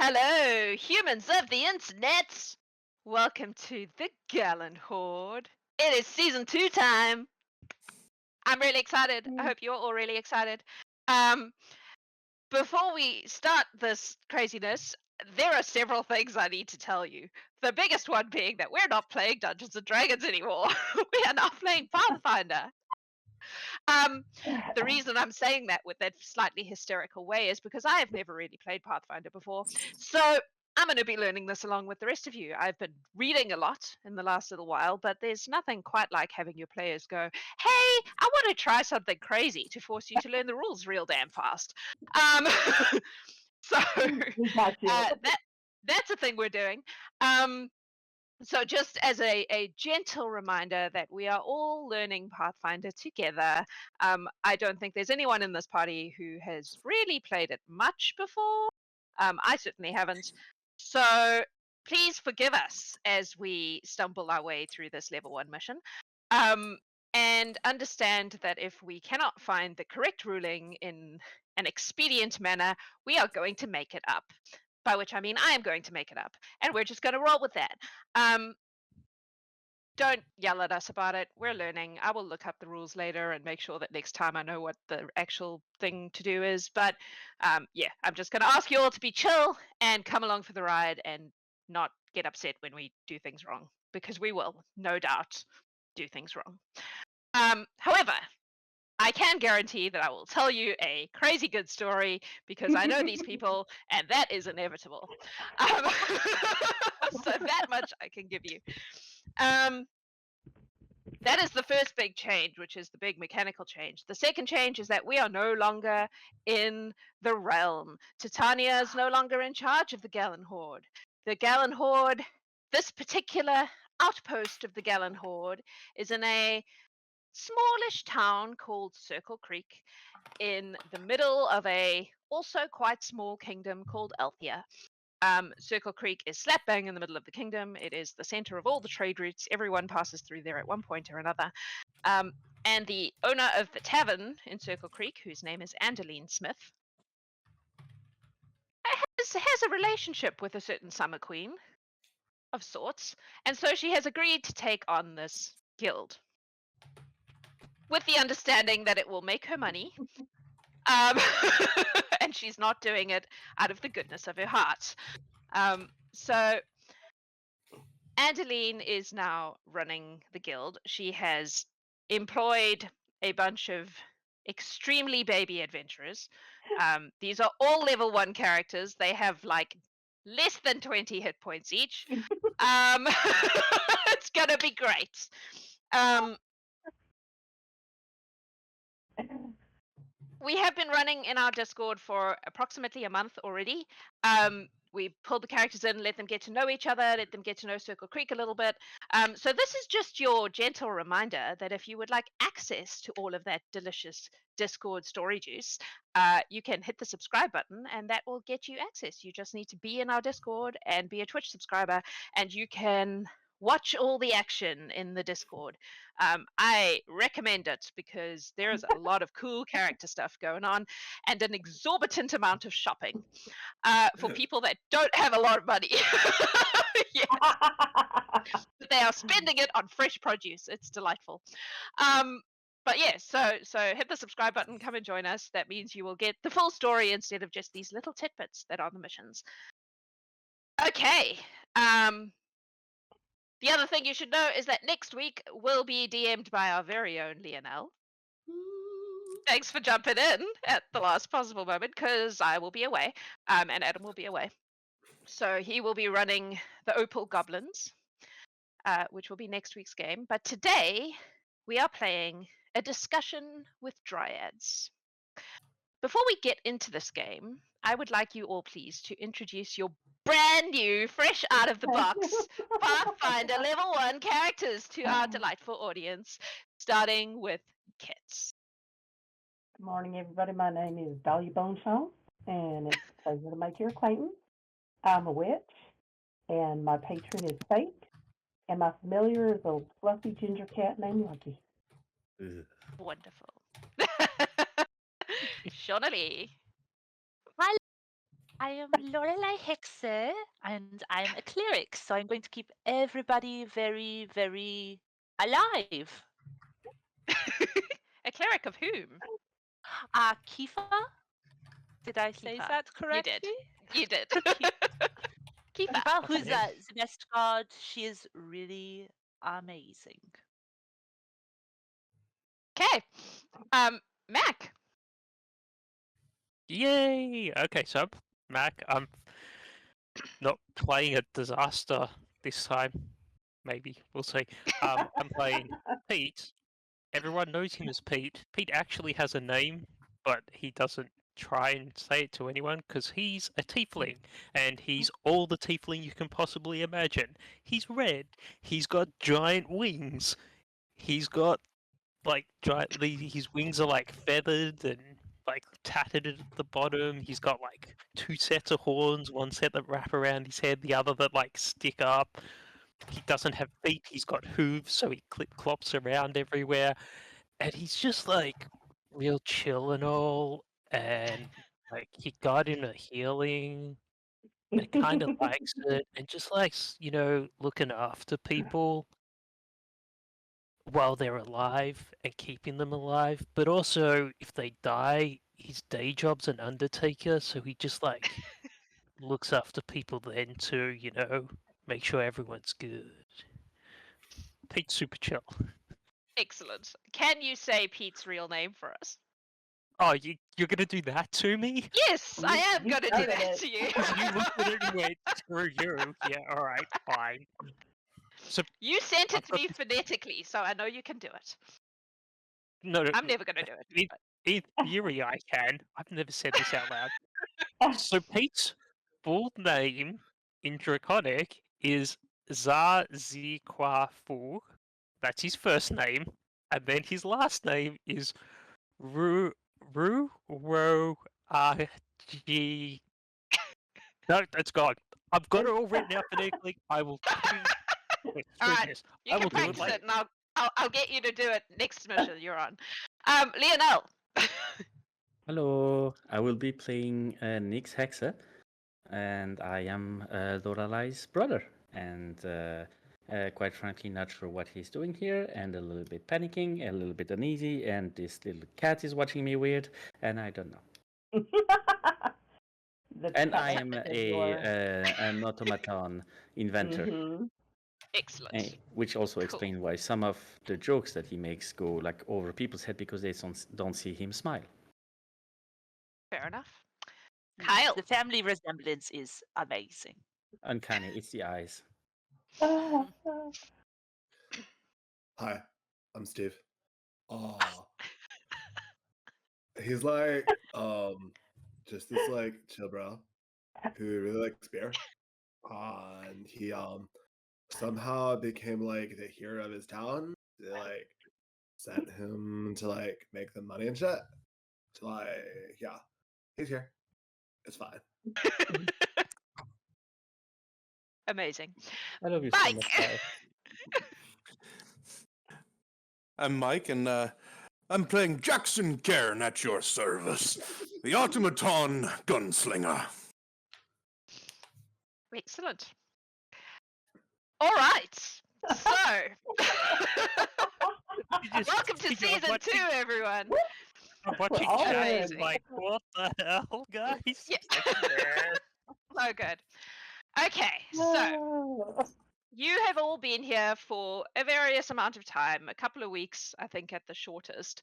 Hello, humans of the internet! Welcome to the Gallant Horde. It is season 2 time. I'm really excited. I hope you're all really excited. Before we start this craziness, there are several things I need to tell you. The biggest one being that we're not playing Dungeons and Dragons anymore. We are now playing Pathfinder. The reason I'm saying that with that slightly hysterical way is because I have never really played Pathfinder before. So I'm going to be learning this along with the rest of you. I've been reading a lot in the last little while, but there's nothing quite like having your players go, hey, I want to try something crazy to force you to learn the rules real damn fast. So that's a thing we're doing. So just as a gentle reminder that we are all learning Pathfinder together. I don't think there's anyone in this party who has really played it much before. I certainly haven't. So please forgive us as we stumble our way through this level 1 mission. And understand that if we cannot find the correct ruling in an expedient manner, we are going to make it up. By which I mean I am going to make it up, and we're just going to roll with that. Don't yell at us about it. We're learning. I will look up the rules later and make sure that next time I know what the actual thing to do is. But yeah, I'm just going to ask you all to be chill and come along for the ride and not get upset when we do things wrong, because we will, no doubt, do things wrong. However, I can guarantee that I will tell you a crazy good story because I know these people, and that is inevitable. So that much I can give you. That is the first big change, which is the big mechanical change. The second change is that we are no longer in the realm. Titania is no longer in charge of the Gallant Horde. The Gallant Horde, this particular outpost of the Gallant Horde, is in a smallish town called Circle Creek in the middle of a also quite small kingdom called Althea. Circle Creek is slap bang in the middle of the kingdom. It is the center of all the trade routes. Everyone passes through there at one point or another. And the owner of the tavern in Circle Creek, whose name is Angeline Smith, has a relationship with a certain summer queen of sorts. And so she has agreed to take on this guild, with the understanding that it will make her money. And she's not doing it out of the goodness of her heart. So Adeline is now running the guild. She has employed a bunch of extremely baby adventurers. These are all level 1 characters. They have like less than 20 hit points each. It's gonna be great. We have been running in our Discord for approximately a month already. We pulled the characters in, let them get to know each other, let them get to know Circle Creek a little bit. So this is just your gentle reminder that if you would like access to all of that delicious Discord story juice, you can hit the subscribe button and that will get you access. You just need to be in our Discord and be a Twitch subscriber, and you can watch all the action in the Discord. I recommend it because there's a lot of cool character stuff going on and an exorbitant amount of shopping for people that don't have a lot of money. Yeah. But they are spending it on fresh produce. It's delightful. But yeah, so hit the subscribe button, come and join us. That means you will get the full story instead of just these little tidbits that are the missions. Okay. The other thing you should know is that next week will be DM'd by our very own Lionel. Thanks for jumping in at the last possible moment, because I will be away, and Adam will be away. So he will be running the Opal Goblins, which will be next week's game. But today we are playing a discussion with Dryads. Before we get into this game, I would like you all please to introduce your brand new, fresh out of the box Pathfinder level 1 characters to our delightful audience, starting with Kits. Good morning, everybody. My name is Dahlia Boneshone, and it's a pleasure to make your acquaintance. I'm a witch, and my patron is Fate, and my familiar is a fluffy ginger cat named Lucky. Wonderful. Shonali. I am Lorelei Hexer, and I'm a cleric, so I'm going to keep everybody very, very alive. A cleric of whom? Kifa? Did I say Kifa. that You did. correctly? You did. Kifa, Kifa. who's Okay. the best god. She is really amazing. Okay. Mac. Yay! Okay, so I'm Mac. I'm not playing a disaster this time. Maybe we'll see. I'm playing Pete. Everyone knows him as Pete. Pete actually has a name, but he doesn't try and say it to anyone because he's a tiefling, and he's all the tiefling you can possibly imagine. He's red. He's got giant wings. He's got like giant. His wings are like feathered and like tattered at the bottom. He's got like two sets of horns, one set that wrap around his head, the other that like stick up. He doesn't have feet. He's got hooves, so he clops around everywhere, and he's just like real chill and all. And like he got into healing and kind of likes it, and just likes looking after people while they're alive and keeping them alive. But also, if they die, his day job's an undertaker, so he just like looks after people then too. Make sure everyone's good. Pete's super chill. Excellent. Can you say Pete's real name for us? Oh, you're gonna do that to me? Yes, I am You going to do covered that it. to you. You looked at it and went, screw you. Yeah, alright, fine. So, You sent it I've to got me phonetically, so I know you can do it. no, I'm never going to do it. in, but- in theory I can. I've never said this out loud. So Pete's full name in Draconic is Zazikwafu. That's his first name. And then his last name is Ru Ro G. No, that's gone. I've got it all written out phonetically. I will screw Alright, this. You I can will do it practice later. it, and I'll get you to do it next mission you're on. Lionel. Hello, I will be playing Nyx Hexe, and I am Loralei's brother, and quite frankly not sure what he's doing here, and a little bit panicking, a little bit uneasy, and this little cat is watching me weird, and I don't know. And I am an automaton inventor, Mhm. Excellent. which also Cool. explains why some of the jokes that he makes go like over people's head because they don't see him smile. Fair enough. Kyle. The family resemblance is amazing. Uncanny, it's the eyes. Hi, I'm Steve. He's like just this like chill bro who really likes beer. And he somehow became like the hero of his town. They like sent him to like make them money and shit. So like yeah, he's here. It's fine. Amazing. I love you so Mike. much, Kyle. I'm Mike, and I'm playing Jackson Cairn at your service, the automaton gunslinger. Excellent. All right. So, welcome to season 2, everyone. I'm watching all chat. in. It's like, what the hell, guys? Yeah. Yeah. So good. Okay, so you have all been here for a various amount of time, a couple of weeks, I think, at the shortest.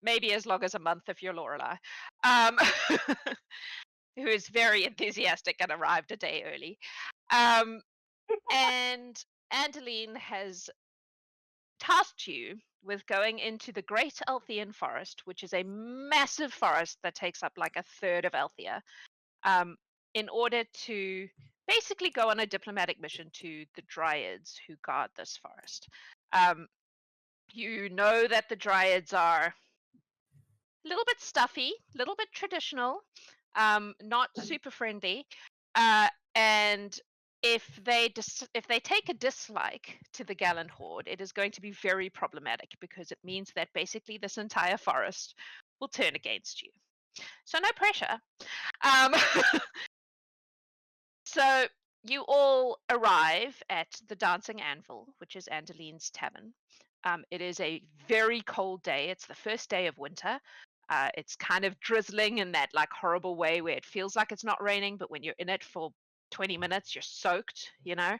Maybe as long as a month if you're Lorelei, who is very enthusiastic and arrived a day early. And Andeline has tasked you with going into the Great Althean Forest, which is a massive forest that takes up like a third of Althea, in order to basically go on a diplomatic mission to the Dryads who guard this forest. You know that the Dryads are a little bit stuffy, a little bit traditional, not super friendly, and if they take a dislike to the Gallant Horde, it is going to be very problematic because it means that basically this entire forest will turn against you. So no pressure. Um, so you all arrive at the Dancing Anvil, which is Andaline's tavern. It is a very cold day. It's the first day of winter. It's kind of drizzling in that like horrible way where it feels like it's not raining, but when you're in it for 20 minutes, you're soaked, you know?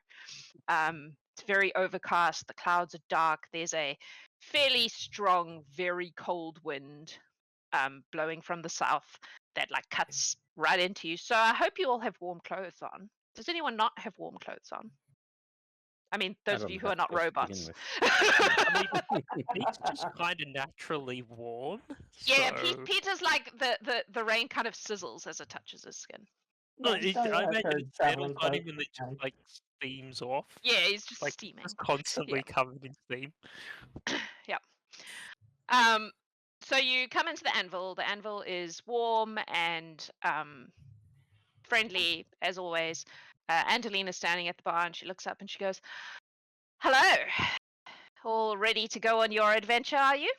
It's very overcast. The clouds are dark. There's a fairly strong, very cold wind blowing from the south that like cuts right into you. So I hope you all have warm clothes on. Does anyone not have warm clothes on? I mean, I those of don't you who have are not clothes to begin robots. with. Pete's just kind of naturally warm. Yeah, so... Peter's like the rain kind of sizzles as it touches his skin. Yeah, Well, just don't I wear imagine her it traveling settles on clothes. him and it just Fine. like steams off. Yeah, he's just Like steaming. just constantly covered in steam. So you come into the anvil. The anvil is warm and friendly as always. Angelina's standing at the bar and she looks up and she goes, "Hello. All ready to go on your adventure, are you?"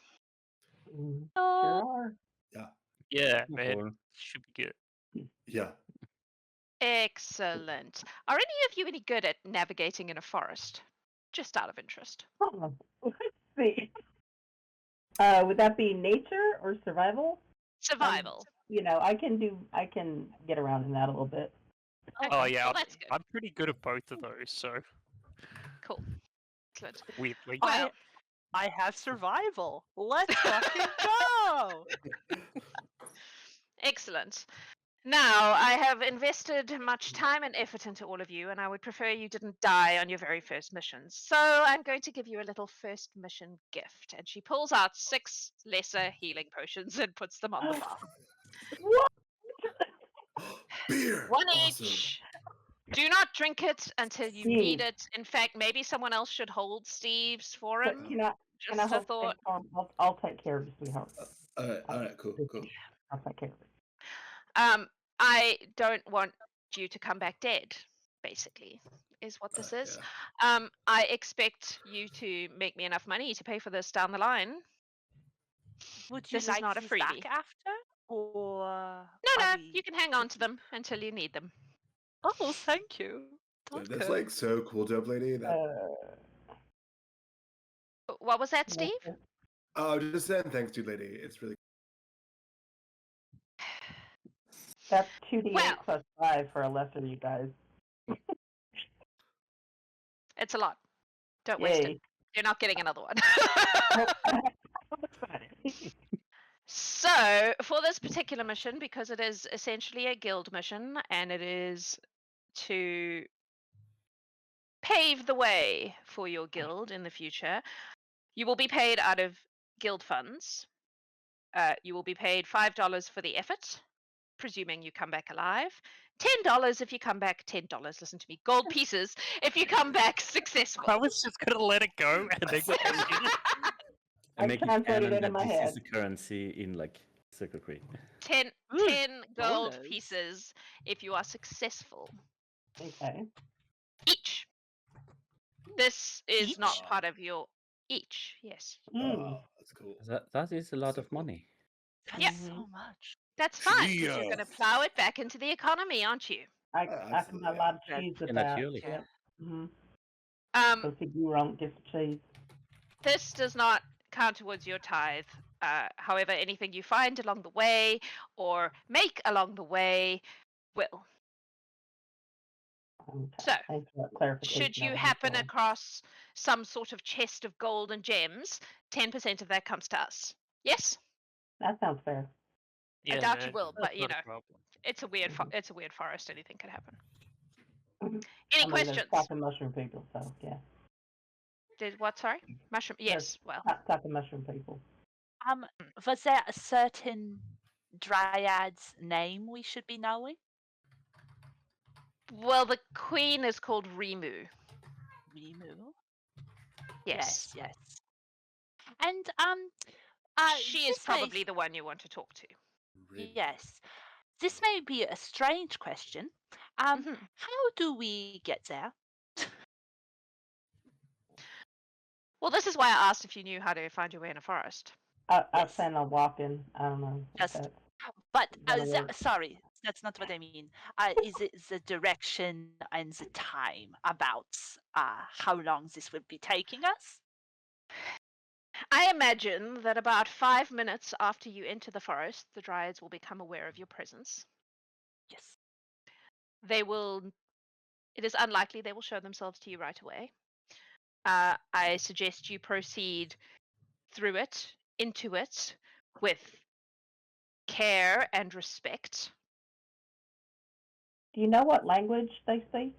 Mm, Oh, sure are. Yeah, man. Cool. Should be good. Yeah. Excellent. Are any of you any good at navigating in a forest? Just out of interest. Oh, let's see. Would that be nature or survival? Survival. I can get around in that a little bit. Oh Okay, yeah, well, that's good. I'm pretty good at both of those. So Cool. Excellent. weirdly, Well, I have survival. Let's fucking go! excellent. Now, I have invested much time and effort into all of you, and I would prefer you didn't die on your very first missions. So I'm going to give you a little first mission gift. And she pulls out 6 lesser healing potions and puts them on the bar. What? Beer. 1 Awesome. each. Do not drink it until you Steve. need it. In fact, maybe someone else should hold Steve's for But him. can I Just a hold thought. space for him? I'll take care of you, sweetheart. All right, cool. I'll take care of it. I don't want you to come back dead, basically, is what this is. Yeah. I expect you to make me enough money to pay for this down the line. Would you This is like not a these freebie. back after? Or No, are you we- can hang on to them until you need them. Oh, thank you. Dude, Okay. that's like so cool, dope lady. That What was that, Steve? just saying thanks, dude, lady. It's really That's 2d8 Well. plus 5 for a lesser, you guys. It's a lot. Don't waste it. Yay. You're not getting another one. I'm excited. So, for this particular mission, because it is essentially a guild mission and it is to pave the way for your guild in the future, you will be paid out of guild funds. You will be paid $5 for the effort, presuming you come back alive. $10 if you come back. $10. Listen to me. Gold pieces if you come back successful. I was just gonna let it go and then go I make it translated canon it in that my this head. is the currency in like circuitry. 10 Ooh, 10 gold dollars. pieces if you are successful. Okay. Each. This is not Each? part of your each. Yes. Mm. that's cool. That is a lot So of cool. money. That's Yeah. so much. That's fine because you're going to Yes. plow it back into the economy, aren't you? I can buy a absolutely, lot of yeah. cheese with Yeah, that. naturally. Yep. Mm-hmm. Um, So if you won't get the cheese. this does not count towards your tithe. However, anything you find along the way or make along the way will. Okay. So, Thanks for that clarification. should you I wasn't happen sure. across some sort of chest of gold and gems, 10% of that comes to us. Yes? That sounds fair. Yeah, doubt you man, will, that's but, you not a know. problem. It's a weird Mhm. it's a weird forest. Anything could happen. Mhm. Any I mean, questions? there's talking mushroom people, so yeah. Did what? Sorry, mushroom. Yes. Well, Talking mushroom people. Was there a certain Dryad's name we should be knowing? the queen is called Rimu. Rimu? Yes. Yes. And She is this may- probably the one you want to talk to. Really? Yes. This may be a strange question. Mhm. How do we get there? Well, this is why I asked if you knew how to find your way in a forest. I Yes. plan on walking. I don't know. if Just- that's But gonna work. sorry, That's not what I mean. Is it the direction and the time about how long this will be taking us? I imagine that about 5 minutes after you enter the forest, the Dryads will become aware of your presence. Yes. They will. It is unlikely they will show themselves to you right away. I suggest you proceed through it, into it, with care and respect. Do you know what language they speak?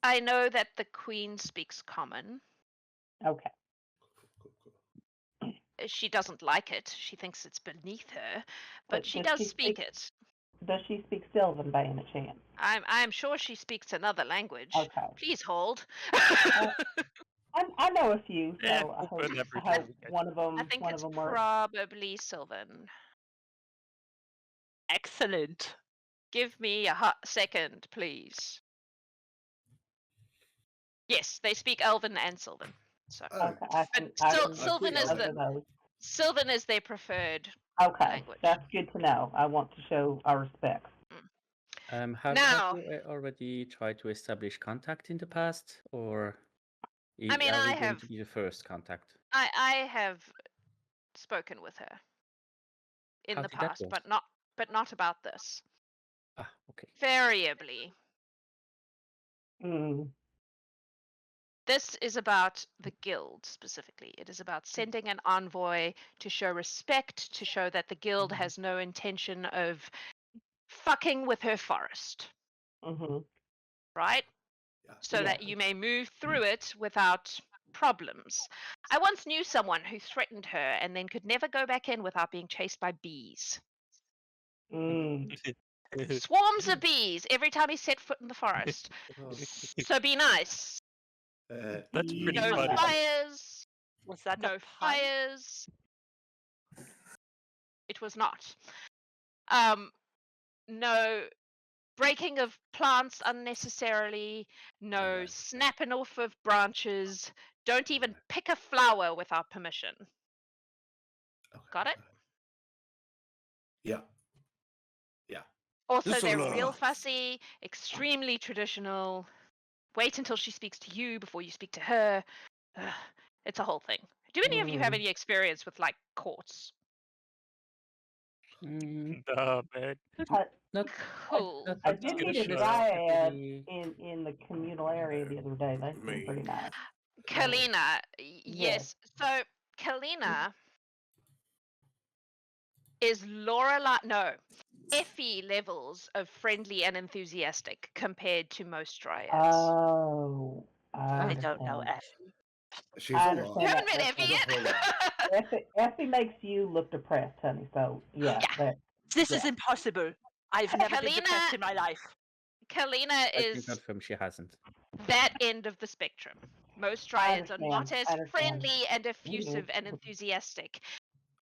I know that the Queen speaks Common. Okay. Cool. She doesn't like it. She thinks it's beneath her, but she does does speak it. Does she speak Sylvan by any chance? I'm sure she speaks another language. Okay. Please hold. I know a few, so Yeah, I we'll hope, burn every I hope time we one of them I think it's works. probably Sylvan. Excellent. Give me a hot second, please. Yes, they speak Elven and Sylvan. So, Okay, I but can Sylvan is both of those. Sylvan is their preferred Okay, language. that's good to know. I want to show our respect. Have Now- you already tried to establish contact in the past, or I mean, are I we going have- to be the first contact? I have spoken with her in How the did that past, go? but not about this. Ah, okay. Variably. Mm. This is about the guild specifically. It is about sending an envoy to show respect, to show that the guild has no intention of fucking with her forest, Mm-hmm. right? Yeah. So Yeah. that you may move through it without problems. I once knew someone who threatened her and then could never go back in without being chased by bees. Mm. Swarms of bees every time he set foot in the forest. Oh, So be nice. That's pretty No funny. fires. Was that No a pun? fires. It was not. No breaking of plants unnecessarily. No Yeah. snapping off of branches. Don't even pick a flower without permission. Okay. Got it? Yeah. Also, This'll, they're real fussy, extremely traditional. Wait until she speaks to you before you speak to her. Ugh, it's a whole thing. Do any of you have any experience with like courts? Mm, No, man. not Cool. I not did meet a especially Dryad really- in the communal area the other day. They seemed pretty nice. Kalina, Yes. yes. So Kalina is Lorelai. No, Effie levels of friendly and enthusiastic compared to most Dryads. Oh, I don't know. understand. She's I a understand lot. You haven't that. met Effie She's a whole yet. lot. Effie makes you look depressed, honey. So yeah, Yeah. This is Yeah. impossible. I've never been depressed Kalina- in my life. Kalina I can is confirm she hasn't. that end of the spectrum. Most I Dryads are not understand. as I understand. friendly and effusive and enthusiastic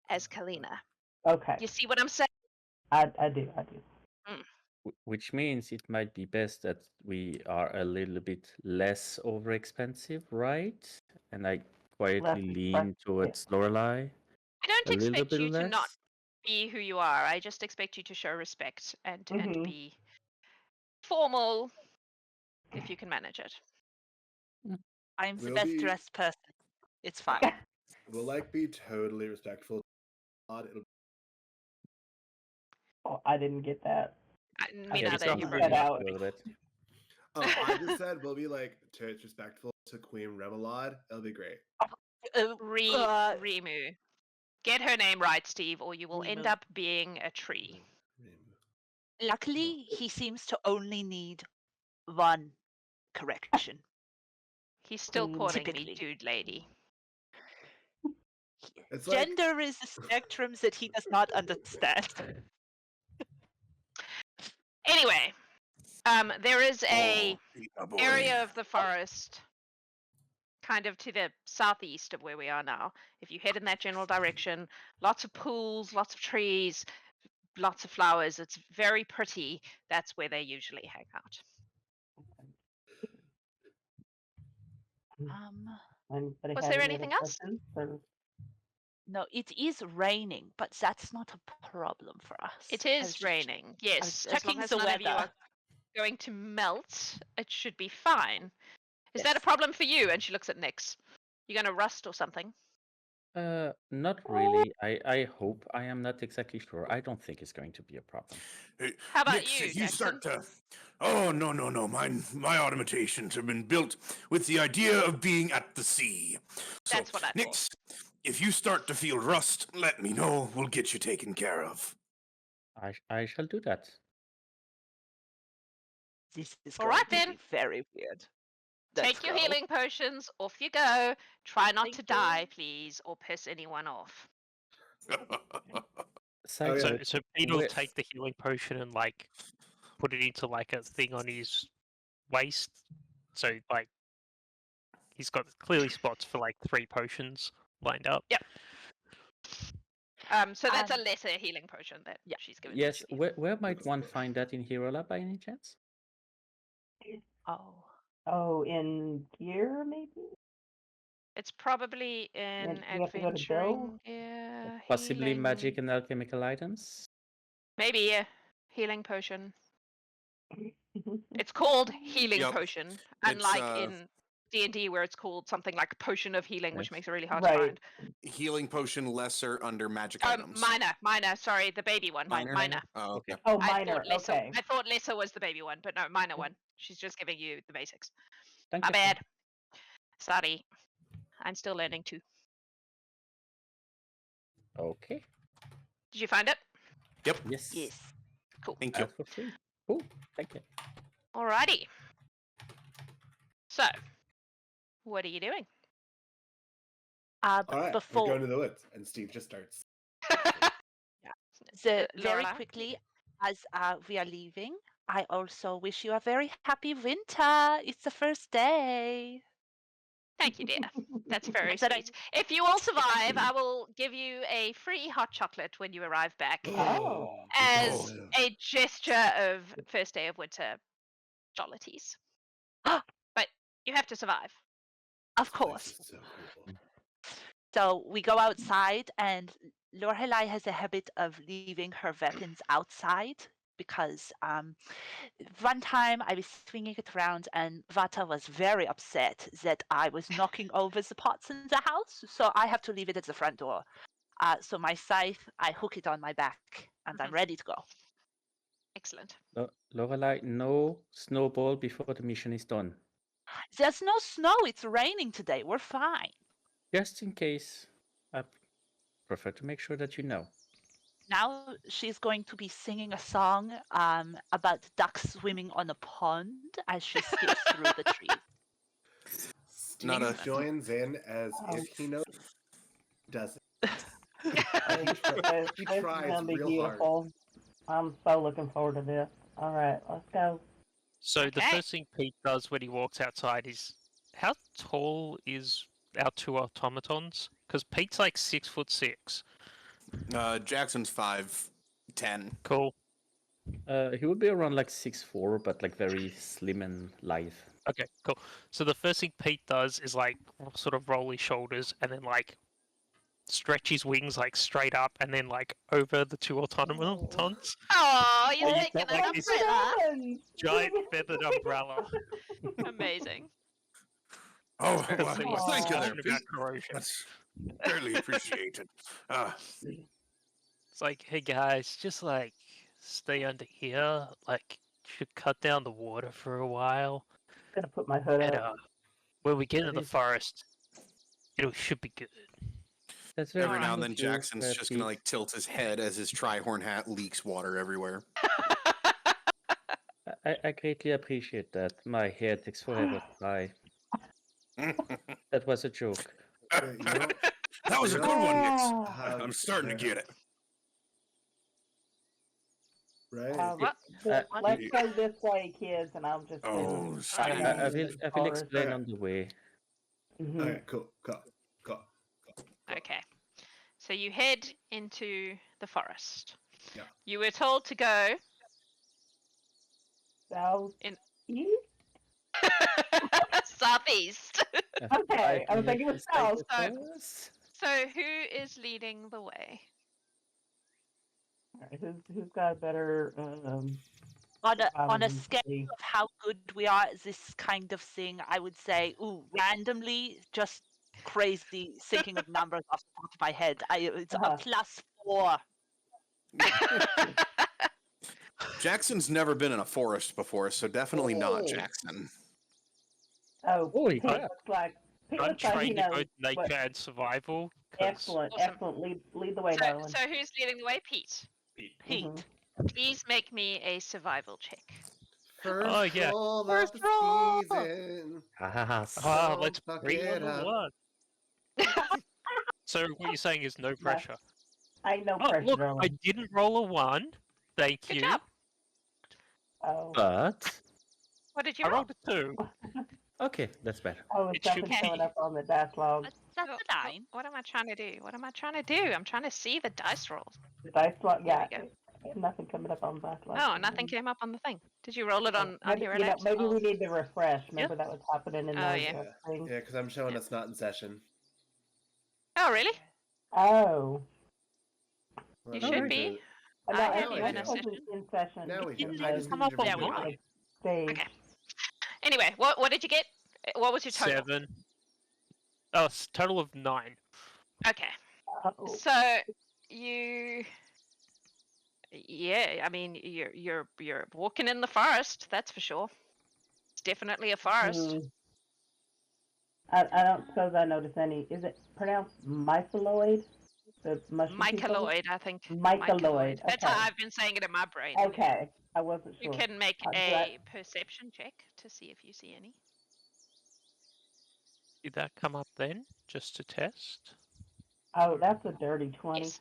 as Kalina. Okay, You see what I'm saying? I do. Which means it might be best that we are a little bit less over expensive, right? And I quietly lean towards Lorelai. I don't A little expect bit you to not less. be who you are. I just expect you to show respect and Mhm. be formal if you can manage it. I'm the We'll best be- dressed person. It's fine. We'll like be totally respectful. It'll Oh, I didn't get that. Me Yeah, neither, sounds Hubert. Cut really out. a little bit. I just said we'll be like respectful to Queen Remelade. It'll be great. Remu. Get her name right, Steve, or you will end Remu. up being a tree. Luckily, he seems to only need one correction. He's still calling me Typically. dude lady. It's like Gender is a spectrum that he does not understand. Anyway, there is a Oh, boy. area of the forest kind of to the southeast of where we are now. If you head in that general direction, lots of pools, lots of trees, lots of flowers. It's very pretty. That's where they usually hang out. Anybody Was have there any anything other else? questions, or- No, it is raining, but that's not a problem for us. It I was is just raining. Yes, as long checking as the none of you weather. are going to melt, it should be fine. Is that a Yes. problem for you? And she looks at Nyx. You're going to rust or something? Not really. I hope. I am not exactly sure. I don't think it's going to be a problem. Hey, How about Nix, you, if you Jackson? start to. Oh, no. My automatations have been built with the idea of being at the sea. So, That's what I Nix, if you start to feel rust, let me know. We'll get you taken care of. I shall do that. This is All going right, to then. be very weird. Take your go. healing potions. Off you go. Try not Thank to you. die, please, or piss anyone off. Side Okay. note, So Pete will where- take the healing potion and like put it into like a thing on his waist. So like he's got clearly spots for like 3 potions lined up. Yep. So that's a And- lesser healing potion that Yeah. she's given yes, each of you. where might one find that in Hero Lab by any chance? Oh. Oh, in gear maybe? It's probably in you have to go to adventuring gear, Possibly magic healing- and alchemical items? Maybe a healing potion. It's called healing Yep. potion, It's, unlike in D&D where it's called something like potion of healing, which Yes. makes it really hard to Right. find. Healing potion lesser under magic items. Minor. Sorry, the baby one. Minor. Oh, okay. Oh, I minor. thought lesser. Okay. I thought lesser was the baby one, but no, minor one. She's just giving you the basics. Thank My you. bad. Sorry. I'm still learning too. Okay. Did you find it? Yep. Yes. Yes. Cool. Thank you. Out for free. Cool. Thank you. Alrighty. So, what are you doing? All right, we're Before going to the woods, and Steve just starts. very Lorelai? quickly, as we are leaving, I also wish you a very happy winter. It's the first day. Thank you, dear. That's very Said I- sweet. If you all survive, I will give you a free hot chocolate when you arrive back Oh. as Oh. a gesture of first day of winter jollities. But you have to survive. Of This place course. is so cool. So we go outside, and Lorelai has a habit of leaving her weapons outside because one time I was swinging it around, and Vata was very upset that I was knocking over the pots in the house, so I have to leave it at the front door. So my scythe, I hook it on my back, and I'm Mhm. ready to go. Excellent. Lorelai, no snowball before the mission is done. There's no snow. It's raining today. We're fine. Just in case, I prefer to make sure that you know. Now she's going to be singing a song about ducks swimming on a pond as she skips through the trees. Steve Not a- joins in as if he knows doesn't. This He is tries gonna be real beautiful. I'm so looking forward to this. All right, let's go. So the Okay. first thing Pete does when he walks outside is, how tall is our 2 automatons? Because Pete's like 6'6". Jackson's 5'10". Cool. He would be around like 6'4", but like very slim and lithe. Okay, cool. So the first thing Pete does is like sort of roll his shoulders and then like stretch his wings like straight up and then like over the 2 automatons. Oh, you're you making got, an like, this umbrella. Giant feathered umbrella. Amazing. Oh, very well, sweet. well, thank you there, Talking about Pete. corrosion. That's greatly appreciated. It's like, hey guys, just like stay under here. Like, should cut down the water for a while. Gonna put my hood And up. when we get That into the is- forest, it should be good. That's very Every now and kind then, of you, Jackson's just gonna Pete. like tilt his head as his tri-horn hat leaks water everywhere. I greatly appreciate that. My hair takes forever to dry. That was a joke. Yeah, you know, That was a you good know one, Nix. how I'm starting to get it. Right? What? Let's go this way, kids, and I'll just. Oh, send steady. Diane I to will, the I will forest. explain Okay. on the way. Mhm. Okay, cool. Okay. So you head into the forest. Yeah. You were told to go South. In- East? southeast. Okay, I was thinking it was south. So- So who is leading the way? All right, who's got a better On a see. scale of how good we are at this kind of thing, I would say, randomly, just crazy thinking of numbers off the top of my head. It's a +4. Jackson's never been in a forest before, so definitely not Oh. Jackson. Oh, Holy Pete crap. looks like Pete I'm looks like he trained in knows. both nature what- and survival. 'cause- Excellent, Awesome. excellent. Lead the way, So, darling. so who's leading the way? Pete. Pete. Mhm. Please make me a survival check. First Oh, yeah. roll First of the roll! season. Ah, let's Fuck bring it on the up. one. So what you're saying is no pressure. Ain't no Oh, pressure, look, I darling. didn't roll a 1. Thank Good you. job. Oh, But What did you I roll? rolled a 2. okay, that's better. it's it should something showing be. up on the dice log. That's Oh, a 9. What am I trying to do? What am I trying to do? I'm trying to see the dice rolls. The dice log, There yeah. we go. Nothing coming up on the dice log. Oh, nothing came up on the thing. Did you roll it on Maybe, Hero you know, Labs? maybe Oh. we need to refresh. Remember that was happening in Oh, the yeah. thing. Yeah, because I'm showing it's not in session. Oh, really? Oh. You Well, should we be. need No, I have you in a it's in session. Now we do. Didn't I just come need up to on read mine. it. Stage. Okay. Anyway, what did you get? What was your total? 7. Oh, it's a total of 9. Okay. Oh. So you, yeah, I mean you're walking in the forest. That's for sure. It's definitely a forest. Hmm. I don't suppose I notice any. Is it pronounced myceloid? The mushroom people? Myceloid, I think. Myceloid. That's Okay. how I've been saying it in my brain. Okay. I wasn't You sure. can make But- a perception check to see if you see any. Did that come up then, just to test? Oh, that's a dirty 20. Yes.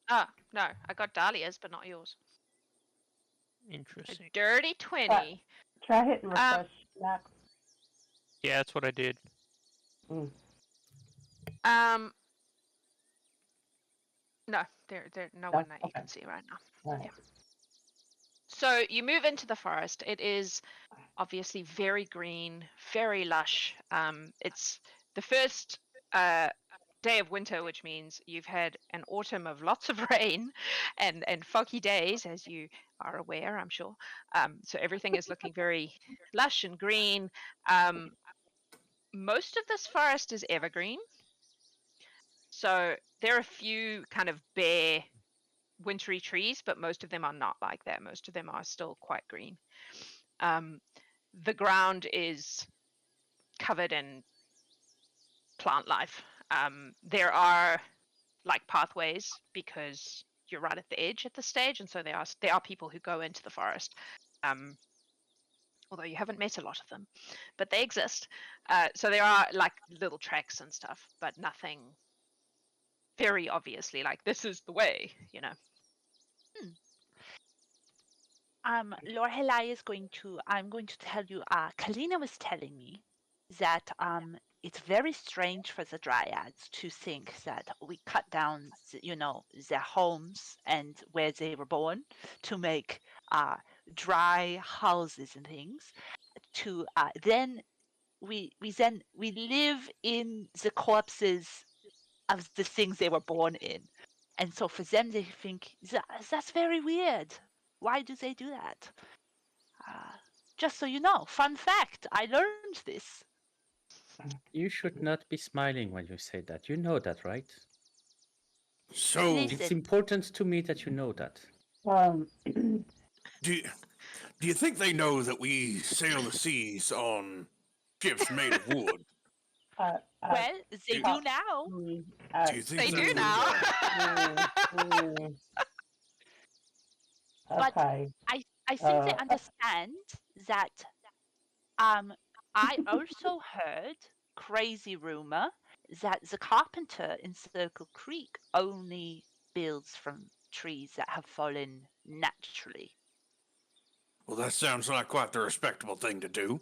Oh, no, I got Dahlia's, but not yours. A Interesting. dirty 20. Try hitting refresh, Max. Yeah, that's what I did. No, there no No? one that you Okay. can see right now. All right. So you move into the forest. It is obviously very green, very lush. It's the first day of winter, which means you've had an autumn of lots of rain and foggy days, as you are aware, I'm sure. So everything is looking very lush and green. Most of this forest is evergreen. So there are a few kind of bare wintry trees, but most of them are not like that. Most of them are still quite green. The ground is covered in plant life. There are like pathways because you're right at the edge at this stage, and so there are people who go into the forest. Although you haven't met a lot of them, but they exist. So there are like little tracks and stuff, but nothing very obviously like this is the way, you know. Lorelei I'm going to tell you, Kalina was telling me that it's very strange for the Dryads to think that we cut down, their homes and where they were born to make dry houses and things. To then we live in the corpses of the things they were born in, and so for them they think that's very weird. Why do they do that? Just so you know, fun fact, I learned this. You should not be smiling when you say that. You know that, right? So, Please. It's important to me that you know that. do you think they know that we sail the seas on ships made of wood? Well, they do now. Do you think They that do would, now. But Okay. I think they understand that I also heard crazy rumor that the carpenter in Circle Creek only builds from trees that have fallen naturally. Well, that sounds like quite the respectable thing to do.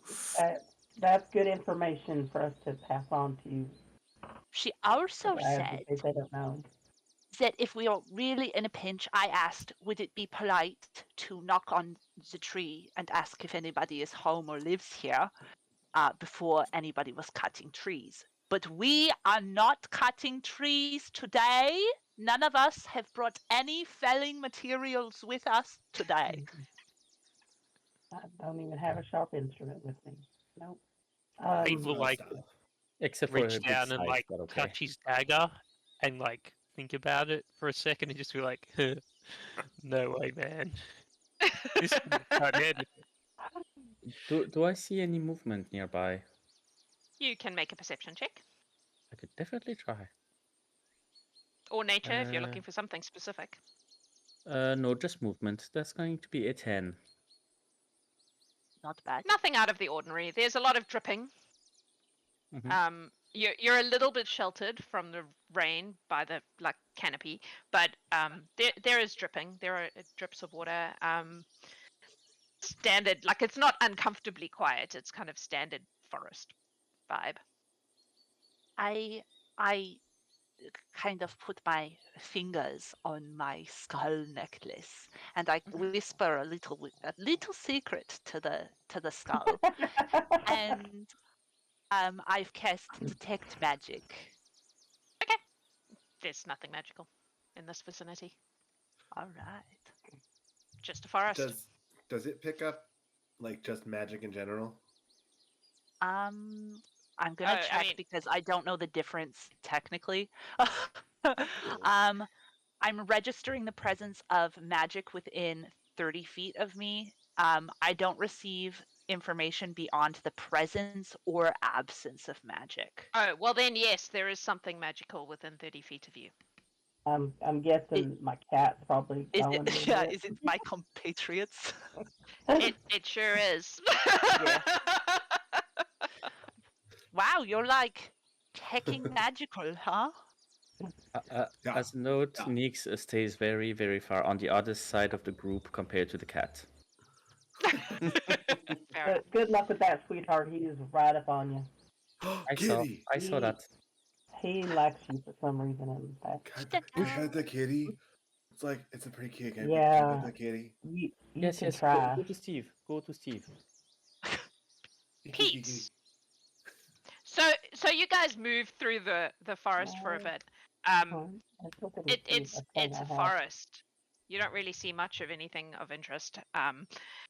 That's good information for us to pass on to you. She also Dryads, said in case they don't know. that if we are really in a pinch, I asked, would it be polite to knock on the tree and ask if anybody is home or lives here before anybody was cutting trees? But we are not cutting trees today. None of us have brought any felling materials with us today. I don't even have a sharp instrument with me. Nope. People Throw like stuff. Except for reach a big down and size, like but okay. touch his dagger and like think about it for a second and just be like, no way, man. This could cut anything. Do I see any movement nearby? You can make a perception check. I could definitely try. Or nature if you're Uh, looking for something specific. No, just movement. That's going to be a 10. Not bad. Nothing out of the ordinary. There's a lot of dripping. Mhm. You're a little bit sheltered from the rain by the like canopy, but there is dripping. There are drips of water. Standard, like it's not uncomfortably quiet. It's kind of standard forest vibe. I kind of put my fingers on my skull necklace and I whisper a little secret to the skull. And I've cast detect magic. There's nothing magical in this vicinity. All right. Just a forest. Does it pick up like just magic in general? I'm gonna I check mean- because I don't know the difference technically. I'm registering the presence of magic within 30 feet of me. I don't receive information beyond the presence or absence of magic. Oh, well then yes, there is something magical within 30 feet of you. I'm guessing my cat's probably Is going. it, yeah, is it my compatriots? It sure is. Yeah. Wow, you're like hecking magical, huh? Yeah. As a note, Yeah. Nix stays very, very far on the other side of the group compared to the cat. Fair. Good luck with that, sweetheart. He is right up on you. Kitty! I saw that. He likes you for some reason, and that We had the kitty. It's like it's a pretty cute game. Yeah. The kitty. you Yes, can yes. try. Go to Steve. Go to Steve. Pete's. So you guys move through the forest for a No. bit. Let's look at this It's thing a I have. forest. You don't really see much of anything of interest.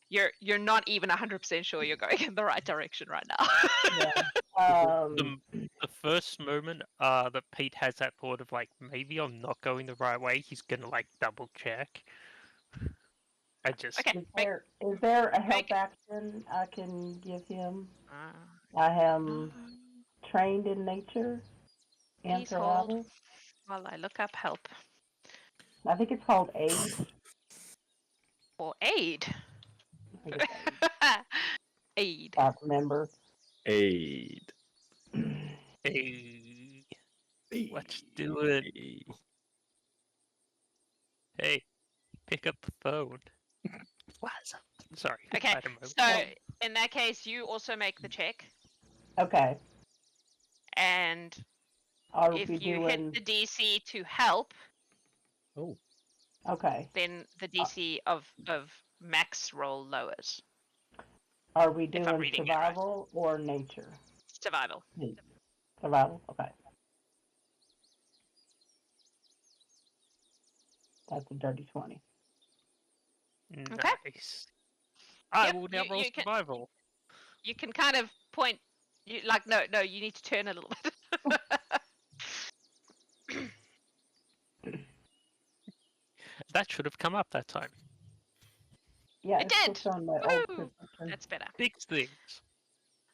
You're not even 100% sure you're going in the right direction right now. Yeah. The first moment that Pete has that thought of like maybe I'm not going the right way, he's gonna like double check. I just Okay. Is there a help make- action I can give him? Uh, I am trained in nature and Please hold. survival. while I look up help I think it's called aid. or aid. I think it's aid. Aid. I remember. Aid. hey, what you doing? Hey. Hey, pick up the phone. What? Sorry. Okay, I had a moment. so in that case, you also make the check, Okay. and Are if we you doing? hit the DC to help, Oh, Okay. then the DC of max roll lowers. Are we I'm doing reading it right. survival or nature? Survival. Survival. Okay. That's a dirty 20. Okay. Nice. I Yep, will now roll you can- survival. You can kind of point. You like no, you need to turn a little bit. That should have come up that time. Yeah, It it's did. just on my Woo! old perception. That's better. Six things.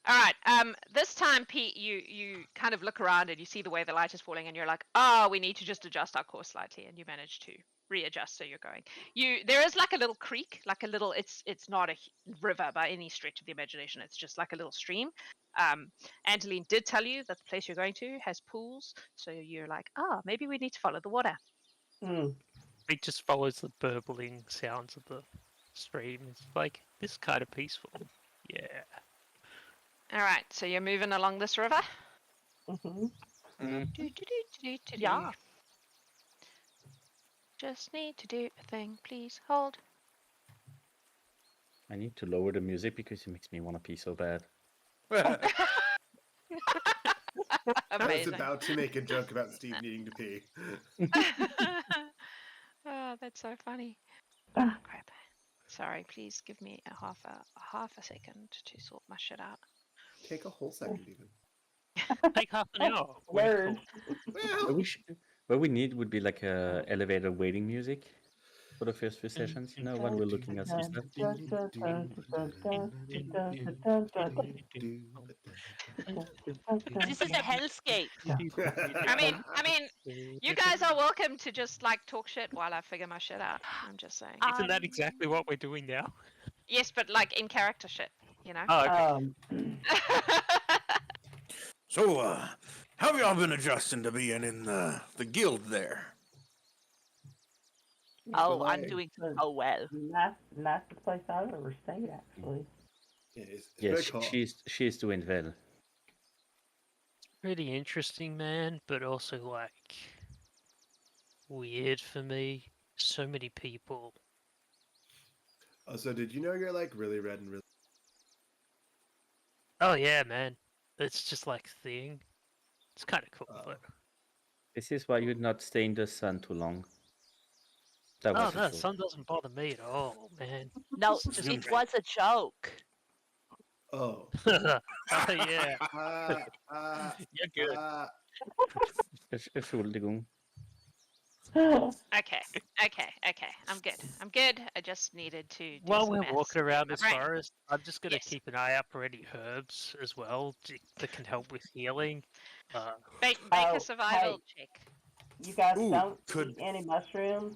All right. This time, Pete, you kind of look around and you see the way the light is falling, and you're like, "Oh, we need to just adjust our course slightly." And you manage to readjust, so you're going. There is like a little creek, like a little. It's not a river by any stretch of the imagination. It's just like a little stream. Angeline did tell you that the place you're going to has pools, so you're like, "Ah, maybe we need to follow the water." Mm. It just follows the burbling sounds of the stream. It's like this kind of peaceful. Yeah. All right. So you're moving along this river. Mhm. Yeah. Just need to do a thing. Please hold. I need to lower the music because it makes me want to pee so bad. I was Amazing. about to make a joke about Steve needing to pee. Oh, that's so funny. Oh, crap. Sorry, please give me a half a second to sort my shit out. Take a whole second, even. Take half an hour. We're Word. cool. What we need would be like a elevator waiting music for the first few sessions. You know, when we're looking at some stuff. This is a hellscape. I mean, you guys are welcome to just like talk shit while I figure my shit out. I'm just saying. Isn't that exactly what we're doing now? Yes, but like in character shit, you know. Oh, okay. So, how have y'all been adjusting to being in the guild there? Oh, I'm doing so well. Nicest place I've ever stayed, actually. It's Yes, very cool. she's doing well. Pretty interesting, man, but also like weird for me. So many people. Also, did you know you're like really red and really? Oh yeah, man. It's just like thing. It's kind of cool, Oh. but This is why you'd not stay in the sun too long. That oh was no, a joke. sun doesn't bother me at all, man. No, Just it great. was a joke. Oh. Oh yeah, you're good. Entschuldigung. Okay. I'm good. I just needed to do While some we're maths walking around in this my brain. forest, I'm just gonna Yes. keep an eye out for any herbs as well that can help with healing. Make Oh, a survival check. You guys Ooh, don't could- eat any mushrooms,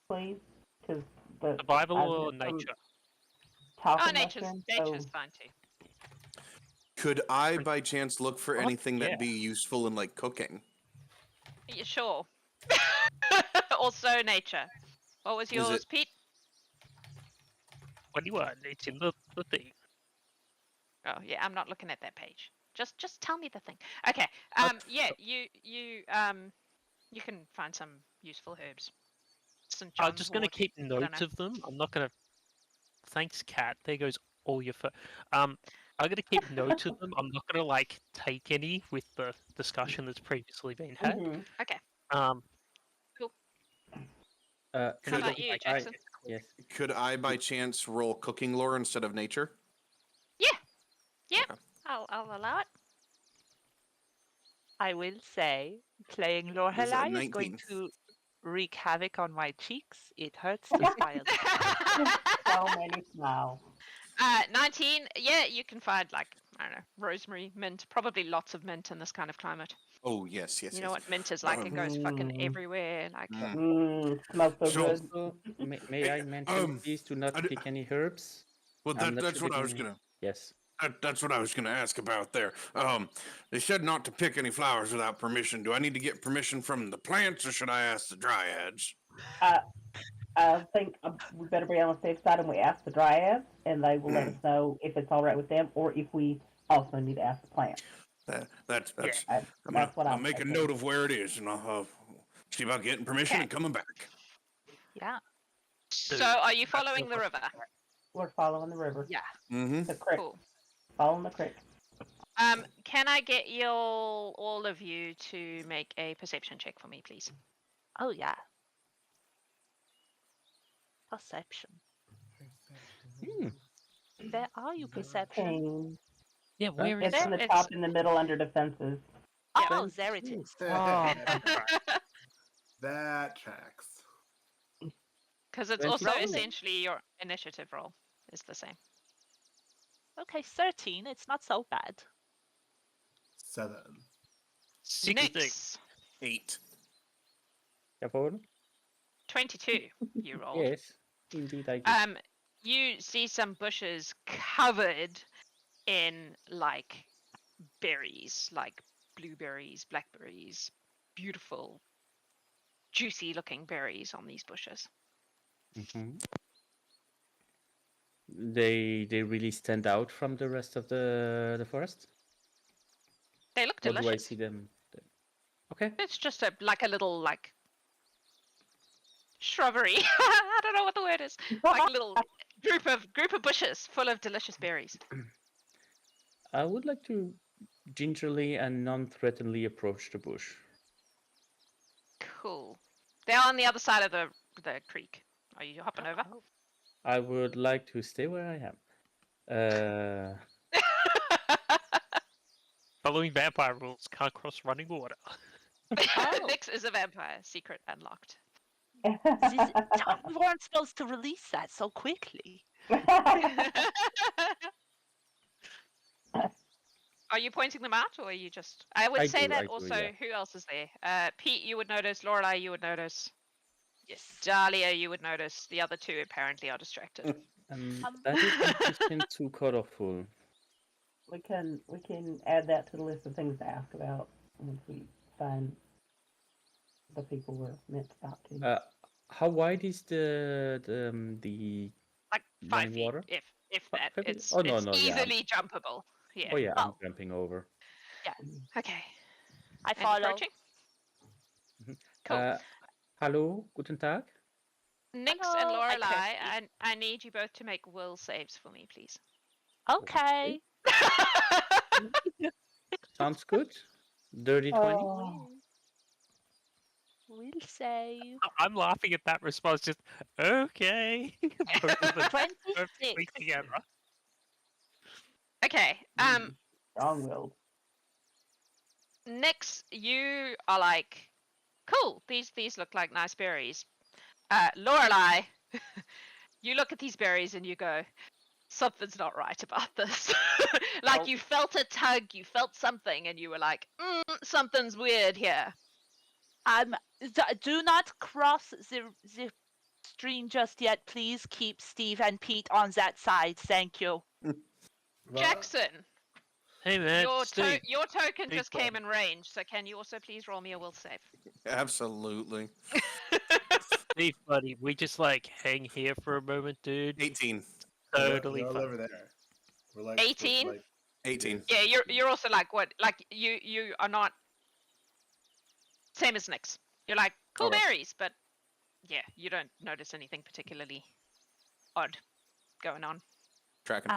please, because Survival or nature? Oh, Talking nature's mushrooms. fine too. Could I, by chance, look for Oh, anything yeah. that'd be useful in like cooking? Yeah, sure. Also nature. What was Is yours, it- Pete? 21. It's in the thing. Oh yeah, I'm not looking at that page. Just tell me the thing. Okay. Yeah, you can find some useful herbs. St. I'm John's just gonna wort, keep I don't notes know. of them. I'm not gonna. Thanks, cat. There goes all your. I'm gonna keep notes of them. I'm not gonna like take any with the discussion that's previously been had. Mhm. Okay. Um. Cool. and How then, about you, like, Jackson? Yes. Could I, by chance, roll cooking lore instead of nature? Yeah. Okay. I'll allow it. I will say, playing This is a Lorelei is going 19. to wreak havoc on my cheeks. It hurts to smile. So many smiles. 19. Yeah, you can find like I don't know, rosemary, mint, probably lots of mint in this kind of climate. Oh, yes. You know what mint is like? It goes fucking everywhere. Like Smells so So- good. Also, may I mention, please do not pick any herbs. Well, I'm not that's sure what I was picking- gonna. Yes. That's what I was gonna ask about there. They said not to pick any flowers without permission. Do I need to get permission from the plants, or should I ask the Dryads? I think we better be on the safe side and we ask the Dryads, and they will let us know if it's all right with them, or if we also need to ask the plant. That's. That's what I'll I'm make a thinking. note of where it is, and I'll see about getting permission Okay. and coming back. Yeah. so are you following the river? We're following the river. Yeah. Mm-hmm. The creek. Cool. Following the creek. Can I get all of you to make a perception check for me, please? Oh, yeah. Perception. Where are you, perception? Pain. yeah, where is It's in the top in the middle under defenses. Yeah. Oh, there it is. Oh, That tracks. Because it's 20. also Rolling. essentially your initiative roll is the same. Okay, 13. It's not so bad. 7. 16. Nyx, 8. Jawohl. 22 you rolled. Yes. Indeed, I do. You see some bushes covered in like berries, like blueberries, blackberries, beautiful, juicy looking berries on these bushes. Mhm. They really stand out from the rest of the forest? They look Or do I delicious. see them? Okay. It's just a little like shrubbery. I don't know what the word is. Like a little group of bushes full of delicious berries. I would like to gingerly and non-threateningly approach the bush. Cool. They're on the other side of the creek. Are you hopping over? I would like to stay where I am. Following vampire rules, can't cross running water. Oh. Nyx is a vampire. Secret unlocked. We weren't supposed to release that so quickly. Are you pointing them out, or are you just? I would I say do, that I do, also. yeah. Who else is there? Pete, you would notice. Lorelei, you would notice. Yes. Dahlia, you would notice. The other two apparently are distracted. That is interesting to colorful. we can add that to the list of things to ask about once we find the people we're meant to talk to. How wide is the Like 5 running feet, water? if that. 5 feet? It's Oh, no, it's no, yeah. easily jumpable. Yeah. Oh yeah, I'm Oh. jumping over. Okay. I And follow. approaching. Cool. Hallo, guten Tag. Nyx and Hello, I Lorelei, curtsy. I need you both to make will saves for me, please. Okay. Sounds good. Dirty 20. Oh, We'll save. I'm laughing at that response. Just okay. Both of them perfectly 26. together. Okay. strong-willed. Nyx, you are like, cool. These look like nice berries. Lorelei, you look at these berries and you go, something's not right about this. Like Nope. you felt a tug, you felt something, and you were like, something's weird here. Do not cross the stream just yet. Please keep Steve and Pete on that side. Thank you. Jackson, Hey man, Steve. your token Steve just came in range, so can you also please roll me a will save? Absolutely. Steve, buddy, we just like hang here for a moment, dude. 18. Totally We're all fine. over there. We're like 18? Like, 18. Yeah, you're also like what? Like you are not same as Nyx. You're like cool Okay. berries, but yeah, you don't notice anything particularly odd going on. Tracking.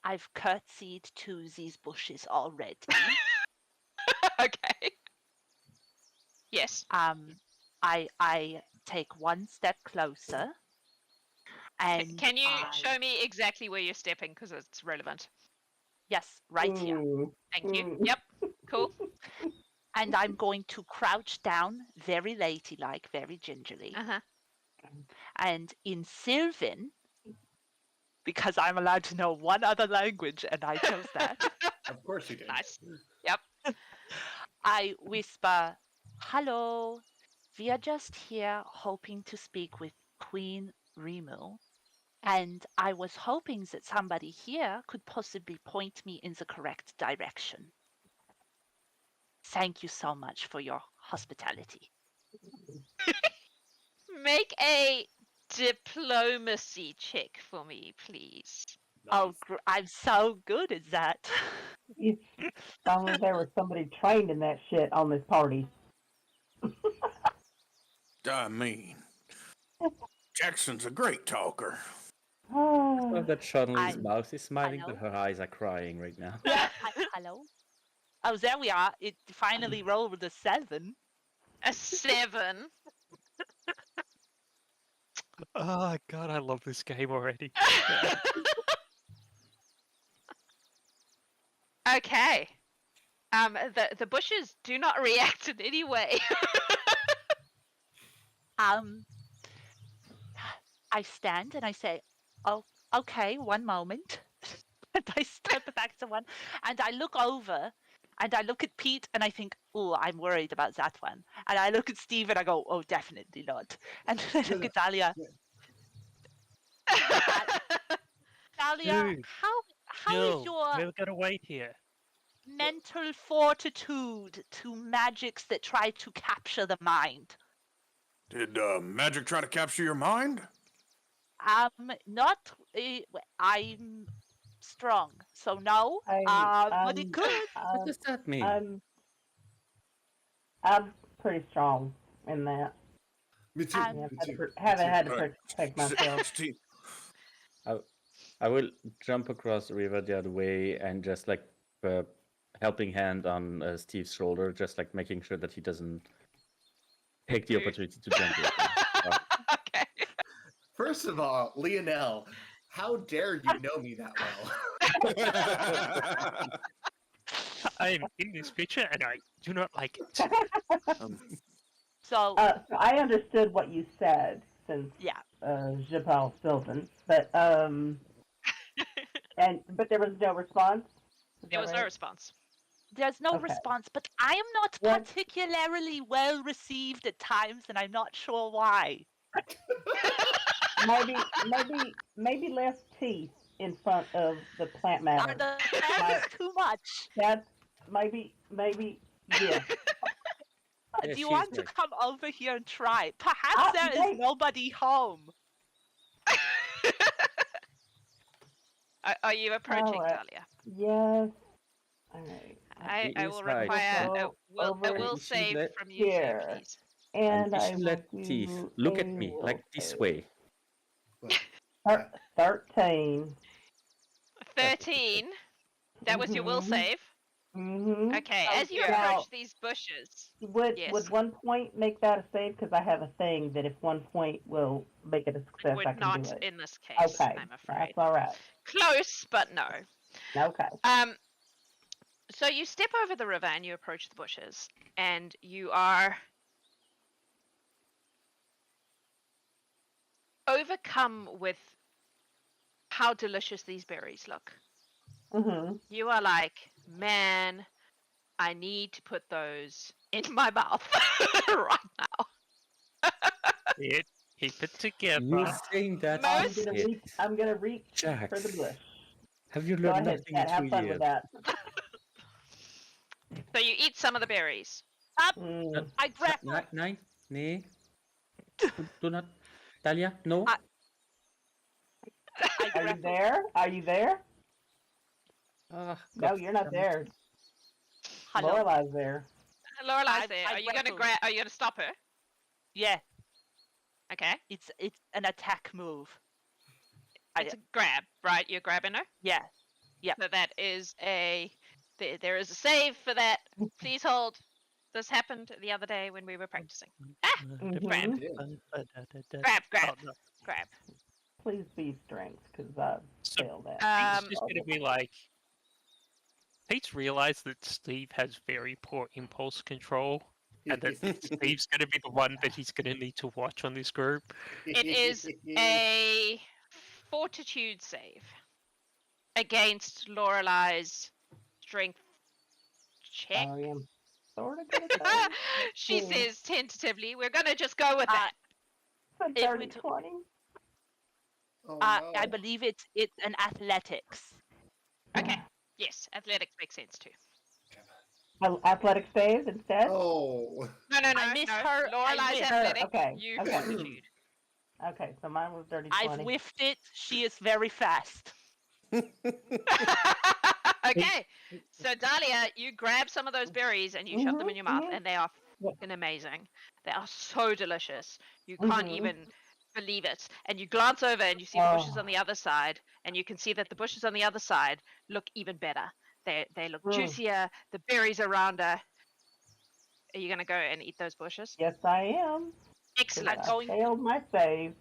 I've curtsied to these bushes already. Okay. Yes. I take one step closer. And Can you show me exactly where you're stepping because it's relevant? Yes, right here. Thank you. Yep. Cool. And I'm going to crouch down very ladylike, very gingerly. Uh-huh. And in Sylvan, because I'm allowed to know one other language and I chose that, of course you can. Nice. Yep. I whisper, "Hello, we are just here hoping to speak with Queen Rimu. And I was hoping that somebody here could possibly point me in the correct direction. Thank you so much for your hospitality." Make a diplomacy check for me, please. Oh, I'm so good at that. If only there was somebody trained in that shit on this party. I mean, Jackson's a great talker. Oh, Love that Shanley's I'm- mouth is smiling, but Hello? her eyes are crying right now. Hello? Oh, there we are. It finally rolled a 7. A 7. Oh god, I love this game already. Okay. The bushes do not react in any way. I stand and I say, "Oh, okay, one moment." And I step back to one and I look over and I look at Pete and I think, "Oh, I'm worried about that one." And I look at Steve and I go, "Oh, definitely not." And then I look at Dahlia. Dahlia, Dude, how Yo, is your we're gonna wait here. mental fortitude to magics that try to capture the mind? Did magic try to capture your mind? Not. I'm strong, so no. But it could. What does that mean? I'm pretty strong in that. Me too. Um, me too. Haven't had to Right. protect myself. I will jump across the river the other way and just like helping hand on Steve's shoulder, just like making sure that he doesn't take the Move. opportunity to jump in. Okay. First of all, Lionel, how dare you know me that well? I am in this picture and I do not like it. So, So I understood what you said since yeah. Je parle Sylvan, but but there was no response. Is There that was no right? response. There's no Okay. response, but I am not What? particularly well received at times, and I'm not sure why. Maybe less teeth in front of the plant matter. Are the hands too much? That's maybe yeah. Yeah, Do you she's want to right. come over here and try? Perhaps there is wait. nobody home. Are you approaching, Alright. Dahlia? Yes. All right. I He will is right. require Go a over will You should save let- from you, too, here. please. And you I should will let Teeth do look a at me like will this save. way. 13. 13. That was your will Mhm. save. Mm-hmm. Okay, Oh, as you dear. approach these bushes, Would Yes. 1 point make that a save? Because I have a thing that if 1 point will make it a it success, I would can not do it. in this case, Okay, I'm afraid. that's all right. Close, but no. Okay. So you step over the river and you approach the bushes, and you are overcome with how delicious these berries look. Mm-hmm. You are like, man, I need to put those in my mouth right now. Keep it together. You saying that Most- shit. I'm gonna reach Jax, for the bush. have you Go learned ahead, nothing Cat. in Have 2 fun years? with that. So you eat some of the berries. Mm. I grab her. Nein, nee. Do not. Talia, no. I Are you grab her. there? Are you there? Ah, No, God you're not damn it. there. Hello. Lorelai's there. Lorelai's there. I Are you gonna grapple. Are you gonna stop her? Yeah, Okay. it's an attack move. It's a grab, right? You're grabbing her. Yeah. So that is there is a save for that. Please hold. This happened the other day when we were practicing. Mhm. Grab, Oh, no. grab. Please be strength, because I So, failed that. Pete's just going to be like. Pete's realized that Steve has very poor impulse control, and that Steve's going to be the one that he's going to need to watch on this group. It is a fortitude save against Lorelai's strength check. I am sort of good at that. She Hmm. says tentatively, we're gonna just go with that. It's a If dirty we t- 20. Oh, I no. believe it's an athletics. Okay. Yes, athletics makes sense too. Athletic save instead? Oh. No, I miss her, I Lorelai's miss her, athletic. okay, You okay. fortitude. Okay, so mine was dirty I've 20. whiffed it. She is very fast. Okay. So Dahlia, you grab some of those berries and you shove them in your mouth, Mhm. and they are Yeah. fucking amazing. They are so delicious. You can't Mhm. even believe it. And you glance over and you see the bushes Oh. on the other side, and you can see that the bushes on the other side look even better. They look Mm. juicier. The berries around her. Are you gonna go and eat those bushes? Yes, I am. 'Cause Excellent. I going- failed my save.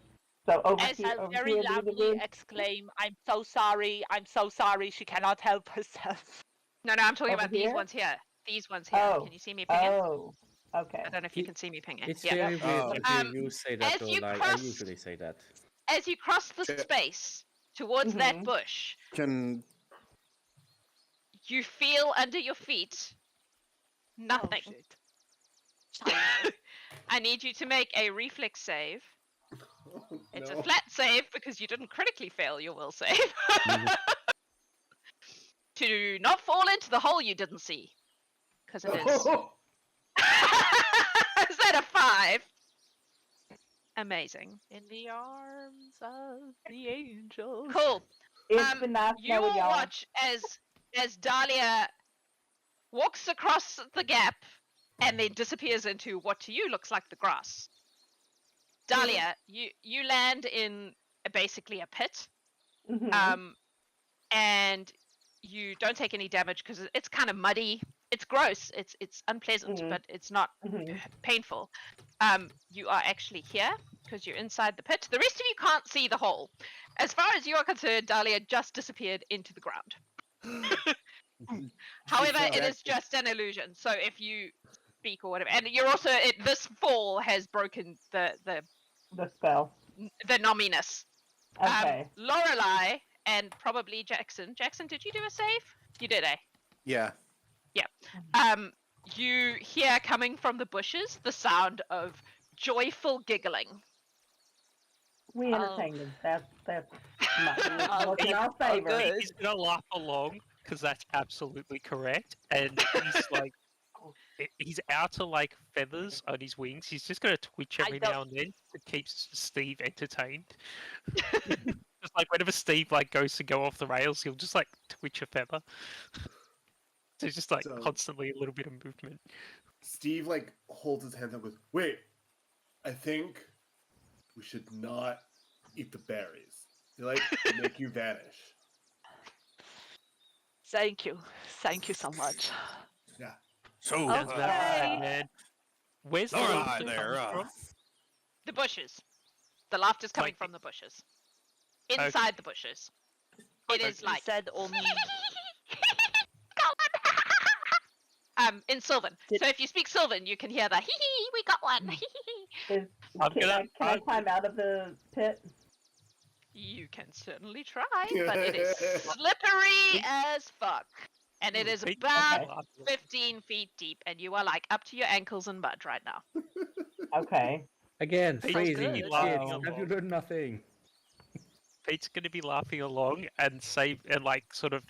So over As here, I very do the loudly good. exclaim, I'm so sorry, I'm so sorry, she cannot help herself. No, I'm talking Over about these here? ones here. These ones here. Oh. Can you see me ping it? Oh, okay. I don't know if you It- can see me ping it. It's Yeah. very weird to hear Um, you say that, as though. you Like, I cross- usually say that. As you cross the Shit. space towards that Mhm. bush, Can you feel under your feet nothing. Oh, shit. I need you to make a reflex save. Oh, It's no. a flat save because you didn't critically fail your will save. Mhm. To not fall into the hole you didn't see. Because it is. Is that a 5? Amazing. In the arms of the angels. Cool. It's Um, been nice You knowing will y'all. watch as Dahlia walks across the gap and then disappears into what to you looks like the grass. Dahlia, you land in basically a pit, Mhm. and you don't take any damage because it's kind of muddy. It's gross. It's unpleasant, Mhm. but it's not Mhm. painful. You are actually here because you're inside the pit. The rest of you can't see the hole. As far as you are concerned, Dahlia just disappeared into the ground. However, it is just an illusion. So if you speak or whatever, and you're also this fall has broken the spell. numbiness. Okay. Lorelei and probably Jackson. Jackson, did you do a save? You did, eh? Yeah. You hear coming from the bushes the sound of joyful giggling. We Oh. entertained him. That's Oh, what's in our oh, favor. good. He's gonna laugh along because that's absolutely correct, and he's like, he's out of like feathers on his wings. He's just gonna twitch I every don't- now and then to keep Steve entertained. Just like whenever Steve like goes to go off the rails, he'll just like twitch a feather. So it's just like So- constantly a little bit of movement. Steve like holds his hands up and goes, "Wait, I think we should not eat the berries. They like make you vanish." Thank you. Thank you so much. So, Sounds about right, Okay. man. Where's the Lorelei laughter there, coming from? The bushes. The laughter's coming Like- from the bushes. Inside the bushes. It is You like said only. in Sylvan. Did- So if you speak Sylvan, you can hear the hee hee, we got one. Can gonna- I I'm- climb out of the pit? You can certainly try, but it is slippery as fuck. And it is Pete- about Okay. 15 feet deep, and you are like up to your ankles in mud right now. Okay. Again, Pete's phrasing good. it. laughing Kids, have you along. learned nothing? Pete's gonna be laughing along and say and like sort of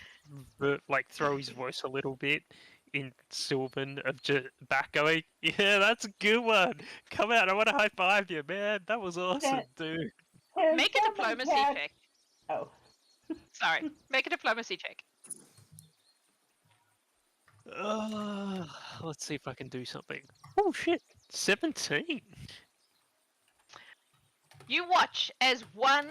like throw his voice a little bit in Sylvan of just back going, yeah, that's a good one. Come out, I want to high five you, man. That was awesome, dude. Can Make a someone diplomacy catch- check. Oh. Sorry, make a diplomacy check. Let's see if I can do something. Oh shit, 17. You watch as one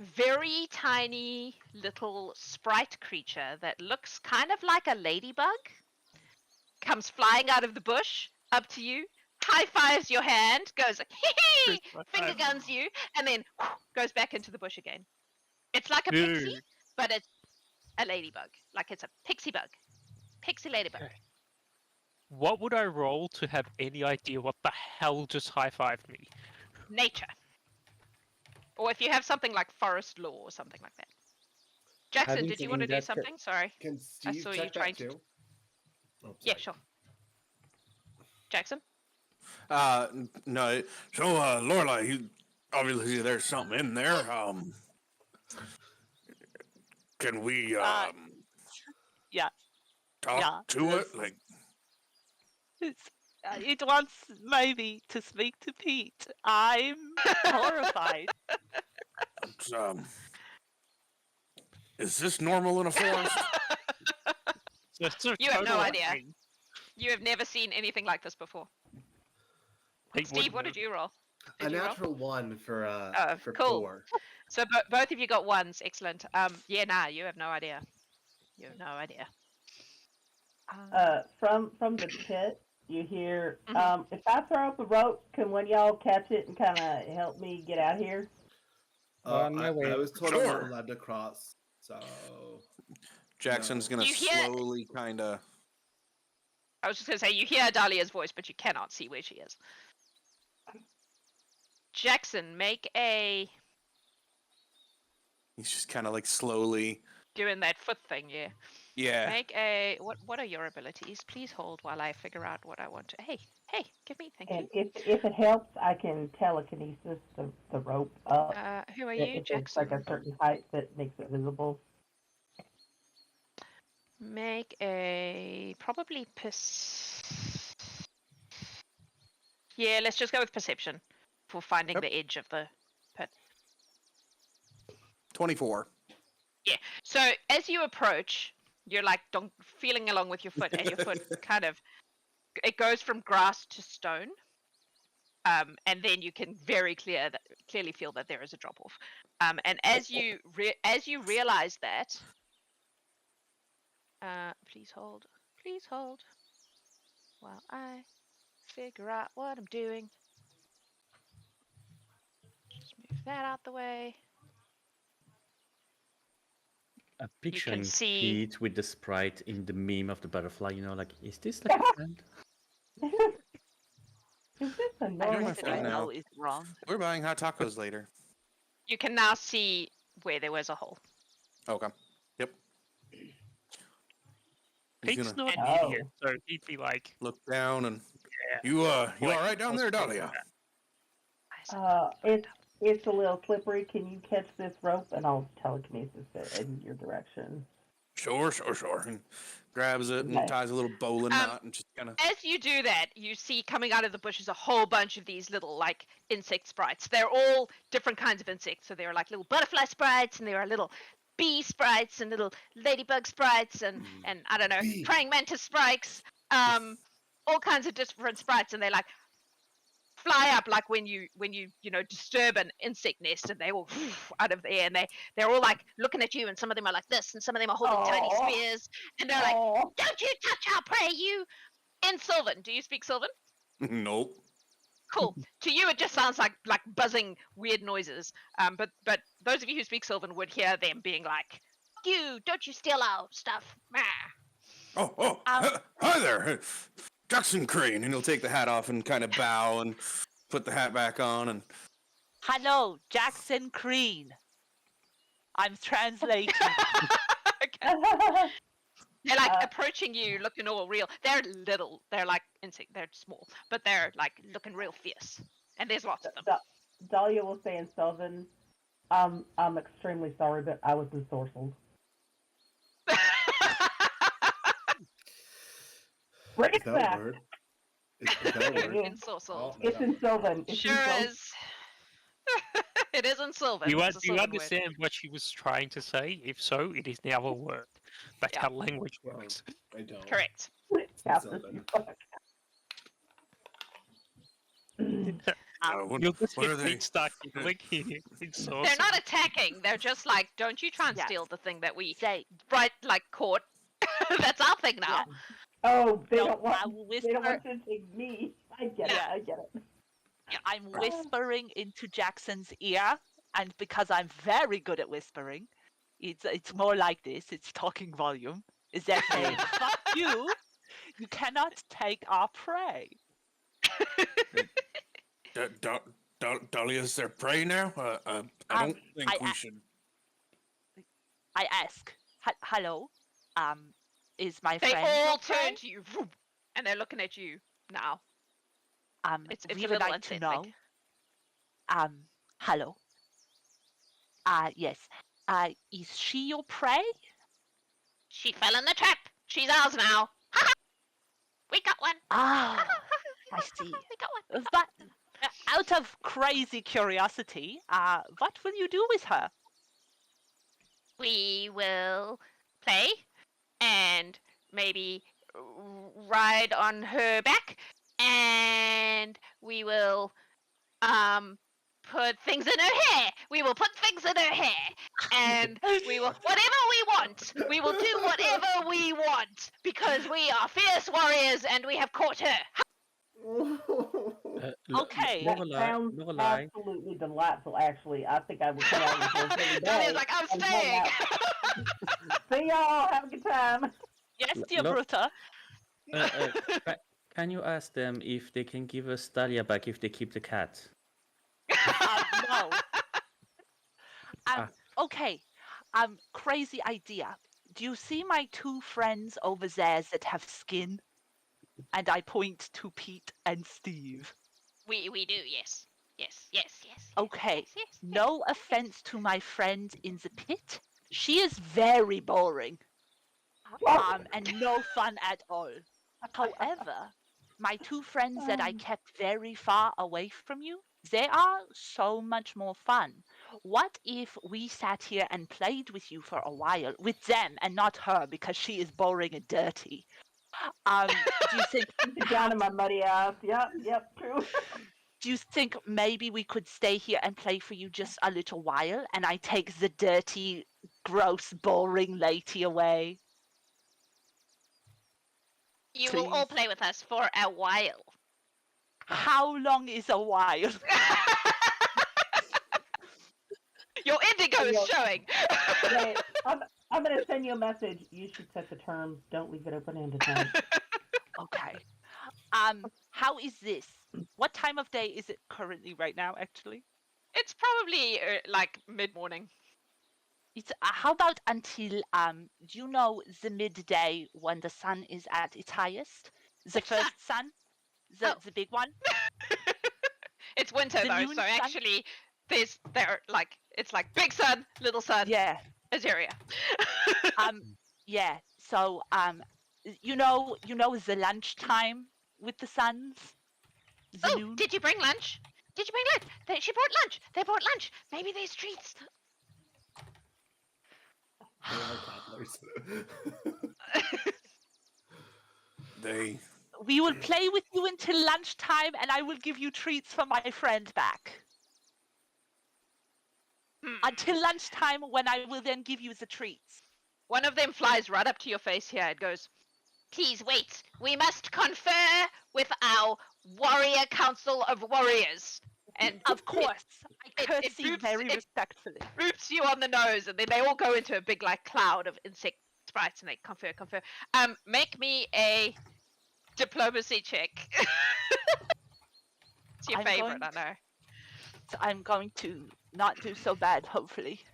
very tiny little sprite creature that looks kind of like a ladybug comes flying out of the bush up to you, high fives your hand, goes hee hee, finger guns you, and then goes back into the bush again. It's like a pixie, Dude. but it's a ladybug. Like it's a pixie bug. Pixie ladybug. Okay. What would I roll to have any idea what the hell just high-fived me? Nature. Or if you have something like forest law or something like that. Jackson, Having did you seen want to do that- something? Sorry. Can I Steve saw you check trying that to- too? Oh, Yeah, sorry. sure. Jackson? No. So, Lorelei, obviously there's something in there. Can we Yeah. talk yeah, to there's- it? Like, It wants maybe to speak to Pete. I'm horrified. it's, is this normal in a forest? You have no idea. You have never seen anything like this before. Steve, what did you roll? A Did you roll? natural one for for cool. Thor. So both of you got ones. Excellent. Yeah, nah, you have no idea. You have no idea. From the pit, you hear, Mhm. if I throw up a rope, can one of y'all catch it and kind of help me get out here? On my way. I was told I'm Sure. not allowed to cross, so Jackson's No. gonna You hear- slowly kind of. I was just gonna say you hear Dahlia's voice, but you cannot see where she is. Jackson, make a He's just kind of like slowly. doing that foot thing, yeah. Yeah. Make a what are your abilities? Please hold while I figure out what I want to. Hey, give me. Thank And you. if it helps, I can telekinesis the rope up. Who are If you, it's Jackson? like a certain height that makes it visible. Make a probably Yeah, let's just go with perception for finding Yep. the edge of the pit. 24. So as you approach, you're like feeling along with your foot, and your foot kind of it goes from grass to stone, and then you can very clearly feel that there is a drop off. And as you realize that, Please hold. Please hold. While I figure out what I'm doing. Just move that out the way. I'm picturing see- Pete with the sprite in the meme of the butterfly. You know, like, is this like a friend? Is this a Everything my normal friend I thing? now. know is wrong. We're buying hot tacos later. You can now see where there was a hole. Okay. Yep. He's Pete's gonna not an Oh. idiot, so he'd be like, look down and yeah. you all Wait, right down I'll there, speak to Dahlia? that. It's a little slippery. Can you catch this rope? And I'll telekinesis it in your direction. Sure. And grabs it and Okay. ties a little bowling knot and just kind of. As you do that, you see coming out of the bushes a whole bunch of these little like insect sprites. They're all different kinds of insects. So there are like little butterfly sprites, and there are little bee sprites, and little ladybug sprites, and I don't know, Bee. praying mantis sprites. All kinds of different sprites, and they like fly up like when you disturb an insect nest, and they all out of the air, and they're all like looking at you, and some of them are like this, and some of them are holding tiny Aw. spears, and they're like, Oh, "Don't you touch our prey, you!" In Sylvan, do you speak Sylvan? Nope. Cool. To you, it just sounds like buzzing weird noises. But those of you who speak Sylvan would hear them being like, "Fuck you! Don't you steal our stuff!" Oh, hi there, Jackson Crane. And he'll take the hat off and kind of bow and put the hat back on. And Hello, Jackson Crean. I'm translating. Okay. They're like approaching you, looking all real. They're little. They're like insect. They're small, but they're like looking real fierce. And there's lots of them. Dahlia will say in Sylvan, I'm extremely sorry, but I was ensorcelled. Bring Is it that a back. word? Is that a word? It is. Ensorcelled. It's in Sylvan. It's Sure in Sylvan. is. It is in Sylvan. Do you, It's a do you Sylvan word. understand what she was trying to say? If so, it is now a word. That's Yeah. how language works. I don't. Correct. After Sylvan. you fuck. what, You'll just what are get they? Pete stuck in here. It's They're awesome. not attacking. They're just like, "Don't you try and Yes. steal the thing that we Say, caught." That's our thing now. Oh, they no, don't want. I will They don't whisper. want you to take me. I get it. Yeah. I get it. I'm whispering into Jackson's ear, and because I'm very good at whispering, it's more like this. It's talking volume. Is that saying, "Fuck you! You cannot take our prey." Dahlia's their prey now? I don't think we should. I ask, "Hello, is my They friend all your prey?" turn to you, vroom, and they're looking at you now. It's We a would little like to unsettling. know. Hello. Yes. Is she your prey? She fell in the trap. She's ours now. We got one. Ah, I see. We got one. But out of crazy curiosity, what will you do with her? We will play and maybe ride on her back, and we will put things in her hair. We will put things in her hair, and we will whatever we want. We will do whatever we want because we are fierce warriors and we have caught her. Okay. That sounds Lorelai, absolutely delightful. Actually, I think I would come out with this every day. Dahlia's like, "I'm and hang staying." out. See y'all. Have a good time. Yes, dear Lo- Bruta. can you ask them if they can give us Dahlia back if they keep the cat? No. Okay. Crazy idea. Do you see my two friends over there that have skin? And I point to Pete and Steve. We do, yes. Yes. Okay. Yes. No offense to my friend in the pit. She is very boring. And no fun at all. However, my two friends that I kept very far away from you, they are so much more fun. What if we sat here and played with you for a while, with them and not her because she is boring and dirty? Do you think Down in my muddy ass. Yep, true. do you think maybe we could stay here and play for you just a little while and I take the dirty, gross, boring lady away? You will all Please. play with us for a while. How long is a while? Your indigo is Well, showing. Wait, I'm going to send you a message. You should set the terms. Don't leave it open-ended. Tonight. Okay. How is this? What time of day is it currently right now, actually? It's probably like mid-morning. It's how about until you know the midday when the sun is at its highest? The Which sun? first sun? Oh. The big one? It's winter The though, noon so sun? actually it's like big sun, little sun, Yeah. Azaria. Yeah. So you know the lunchtime with the suns? The Oh, noon? did you bring lunch? Did you bring lunch? She brought lunch. They brought lunch. Maybe there's treats. They are toddlers. They We will play with you until lunchtime and I will give you treats for my friend back. Until lunchtime when I will then give you the treats. One of them flies right up to your face here and goes, "Please wait. We must confer with our warrior council of warriors." And Of course. I it curtsy boops- very it- respectfully. roops you on the nose, and then they all go into a big like cloud of insect sprites, and they confer. Make me a diplomacy check. It's your I'm favorite, going I know. So I'm going to not do so bad, hopefully.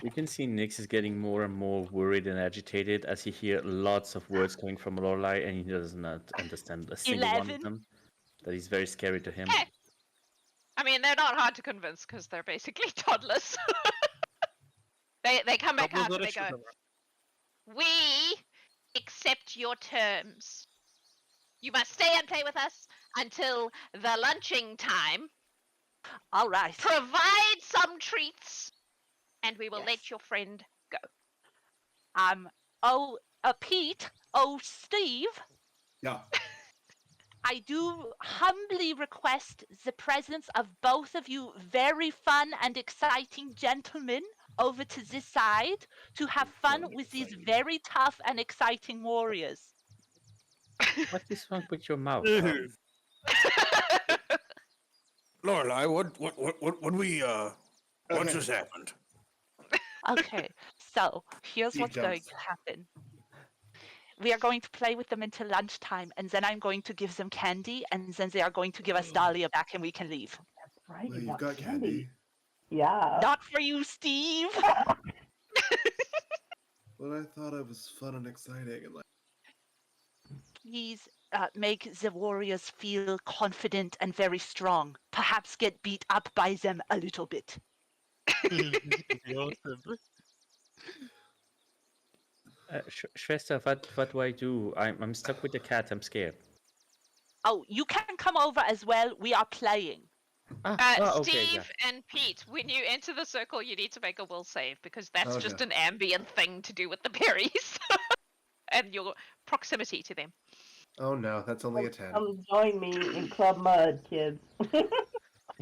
You can see Nyx is getting more and more worried and agitated as he hears lots of words coming from Lorelei and he does not understand a single one of 11. them. That is very scary to him. Yeah. I mean, they're not hard to convince because they're basically toddlers. They come back Double up and they the go, sugar. "We accept your terms. You must stay and play with us until the lunching time. All right. Provide some treats, and we will Yes. let your friend go." Pete, Steve, Yeah. I do humbly request the presence of both of you very fun and exciting gentlemen over to this side to have fun Fun and with these exciting. very tough and exciting warriors. What is wrong with your mouth? Lorelai, what we what's just happened? Okay, so here's Steve what's going jumps. to happen. We are going to play with them until lunchtime, and then I'm going to give them candy, and then they are going to give us Dahlia back, and we can leave. Right? Well, you you've want got candy. Yeah. Not for you, Steve. But I thought it was fun and exciting and like Please make the warriors feel confident and very strong. Perhaps get beat up by them a little bit. Awesome. Schwester, what do I do? I'm stuck with the cat. I'm scared. Oh, you can come over as well. We are playing. Okay, Steve and Pete, when you enter the circle, you need to make a will save because that's just Okay. an ambient thing to do with the berries and your proximity to them. oh no, that's only a 10. Come join me in Club Mud, kids.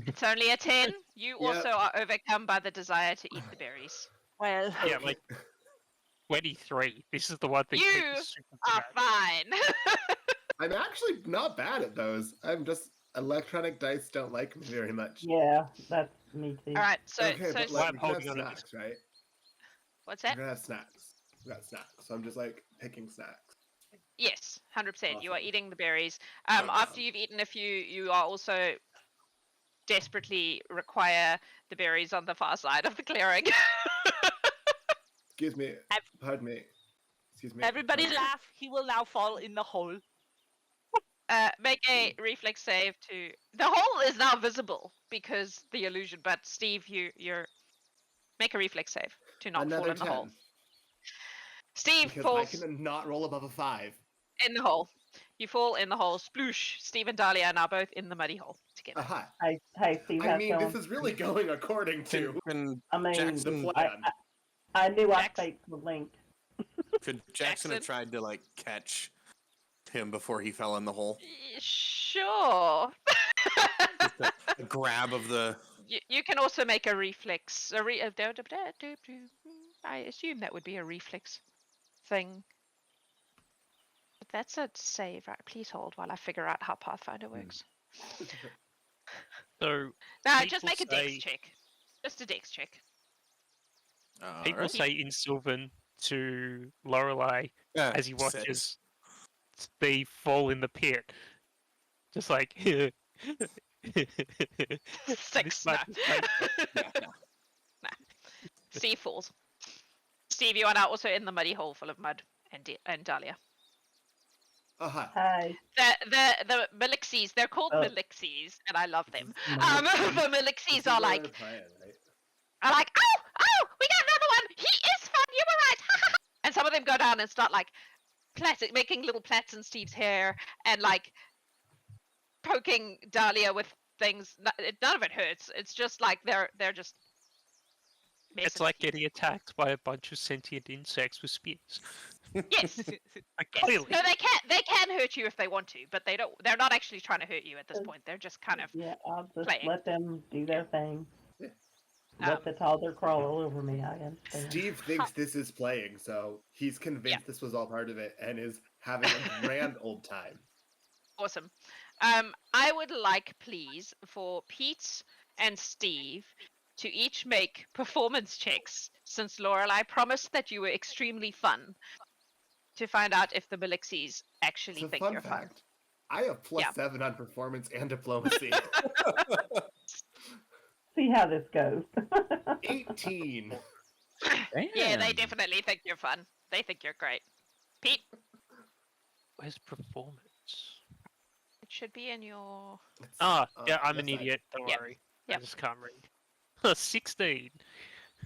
It's only a 10. You Yep. also are overcome by the desire to eat the berries. Well, Yeah, like 23. This is the one thing. You Peter's super Are bad. fine. I'm actually not bad at those. I'm just electronic dice don't like me very much. Yeah, that's me too. All right, so okay, but Why like, I'm we can have holding on to snacks, right? what's We're that? gonna have snacks. We got snacks, so I'm just like picking snacks. Yes, 100%. You are Awesome. eating the berries. Awesome. After you've eaten a few, you are also desperately require the berries on the far side of the clearing. Excuse me. Pardon me. Excuse me. everybody pardon me. laugh. He will now fall in the hole. Make a reflex save to. The hole is now visible because the illusion. But Steve, you're make a reflex save to not fall Another in the 10. hole. Steve Because falls I can not roll above a 5. in the hole. You fall in the hole. Sploosh. Steve and Dahlia are now both in the muddy hole together. Aha. Hey, Steve, I how's mean, it going? this is really going according to Can I mean, the Jackson, I, plan. I knew our Jackson- fates were linked. could Jackson have Jackson? tried to like catch him before he fell in the hole? Sure. Just a grab of the. You can also make a reflex. I assume that would be a reflex thing. That's a save, right? Please hold while I figure out how Pathfinder works. So Nah, people just make a dex say- check. Just a dex check. people Alright. say in Sylvan to Lorelei Yeah, as he six. watches Steve fall in the pit, just like. 6. This much is painful. Yeah. Steve falls. Steve, you are now also in the muddy hole full of mud and Dahlia. Hi. Hi. The Melixies, they're called Oh. Melixies, and I love them. Melixies. The Melixies are like, Right? oh, we got another one. He is fun. You were right. And some of them go down and start like making little plaits in Steve's hair and like poking Dahlia with things. None of it hurts. It's just like they're just. It's messing like with you. getting attacked by a bunch of sentient insects with spears. Yes. Like, Yes. clearly. No, they can hurt you if they want to, but they don't. They're not actually trying to hurt you at this point. They're just kind of. Yeah, I'll just playing. let them do their thing. Yeah. Let the toddler crawl all over me. I understand. Steve thinks this is playing, so he's convinced this was all part of it and is having a grand old time. Awesome. I would like, please, for Pete and Steve to each make performance checks, since Lorelei promised that you were extremely fun, to find out if the Melixies actually It's a think fun you're fact. I have +7 on performance and diplomacy. See how this goes. 18. Yeah, they Damn. definitely think you're fun. They think you're great. Pete, Where's performance? it should be in your. Ah, yeah, I'm that's an right. idiot. Don't Yep. worry. Yep. I just can't read. 16.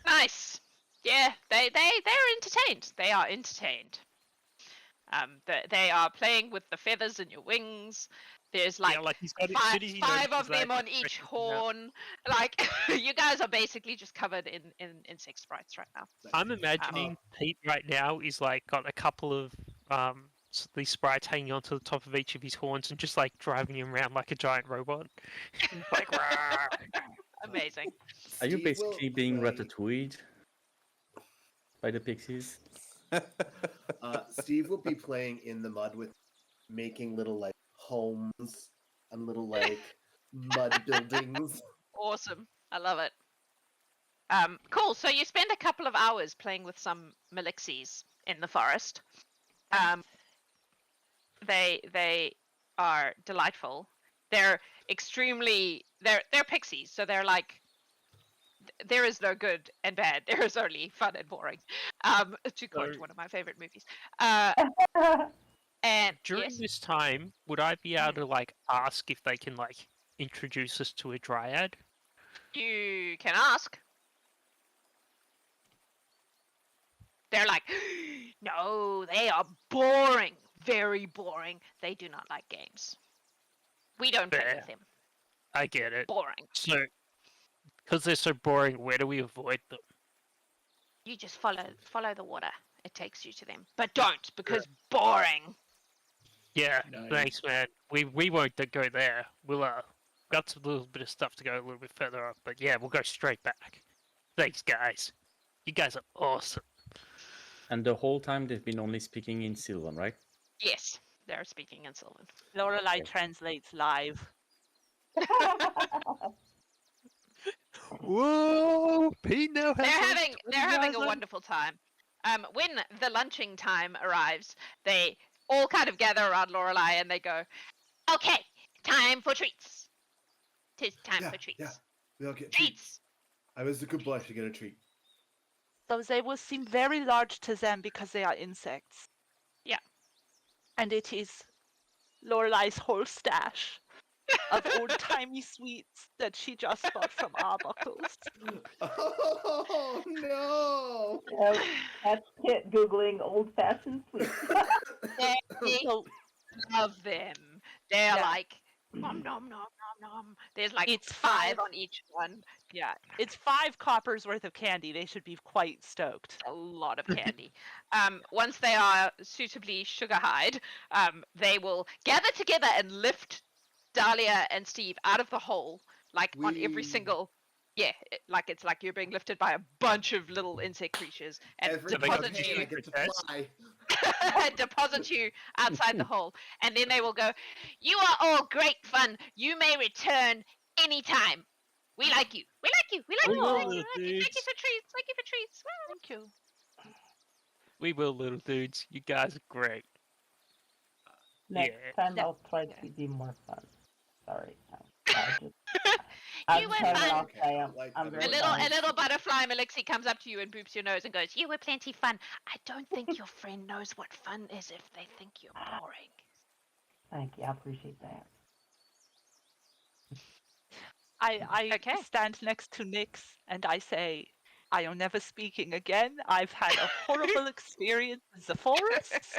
Nice. Yeah, they're entertained. They are entertained. They are playing with the feathers in your wings. There's like, Yeah, like he's got it. five, Soon as he five notices of them that, on he's each freaking out. horn. Like you guys are basically just covered in insect sprites right now. I'm imagining Pete right now is like got a couple of these sprites hanging onto the top of each of his horns and just like driving him around like a giant robot. Like, "Rawr." Amazing. Are you Steve will basically being play- ratatouille'd by the pixies? Steve will be playing in the mud with making little like homes and little like mud buildings. Awesome. I love it. Cool. So you spend a couple of hours playing with some Melixies in the forest. They are delightful. They're they're pixies, so they're like there is no good and bad. There is only fun and boring. To quote So- one of my favorite movies. And During yes, this time, would I be able to like ask if they can like introduce us to a dryad? you can ask. They're like, no, they are boring, very boring. They do not like games. We don't play Fair. with them. I get it. Boring. So, because they're so boring, where do we avoid them? You just follow the water. It takes you to them. But don't, because boring. Yeah, Nice. thanks, man. We won't go there. We'll got a little bit of stuff to go a little bit further up, but yeah, we'll go straight back. Thanks, guys. You guys are awesome. And the whole time they've been only speaking in Sylvan, right? Yes, they're speaking in Sylvan. Lorelei Okay. translates live. Whoa, Pete now has. They're having a wonderful time. When the lunching time arrives, they all kind of gather around Lorelei and they go, "Okay, time for treats. 'Tis time Yeah, for treats. yeah. They'll get treats. Treats." I was a good boy to get a treat. So they will seem very large to them because they are insects. Yeah. And it is Lorelei's whole stash of old-timey sweets that she just got from Arbuckles. Oh no! So that's Kit Googling old-fashioned sweets. They So love them. They're Yeah. like, nom nom nom nom nom. There's like It's five five. on each one. Yeah, it's 5 coppers worth of candy. They should be quite stoked. a lot of candy. Once they are suitably sugar-highed, they will gather together and lift Dahlia and Steve out of the hole, like on every We- single. Yeah, like it's like you're being lifted by a bunch of little insect creatures and Every So they got deposited campaign I you. get to Yes. fly. deposit you outside the hall, and then they will go, "You are all great fun. You may return anytime. We like you. We like you. We like We you. We will, like you. We little like you. Thank you dudes. for treats. Thank you for treats." Thank you. We will, little dudes. You guys are great. Next Yeah. time Yeah. I'll try Yeah. to be more fun. Sorry. I'm You were turning fun. off. I'm A very little, fun. a little butterfly Melixi comes up to you and boops your nose and goes, "You were plenty fun. I don't think your friend knows what fun is if they think you're boring." Thank you. I appreciate that. I Okay. stand next to Nyx and I say, I am never speaking again. I've had a horrible experience in the forests.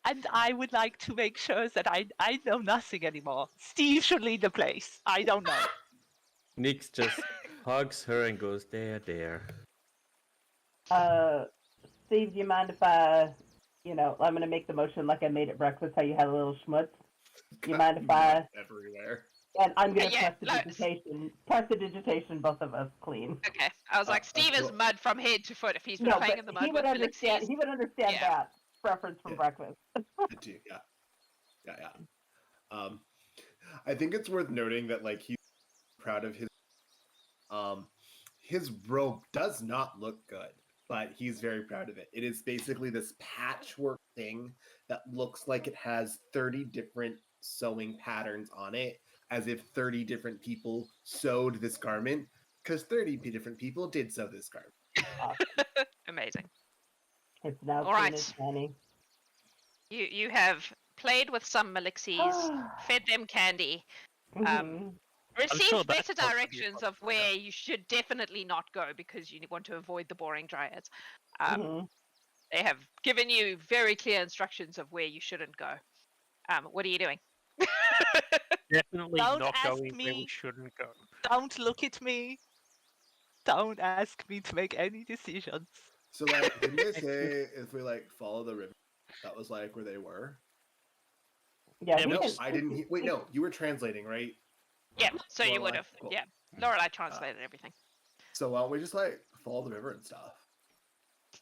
And I would like to make sure that I know nothing anymore. Steve should lead the place. I don't know. Nix just hugs her and goes, there. Steve, do you mind if I'm gonna make the motion like I made at breakfast, how you had a little schmutz? You mind if I? Everywhere. And I'm gonna Yeah, press the digitation, both of us clean. Okay. I was like, Steve is cool. mud from head to foot if he's been No, playing but in the he mud would with understand. Melixis. He would understand Yeah. that reference from Yeah. breakfast. Yeah. I think it's worth noting that like he's proud of his robe does not look good, but he's very proud of it. It is basically this patchwork thing that looks like it has 30 different sewing patterns on it, as if 30 different people sewed this garment, because 30 different people did sew this garment. Amazing. It's now All clean right. as Fanny. You have played with some Melixis, fed them candy, Mhm. received sure better that's not gonna be a directions problem of where you should definitely not go because you want to avoid the boring Dryads. Mhm. They have given you very clear instructions of where you shouldn't go. What are you doing? Definitely Don't not ask going where we me. shouldn't go. Don't look at me. Don't ask me to make any decisions. So like, didn't they say if we like follow the river, that was like where they were? Yeah, Yeah, we No, can- I didn't. Wait, no, you were translating, right? Yeah, so you Lorelai, would have. cool. Yeah, Lorelai translated everything. So why don't we just like follow the river and stuff?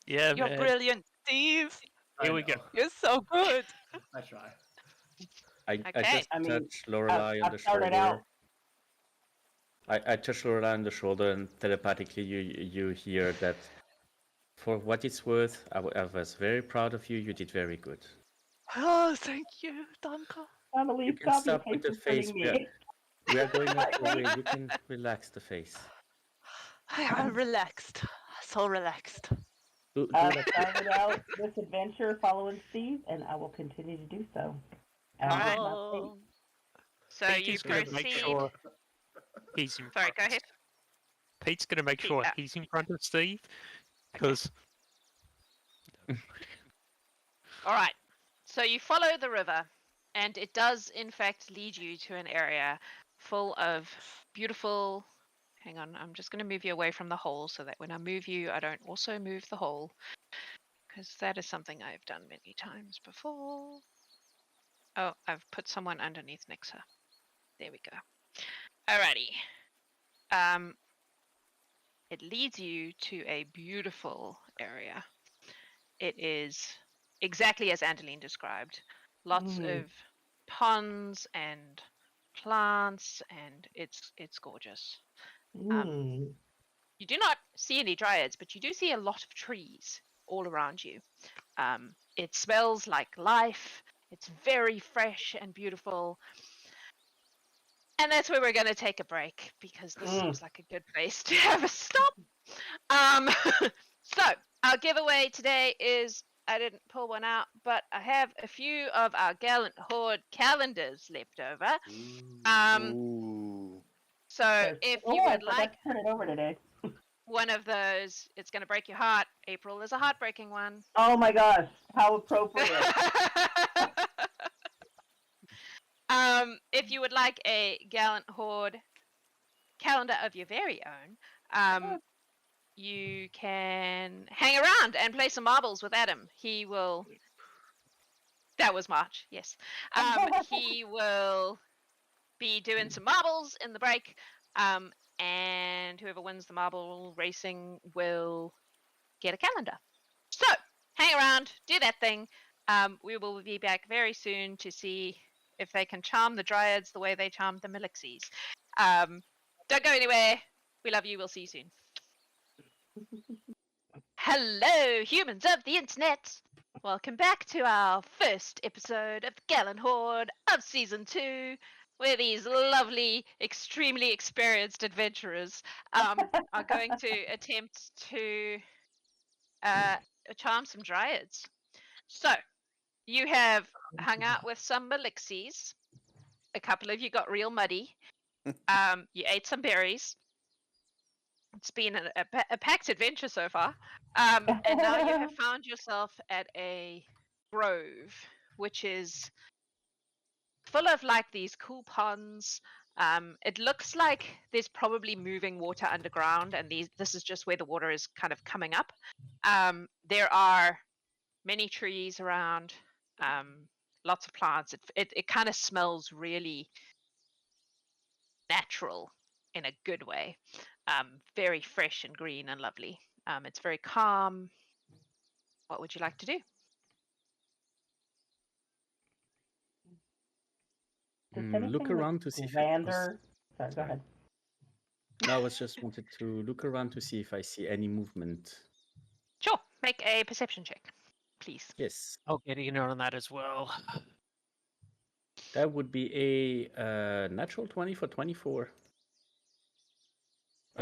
Yeah, You're man. brilliant, Steve. Here we go. You're so good. I try. I Okay. just I mean, touch Lorelai on the started shoulder. out. I touch Lorelai on the shoulder, and telepathically you hear that. For what it's worth, I was very proud of you. You did very good. Oh, thank you, Danka. Emily, You can stop stop your with the face face. hurting me. We are going up the way. You can relax the face. I'm relaxed. So relaxed. I started out this adventure following Steve, and I will continue to do so. Alright. Oh. So Pete you is going to make proceed. sure he's in Sorry, front. go ahead. Pete's going to make Pete, sure he's in front of Steve, because All right. So you follow the river, and it does, in fact, lead you to an area full of beautiful. Hang on, I'm just going to move you away from the hole so that when I move you, I don't also move the hole, because that is something I've done many times before. Oh, I've put someone underneath Nixa. There we go. Alrighty. It leads you to a beautiful area. It is exactly as Andeline described. Lots of ponds and plants, and it's gorgeous. You do not see any dryads, but you do see a lot of trees all around you. It smells like life. It's very fresh and beautiful. And that's where we're going to take a break, because this seems like a good place to have a stop. So our giveaway today is, I didn't pull one out, but I have a few of our Gallant Horde calendars left over. Ooh. So if you would like to turn it over today. one of those, it's going to break your heart. April is a heartbreaking one. Oh my gosh, how appropriate. If you would like a Gallant Horde calendar of your very own, you can hang around and play some marbles with Adam. He will. That was March, yes. He will be doing some marbles in the break, and whoever wins the marble racing will get a calendar. So, hang around, do that thing. We will be back very soon to see if they can charm the Dryads the way they charmed the Melixies. Don't go anywhere. We love you. We'll see you soon. Hello, humans of the internet. Welcome back to our first episode of the Gallant Horde of Season 2, where these lovely, extremely experienced adventurers are going to attempt to charm some Dryads. So, you have hung out with some Melixies. A couple of you got real muddy. You ate some berries. It's been a packed adventure so far. And now you have found yourself at a grove, which is full of like these cool ponds. It looks like there's probably moving water underground, and this is just where the water is kind of coming up. There are many trees around, lots of plants. It kind of smells really natural in a good way. Very fresh and green and lovely. It's very calm. What would you like to do? Does Look anything around look to see if grander? Sorry, go ahead. No, I was just wanted to look around to see if I see any movement. Sure. Make a perception check, please. Yes, I'll get in on that as well. that would be a natural 20 for 24.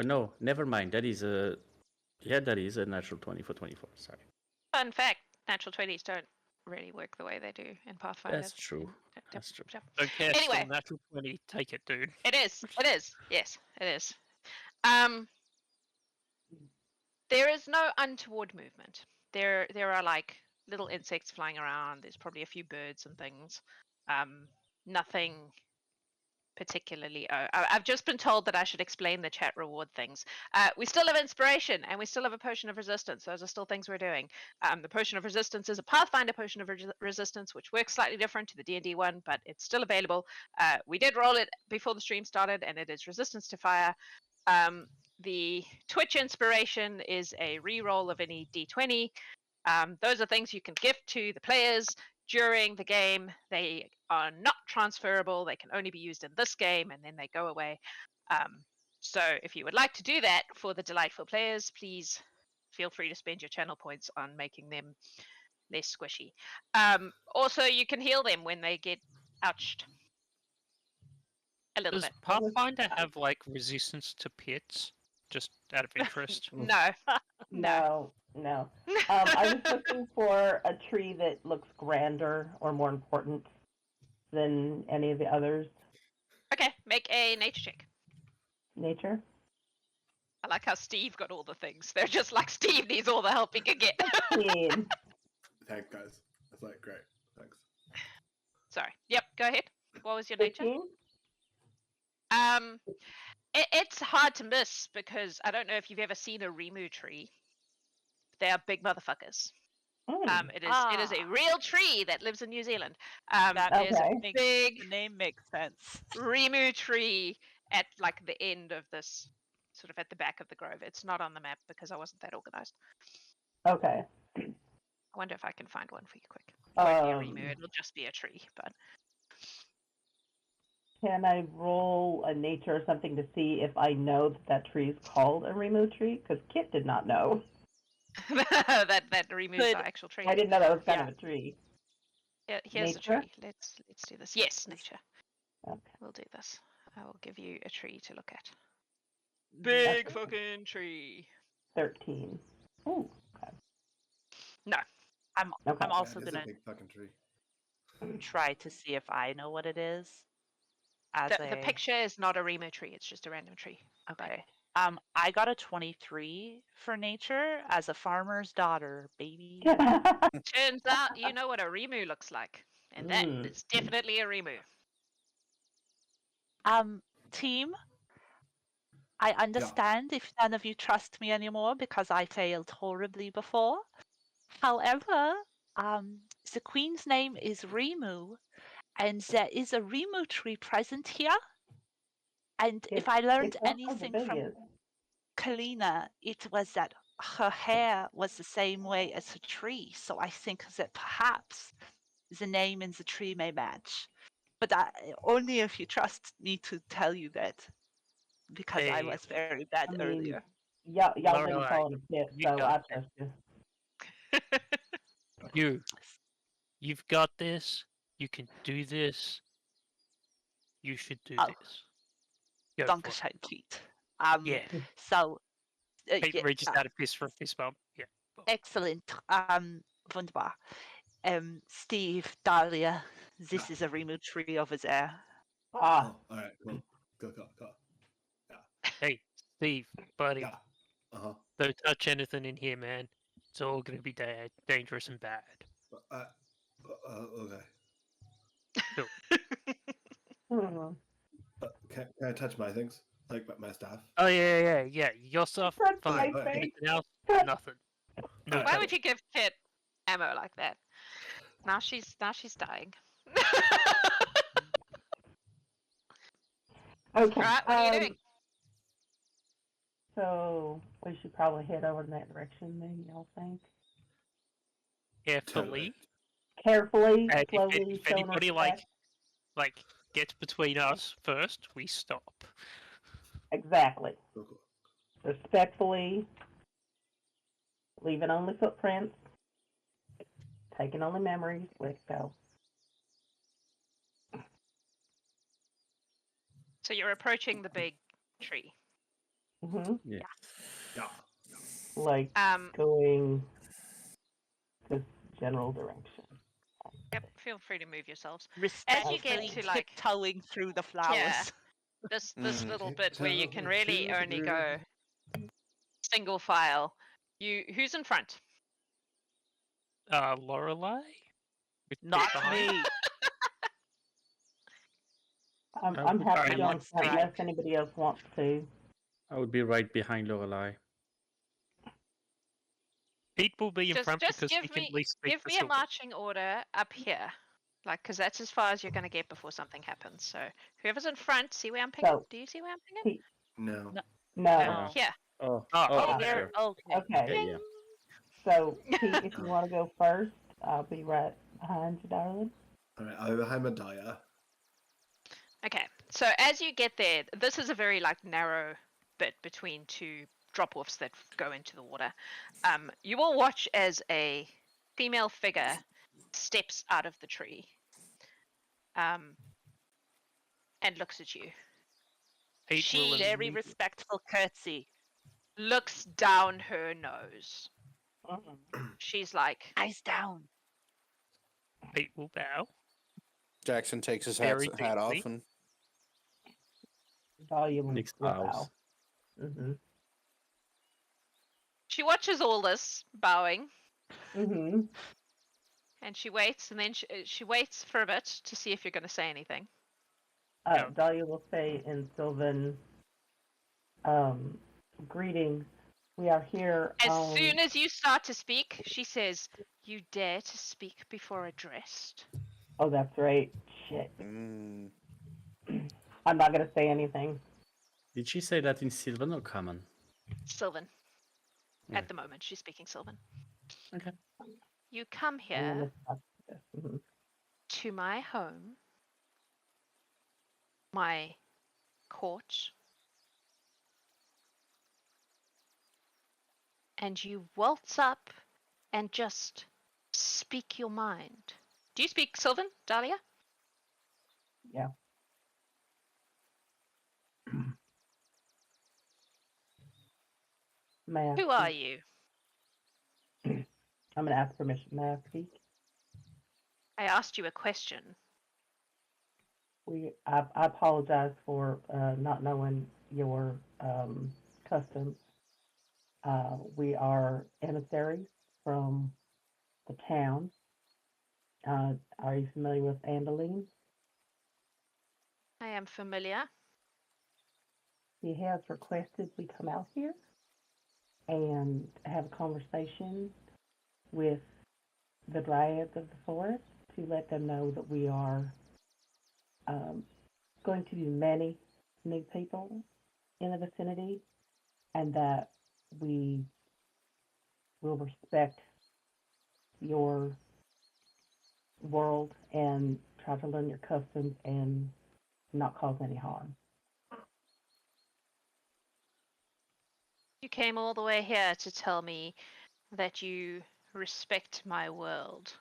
No, never mind. That is a natural 20 for 24. Sorry. Fun fact: natural 20s don't really work the way they do in Pathfinder. That's true. That's true. Don't care. Anyway. Still natural 20. Take it, dude. It is. It is. Yes, it is. There is no untoward movement. There are like little insects flying around. There's probably a few birds and things. Nothing particularly. I've just been told that I should explain the chat reward things. We still have inspiration, and we still have a potion of resistance. Those are still things we're doing. The potion of resistance is a Pathfinder potion of resistance, which works slightly different to the D&D one, but it's still available. We did roll it before the stream started, and it is resistance to fire. The Twitch inspiration is a reroll of any D20. Those are things you can gift to the players during the game. They are not transferable. They can only be used in this game, and then they go away. So if you would like to do that for the delightful players, please feel free to spend your channel points on making them less squishy. Also, you can heal them when they get ouched. A little Does bit. Pathfinder have like resistance to pits? Just out of interest. No. No. I was looking for a tree that looks grander or more important than any of the others. Okay, make a nature check. Nature? I like how Steve got all the things. They're just like, Steve needs all the help he can get. 15. Thanks, guys. That's like great. Thanks. Sorry. Yep, go ahead. What was your nature? 15? It's hard to miss because I don't know if you've ever seen a Rimu tree. They are big motherfuckers. It is a real tree that lives in New Zealand. There's a big The name makes sense. Rimu tree at like the end of this, sort of at the back of the grove. It's not on the map because I wasn't that organized. Okay. I wonder if I can find one for you quick. It won't be a Rimu, it'll just be a tree, but Can I roll a nature or something to see if I know that tree is called a Rimu tree? Because Kit did not know. that Rimu's Could- the actual tree. I didn't know that was kind Yeah. of a tree. Yeah, here's the Nature? tree. Let's do this. Yes, nature. Okay. We'll do this. I will give you a tree to look at. Big Big fucking tree. 13. Ooh. Okay. I'm Okay. I'm also That is gonna a big fucking tree. try to see if I know what it is. As The picture is not a Rimu tree. It's just a random tree. Okay. I got a 23 for nature as a farmer's daughter, baby. Turns out you know what a Rimu looks like, and that Mm. is definitely a Rimu. Team, I understand if none of you trust me anymore because I failed horribly before. However, the queen's name is Rimu, and there is a Rimu tree present here. And if I learned It's not so anything big from as- Kalina, it was that her hair was the same way as her tree, so I think that perhaps the name in the tree may match. But only if you trust me to tell you that, because I Hey, was very bad I mean, earlier. y'all didn't Lorelai, call it a pit, you so got I it. trust you. You've got this. You can do this. You should do Oh. this. Go for it. Dankeschön, Pete. Yeah. So, Pete yeah, reaches out a fist for a fist bump. Yeah. excellent. Wunderbar. Steve, Dahlia, this Yeah. is a remote tree over there. Ah, Oh, all right, cool. Go. Hey, Steve, buddy, Yeah. Uh-huh. don't touch anything in here, man. It's all gonna be dangerous and bad. Okay. hmm. Can I touch my things? Like my staff? Oh yeah. Your stuff, Touch fine. my face. Anything else? Touch- Nothing. No Alright. Why touch. would you give Kit ammo like that? Now she's dying. Okay. Right, what are you doing? So we should probably head over in that direction, then, y'all think? Carefully. Carefully, And slowly, if showing anybody respect. like gets between us first, we stop. Exactly. Cool. Respectfully, leaving only footprints, taking only memories. Let's go. So you're approaching the big tree. hmm Yeah. Yeah. Like going this general direction. Yep, feel free to move yourselves. Respectfully to, like- tiptoeing through the flowers. Yeah. This little bit where you can really only go single file. Who's in front? Lorelai? With Not Pete behind? me. I'm happy to go in Let's front try. unless anybody else wants to. I would be right behind Lorelai. Pete will be in front Just because he give can me at least speak give for me a Sylvan. marching order up here. Like, because that's as far as you're going to get before something happens. So whoever's in front, see where I'm picking? So- Do you see where I'm picking? No. No. Yeah. Here. Oh, Oh, okay. Here, Sure. okay. Okay. Yeah. So, Pete, if you want to go first, I'll be right behind you, darling. All right, I'll be behind Medaya. Okay. So as you get there, this is a very narrow bit between two drop-offs that go into the water. You will watch as a female figure steps out of the tree, and looks at you. Pete will She- Very immediately- respectful curtsy. Looks down her nose. Mhm. She's like, Eyes down. Pete will bow. Jackson takes his Very hat off deeply. and Volume Nick's will bows. bow. Mm-hmm. she watches all this bowing, Mm-hmm. and she waits, and then she waits for a bit to see if you're going to say anything. Yeah. Dahlia will say in Sylvan, greetings. We are here As on... soon as you start to speak, she says, "You dare to speak before addressed." Oh, that's right. Shit. I'm not going to say anything. Did she say that in Sylvan or Common? Sylvan. Okay. At the moment, she's speaking Sylvan. Okay. You come I'm here gonna stop this. Mhm. to my home, my court, and you waltz up and just speak your mind. Do you speak Sylvan, Dahlia? Yeah. May I Who are speak? you? I'm going to ask permission. May I speak? I asked you a question. I apologize for not knowing your customs. We are emissaries from the town. Are you familiar with Andaline? I am familiar. He has requested we come out here and have a conversation with the Dryads of the forest to let them know that we are going to be many new people in the vicinity, and that we will respect your world and try to learn your customs and not cause any harm. You came all the way here to tell me that you respect my world.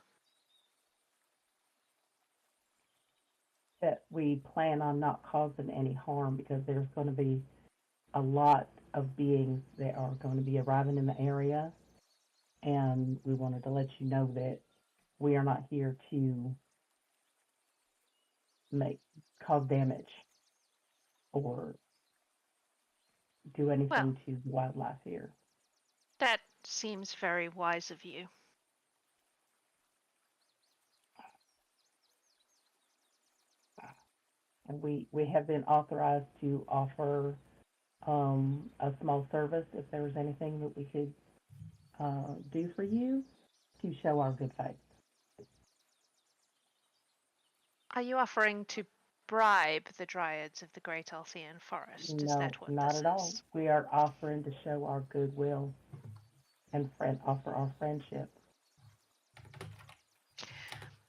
That we plan on not causing any harm because there's going to be a lot of beings that are going to be arriving in the area, and we wanted to let you know that we are not here to cause damage or do anything to the wildlife here. That seems very wise of you. And we have been authorized to offer a small service if there was anything that we could do for you to show our good faith. Are you offering to bribe the Dryads of the Great Althean Forest? Is No, that what not this at all. is? We are offering to show our goodwill and offer our friendship.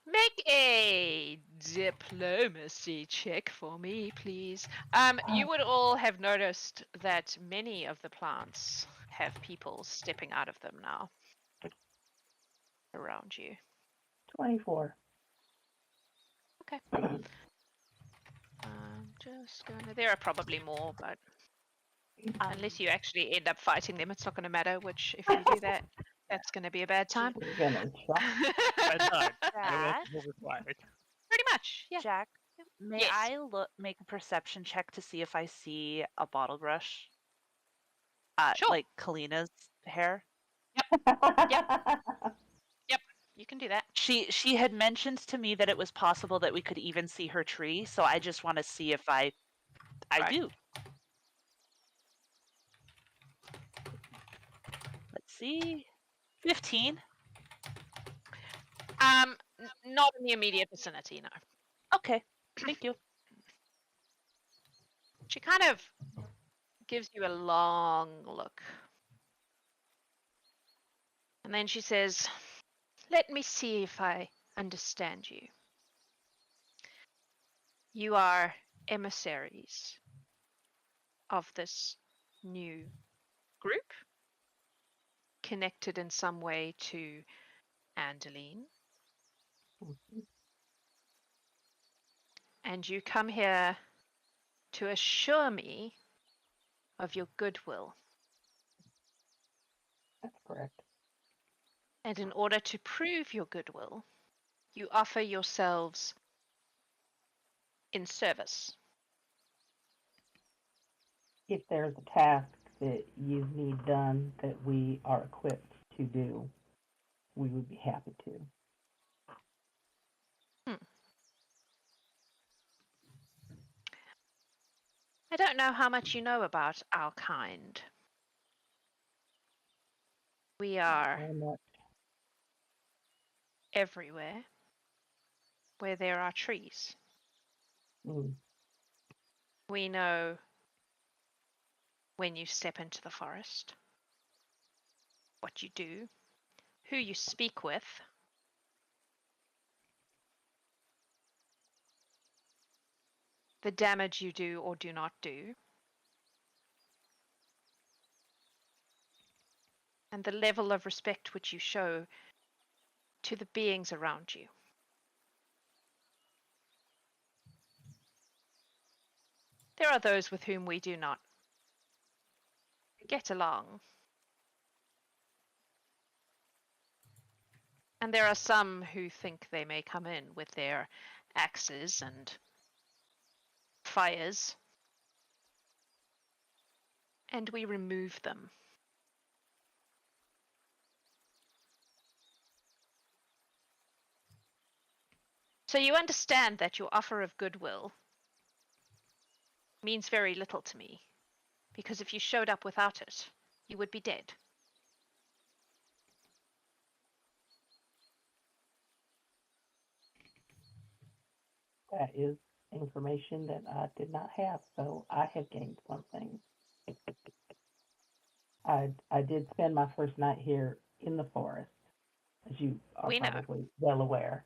Make a diplomacy check for me, please. You would all have noticed that many of the plants have people stepping out of them now around you. 24. Okay. Just gonna. There are probably more, but unless you actually end up fighting them, it's not going to matter. Which, if you do that, that's going to be a bad time. We're gonna try. And no, no Jack, alcohol required. Pretty much, yeah. Jack, may Yes. I make a perception check to see if I see a bottle brush? Sure. Like Kalina's hair. You can do that. She had mentioned to me that it was possible that we could even see her tree, so I just want to see if I Right. do. Let's see. 15. Not in the immediate vicinity, no. Okay. Thank you. She kind of gives you a long look. And then she says, "Let me see if I understand you. You are emissaries of this new group, connected in some way to Angeline. And you come here to assure me of your goodwill. That's correct. And in order to prove your goodwill, you offer yourselves in service. If there's a task that you need done that we are equipped to do, we would be happy to. I don't know how much you know about our kind. We are Very much. everywhere where there are trees. Mm. We know when you step into the forest, what you do, who you speak with, the damage you do or do not do, and the level of respect which you show to the beings around you. There are those with whom we do not get along. And there are some who think they may come in with their axes and fires, and we remove them. So you understand that your offer of goodwill means very little to me, because if you showed up without it, you would be dead. That is information that I did not have, so I have gained something. I did spend my first night here in the forest, as you are We know. probably well aware.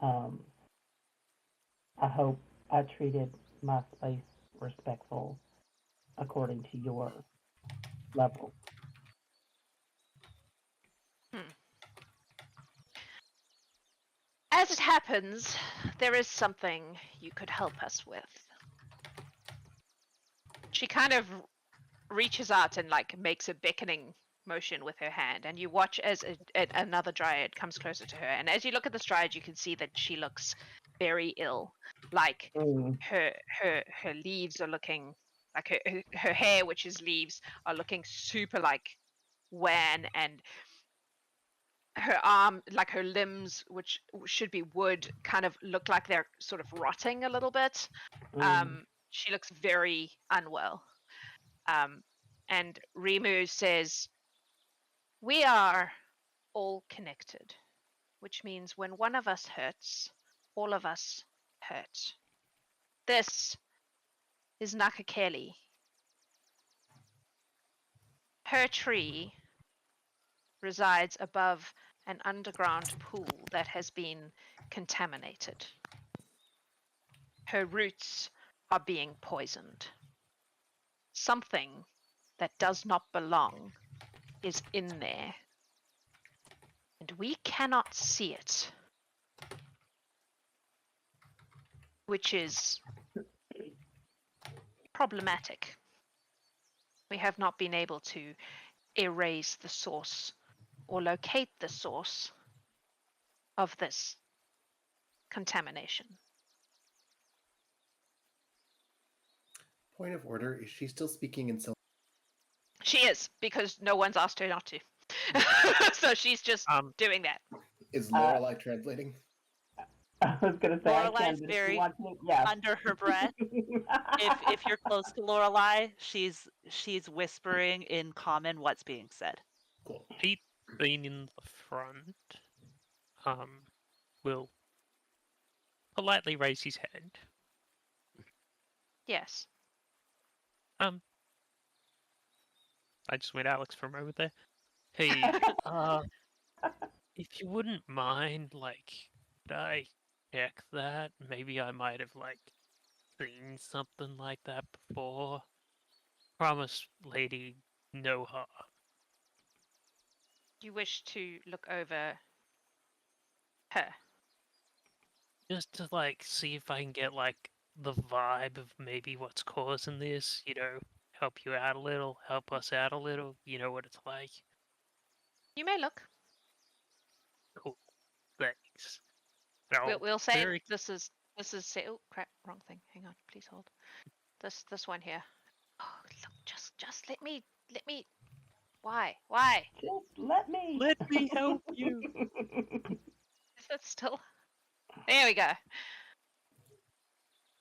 I hope I treated my space respectful according to your level. As it happens, there is something you could help us with. She kind of reaches out and like makes a beckoning motion with her hand, and you watch as another Dryad comes closer to her. And as you look at this Dryad, you can see that she looks very ill. Like her leaves are looking like her hair, which is leaves, are looking super like wan, and her arm, like her limbs, which should be wood, kind of look like they're sort of rotting a little bit. She looks very unwell. And Rimu says, "We are all connected, which means when one of us hurts, all of us hurt. This is Nakakeli. Her tree resides above an underground pool that has been contaminated. Her roots are being poisoned. Something that does not belong is in there, and we cannot see it, which is problematic. We have not been able to erase the source or locate the source of this contamination." Point of order: is she still speaking in Sylvan? She is, because no one's asked her not to. So she's just doing that. Is Lorelai translating? I was going to say, I can, Lorelai's but if you very want to, yes. under her breath. If you're close to Lorelai, she's whispering in common what's being said. Cool. Pete, being in the front, will politely raise his hand. Yes. I just went Alex for a moment there. Hey, if you wouldn't mind, like, could I check that? Maybe I might have, like, seen something like that before. Promise, lady, no harm. You wish to look over her. Just to, like, see if I can get, like, the vibe of maybe what's causing this, you know, help you out a little, help us out a little, you know what it's like. You may look. Cool. Thanks. No, We'll say very this is oh crap, wrong thing. Hang on, please hold. This one here. Oh, look, just let me Why? Just let me. Let me help you. Is it still? There we go.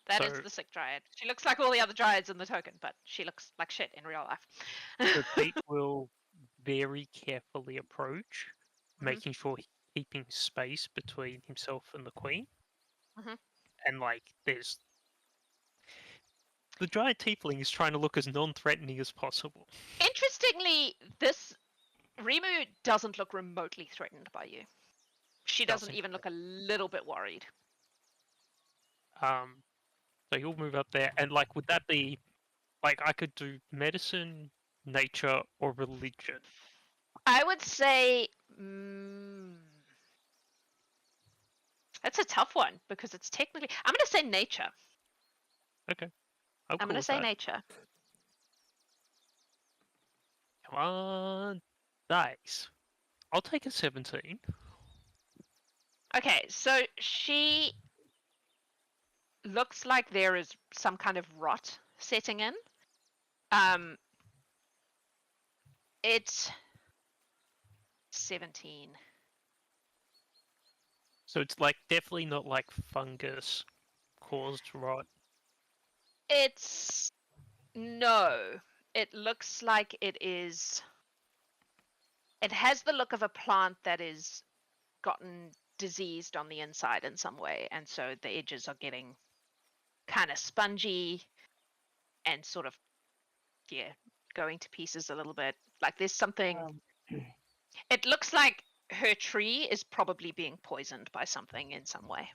That is So- the sick Dryad. She looks like all the other Dryads in the token, but she looks like shit in real life. So Pete will very carefully approach, making sure he's keeping space between himself and the queen. And like, there's the giant tiefling is trying to look as non-threatening as possible. Interestingly, this Rimu doesn't look remotely threatened by you. She doesn't even look a little bit worried. So you'll move up there, and like, would that be like I could do medicine, nature, or religion? I would say that's a tough one because it's technically. I'm going to say nature. Okay, I'm going to say nature. Come on, dice. I'll take a 17. Okay, so she looks like there is some kind of rot setting in. It's 17. So it's like definitely not like fungus caused rot. No. It looks like it is. It has the look of a plant that is gotten diseased on the inside in some way, and so the edges are getting kind of spongy and sort of going to pieces a little bit. Like there's something It looks like her tree is probably being poisoned by something in some way.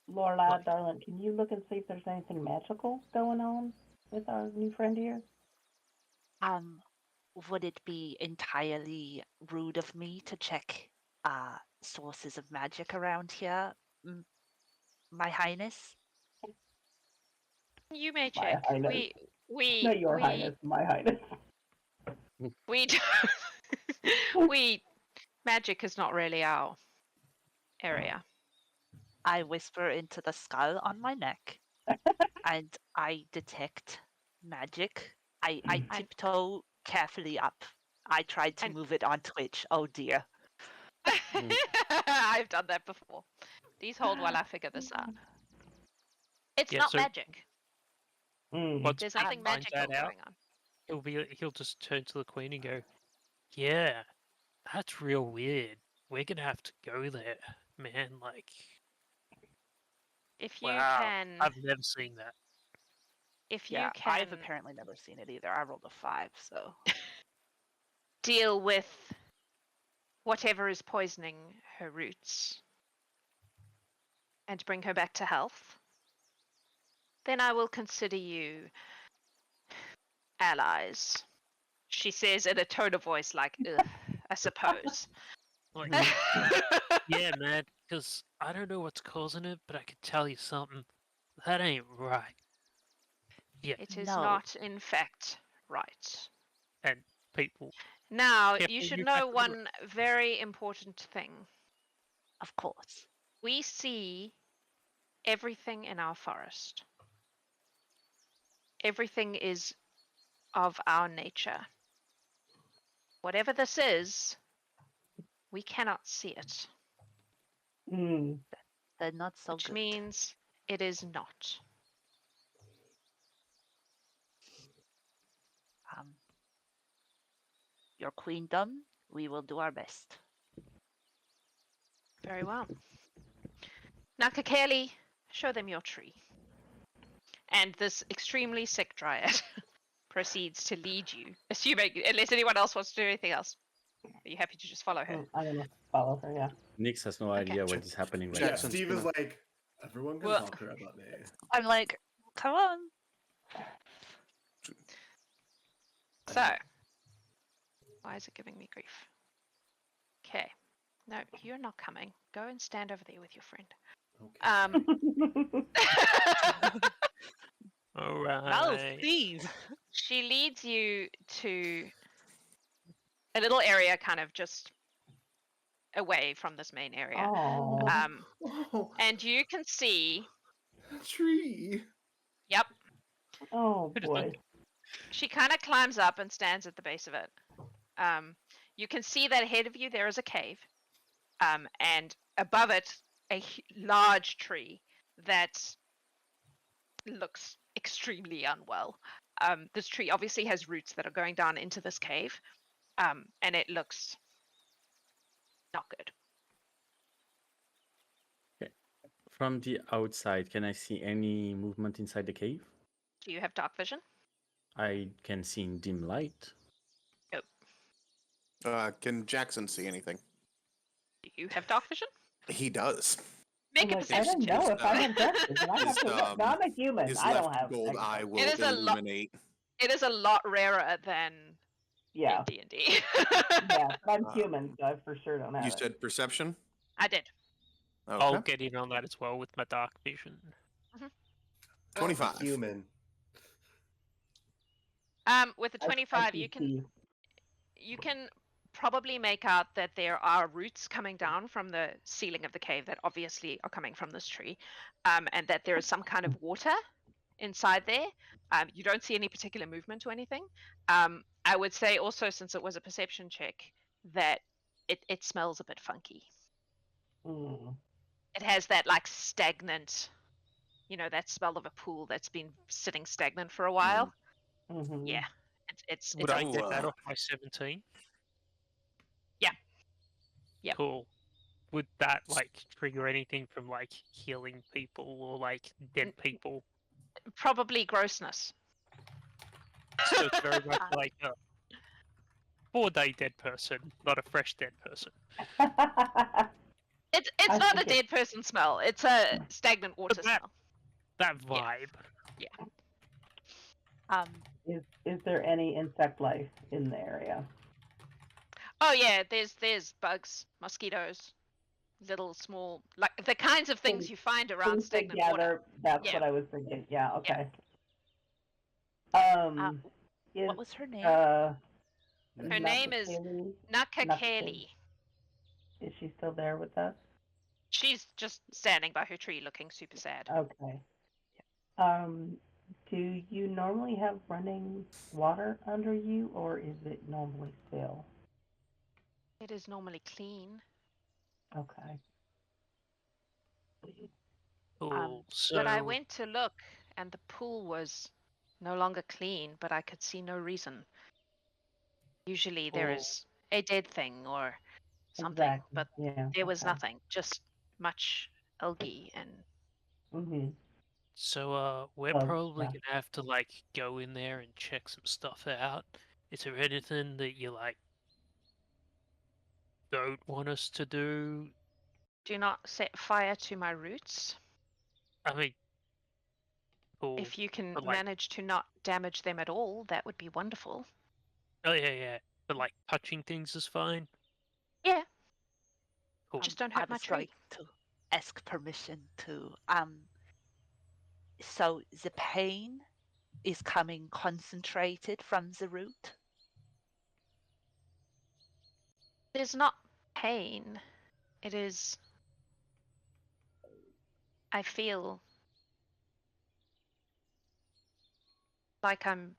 Lorelai, Right. darling, can you look and see if there's anything magical going on with our new friend here? Would it be entirely rude of me to check sources of magic around here, My Highness? You may My check. Highness. We No, Your Highness, My Highness. we we magic is not really our area. I whisper into the skull on my neck, and I detect magic. I I- tiptoe carefully up. I tried to And- move it on Twitch. Oh dear. I've done that before. Please hold while I figure this out. It's Yeah, not so- magic. Once There's Pete nothing finds magical that out, going on. he'll just turn to the queen and go, "Yeah, that's real weird. We're gonna have to go there, man. Like, If you wow, can, I've never seen that." if Yeah, you can I've apparently never seen it either. I rolled a 5, so deal with whatever is poisoning her roots and bring her back to health, then I will consider you allies. She says in a tone of voice like, ugh, I suppose. Like, yeah, man, because I don't know what's causing it, but I can tell you something. That ain't right. It is No. not, in fact, right. And people, Now, Careful, you should you know have to remember- one very important thing. of course. We see everything in our forest. Everything is of our nature. Whatever this is, we cannot see it, They're not so which good. means it is not. Your queendom, we will do our best. Very well. Now, Kakeli, show them your tree. And this extremely sick dryad proceeds to lead you, assuming, unless anyone else wants to do anything else. Are you happy to just follow her? I'm gonna follow her, yeah. Nix has no idea what is happening right Yeah, now. Jackson's Steve is gonna- like, everyone can Well- talk to her about me. I'm like, come on. So, why is it giving me grief? Okay. No, you're not coming. Go and stand over there with your friend. Okay. all No, right. Steve. She leads you to a little area kind of just away from this main area. Oh. Oh, And you can see, tree. yep, Oh boy. she kind of climbs up and stands at the base of it. You can see that ahead of you there is a cave, and above it a large tree that looks extremely unwell. This tree obviously has roots that are going down into this cave, and it looks not good. From the outside, can I see any movement inside the cave? Do you have dark vision? I can see in dim light. Can Jackson see anything? Do you have dark vision? He does. Make I'm a like, I perception don't check. know if I have justice. I have his, to look. No, I'm a human. His I don't left have. gold eye will It is a lot- illuminate. It is a lot rarer than Yeah, in D&D. yeah. But I'm Um, human, so I for sure don't have You it. said perception? I did. Okay. I'll get in on that as well with my dark vision. 25. Human. With a I 25, can you can see. you can probably make out that there are roots coming down from the ceiling of the cave that obviously are coming from this tree, and that there is some kind of water inside there. You don't see any particular movement or anything. I would say also, since it was a perception check, that it smells a bit funky. Mm. It has that like stagnant, that smell of a pool that's been sitting stagnant for a while. Mm-hmm. Yeah, it's Would a I get that Ooh. off my 17? Yeah. Yep. Cool. Would that like trigger anything from like healing people or like dead people? probably grossness. So it's very much like 4-day dead person, not a fresh dead person. It's I not a think dead person smell. It's a stagnant water that- smell. That Yeah. vibe. Is there any insect life in the area? Oh yeah, there's bugs, mosquitoes, little small, like the kinds of things you find around Things stagnant water. together. That's Yeah. what I was thinking. Yeah. Okay. Is What was her name? Her name is Nakakeli- Nakakeli. Is she still there with us? She's just standing by her tree looking super sad. Okay. Do you normally have running water under you, or is it normally still? It is normally clean. Okay. Cool. So But I went to look and the pool was no longer clean, but I could see no reason. Usually there Oh. is a dead thing or something, Exactly. but Yeah. there was okay. nothing, just much algae and Mhm. we're Bugs, probably yeah. gonna have to like go in there and check some stuff out. Is there anything that you like don't want us to do? do not set fire to my roots. I mean, cool. If you can But, like- manage to not damage them at all, that would be wonderful. Oh yeah. But like touching things is fine. Yeah. Cool. Just don't I hurt my would tree. like to ask permission to so the pain is coming concentrated from the root. It is not pain. It is. I feel like I'm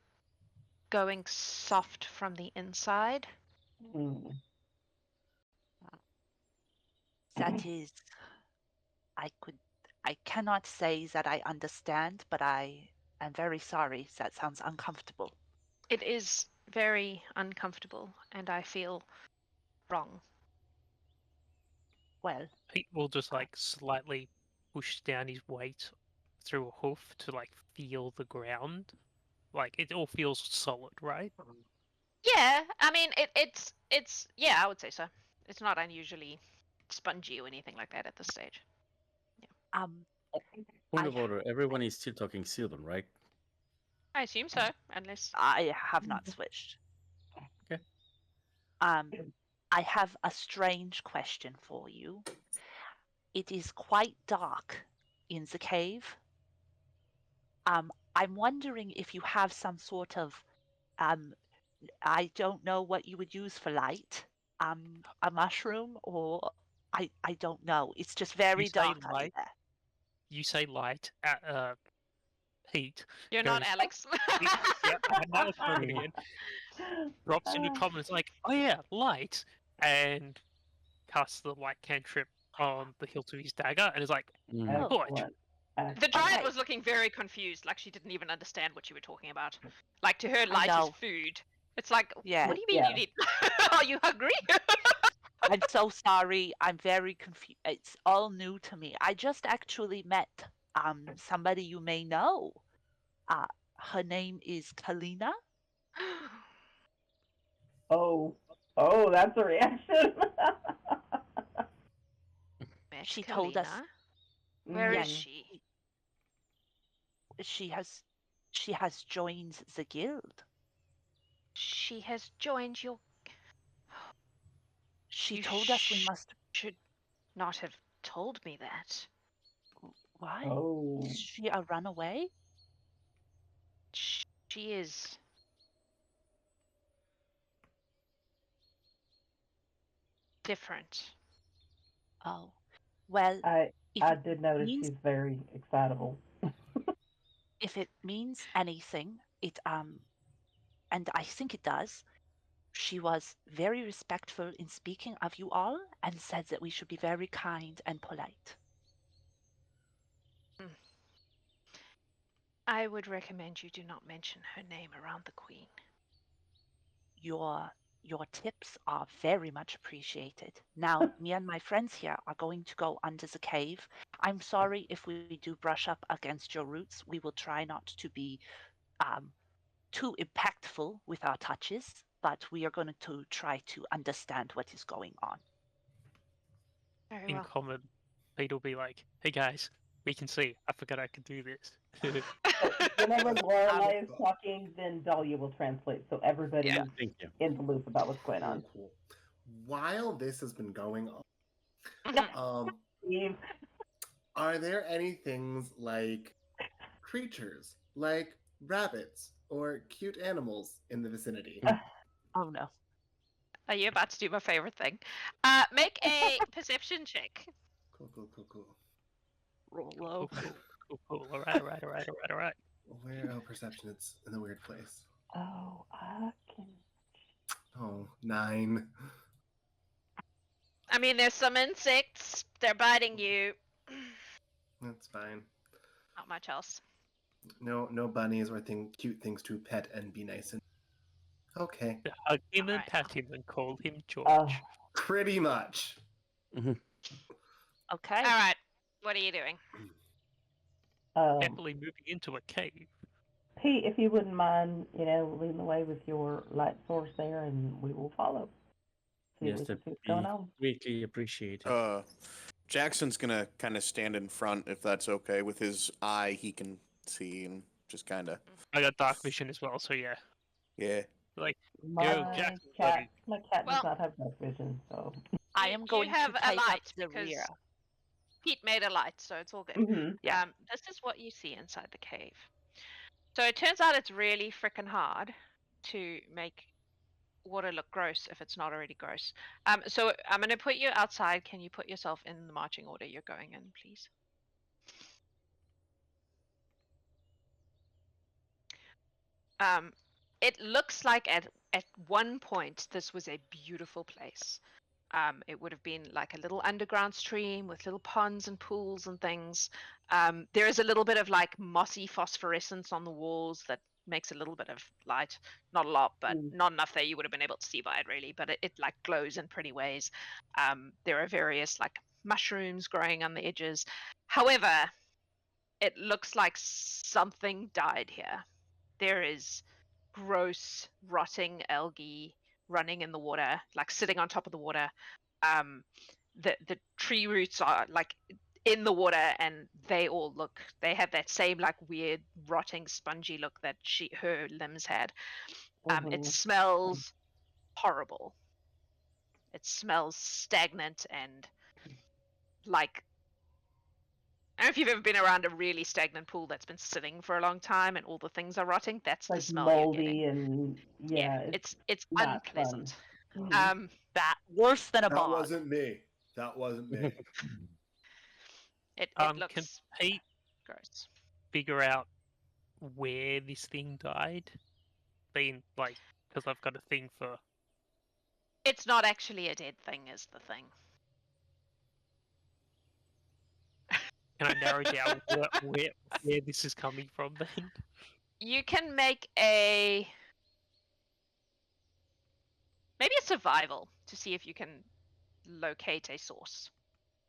going soft from the inside. Mm. That is, I cannot say that I understand, but I am very sorry. That sounds uncomfortable. It is very uncomfortable, and I feel wrong. Well, Pete will just like slightly push down his weight through a hoof to like feel the ground. Like it all feels solid, right? Yeah, I mean it's yeah, I would say so. It's not unusually spongy or anything like that at this stage. Point I- of order, everyone is still talking Sylvan, right? I assume so, unless I have not switched. Okay. I have a strange question for you. It is quite dark in the cave. I'm wondering if you have some sort of I don't know what you would use for light. A mushroom or I don't know. It's just very say dark under light? there. You say light, Pete. you're not goes, Alex. Yeah, and that was broken again. Drops into comments like, "Oh yeah, light," and casts the light cantrip on the hilt of his dagger, and is like, Mm. Oh. Excellent. The Dryad Okay. was looking very confused, like she didn't even understand what you were talking about. Like to her, light is know. food. It's like, Yeah. what do you mean Yeah. you need? Are you hungry? I'm so sorry. I'm very confused. It's all new to me. I just actually met somebody you may know. Her name is Kalina. Oh, that's a reaction. Met She told us- Kalina. Where is Mm. she? She has joined the guild. She has joined your. She You told us we must. should not have told me that. Why? Oh. Is she a runaway? She is. Different. Oh, well, I if I it did notice means- she's very excitable. if it means anything, and I think it does. She was very respectful in speaking of you all and said that we should be very kind and polite. I would recommend you do not mention her name around the Queen. Your tips are very much appreciated. Now, me and my friends here are going to go under the cave. I'm sorry if we do brush up against your roots. We will try not to be too impactful with our touches. but we are going to try to understand what is going on. Very In well. common, Pete will be like, "Hey guys, we can see. I forgot I could do this." So whenever Lorelai is talking, then Dahlia will translate, so everybody's Yeah. Thank you. in the loop about what's going on. Cool. While this has been going on, Mhm. Steve, are there any things like creatures, like rabbits or cute animals in the vicinity? Oh no. Are you about to do my favorite thing? Make a perception check. Cool. Roll low. Cool. All right. Where? Oh, perception. It's in a weird place. oh, I can. Oh, 9. I mean, there's some insects. They're biting you. That's fine. Not much else. No bunnies or cute things to pet and be nice and. Okay, Hug him and Alright. pat him and call him George. Oh, pretty much. Okay. All right. What are you doing? Happily moving into a cave. Pete, if you wouldn't mind, leading the way with your light source there, and we will follow. See Yes, what we that'd see what's be going on. greatly appreciated. Jackson's gonna kind of stand in front, if that's okay. With his eye, he can see and just kind of, I got dark vision as well, so yeah. yeah. Like, My Jackson, cat, buddy. my cat Well- does not have dark vision, so. I You- am you going to have a take up light the because- rear. Pete made a light, so it's all good. Mhm. Yeah. This is what you see inside the cave. So it turns out it's really freaking hard to make water look gross if it's not already gross. So I'm going to put you outside. Can you put yourself in the marching order you're going in, please? It looks like at one point this was a beautiful place. It would have been like a little underground stream with little ponds and pools and things. There is a little bit of like mossy phosphorescence on the walls that makes a little bit of light. Not a lot, but not enough that you would have been able to see by it really. But it like glows in pretty ways. There are various like mushrooms growing on the edges. However, it looks like something died here. There is gross, rotting algae running in the water, like sitting on top of the water. The tree roots are like in the water, and they have that same like weird, rotting, spongy look that her limbs had. It Mhm. smells horrible. It smells stagnant and like I don't know if you've ever been around a really stagnant pool that's been sitting for a long time and all the things are rotting. That's the Like smell you're getting. moldy and Yeah, it's not fun. unpleasant. Mhm. That worse than a That bog. wasn't me. That wasn't me. It Can looks Pete gross. figure out where this thing died? Being like, because I've got a thing for. It's not actually a dead thing, is the thing. Can I narrow down where this is coming from then? You can make maybe a survival to see if you can locate a source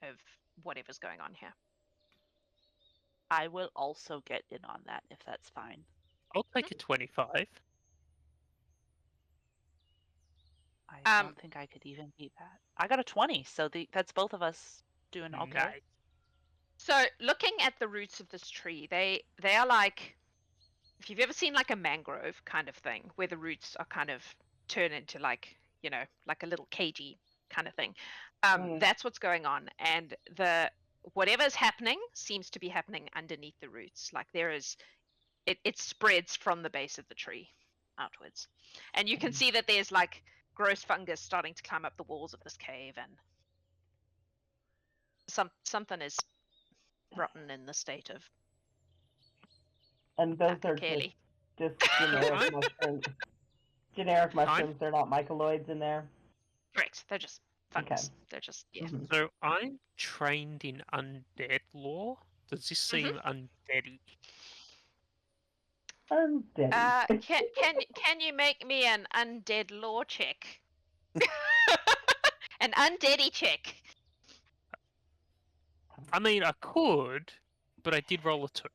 of whatever's going on here. I will also get in on that if that's fine. I'll take a 25. I don't think I could even beat that. I got a 20, so that's both of us doing okay. Nice. So looking at the roots of this tree, they are like, if you've ever seen like a mangrove kind of thing, where the roots are kind of turned into like, like a little cagey kind of thing. That's what's going on, and whatever's happening seems to be happening underneath the roots. Like it spreads from the base of the tree outwards, and you can see that there's like gross fungus starting to climb up the walls of this cave, and something is rotten in the state of And those are clearly. just generic mushrooms. Generic mushrooms. They're not mycoloids in there. Correct. They're just fungus. Okay. They're just yeah. Mhm. So I'm trained in undead lore. Does this seem undeady? Undead. Can you make me an undead lore check? An undeady check. I mean, I could, but I did roll a 2.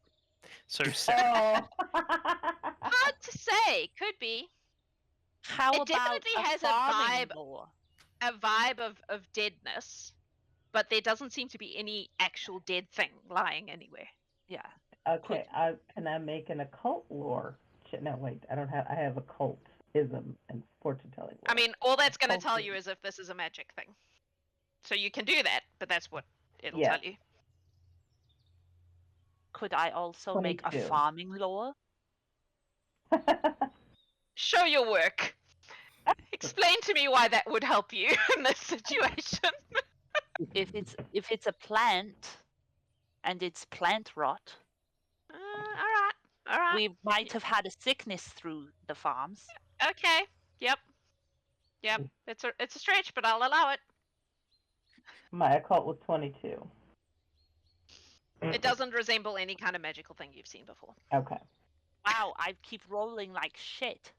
So 7. Oh. Hard to say. Could be. How It about definitely a has a farming vibe. lore? A vibe of deadness, but there doesn't seem to be any actual dead thing lying anywhere. Yeah. Okay, can I make an occult lore? No, wait, I don't have. I have occultism and fortune telling. I mean, all that's going to tell Occultism. you is if this is a magic thing. So you can do that, but that's what it'll Yeah. tell you. Could I also make a 22. farming lore? Show your work. Explain to me why that would help you in this situation. If it's a plant and it's plant rot, All right. we might have had a sickness through the farms. Okay. Yep. It's a stretch, but I'll allow it. My occult was 22. It doesn't resemble any kind of magical thing you've seen before. Okay. Wow, I keep rolling like shit.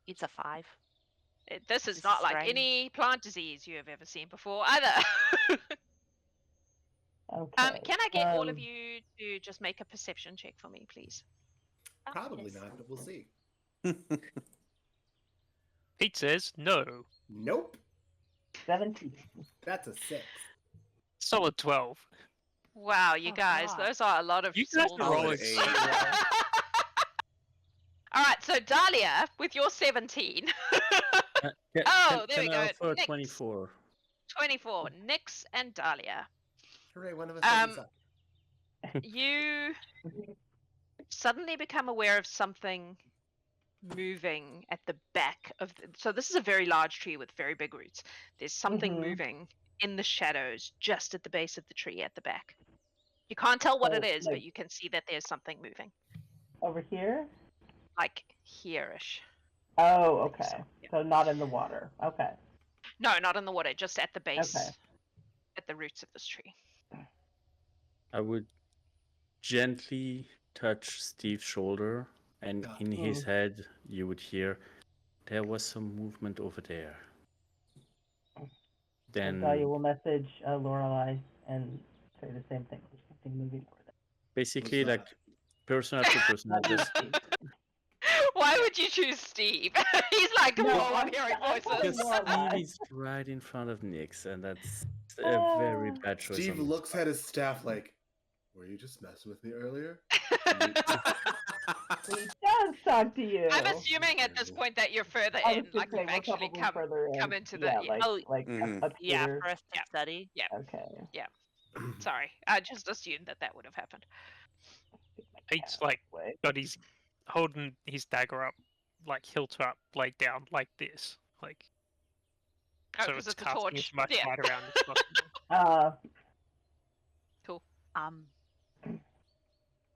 It's a 5. This is This not is like strange. any plant disease you have ever seen before either. Okay. Can I get all of you to just make a perception check for me, please? Probably yes. not, but we'll see. Pete says no. Nope. 17. That's a 6. Solid 12. Wow, you Oh, guys, God. those are a lot of You guys small are rolling numbers. so well. All right, so Dahlia with your 17. Oh, there we can go. I offer Next. 24? 24. Nyx and Dahlia. Hooray, one of us doesn't suck. You suddenly become aware of something moving at the back of so this is a very large tree with very big roots. There's something Mhm. moving in the shadows just at the base of the tree at the back. You can't tell what So, it is, like- but you can see that there's something moving, Over here? like here-ish. Oh, okay. So, yeah. So not in the water. Okay. No, not in the water, just at the base, Okay. at the roots of this tree. I would gently touch Steve's shoulder, and in his head, you would hear, there was some movement over there. And Then, Dahlia will message Lorelai and say the same thing. There's something moving over there. basically, What's like, personal to personal, Not you, just Steve. Why would you choose Steve? He's like, No, oh, I'm I'm- hearing I'm voices. because Lorelai. Steve is right in front of Nyx, and that's a very bad choice. Steve on his looks part. at his staff like, "Were you just messing with me earlier?" He does talk to you. I'm assuming at this point that you're further I in, was like just saying, you've we're actually probably further in. come into the. yeah, Yeah. like Oh, like Mhm. up Yeah, here. for us to Yeah. study. Okay. Sorry, I just assumed that would have happened. Pete's like Wait. got his holding his dagger up, like hilt up, laid down like this, like Oh, so 'cause it's it's a casting torch. as much Yeah. light around as possible. Cool.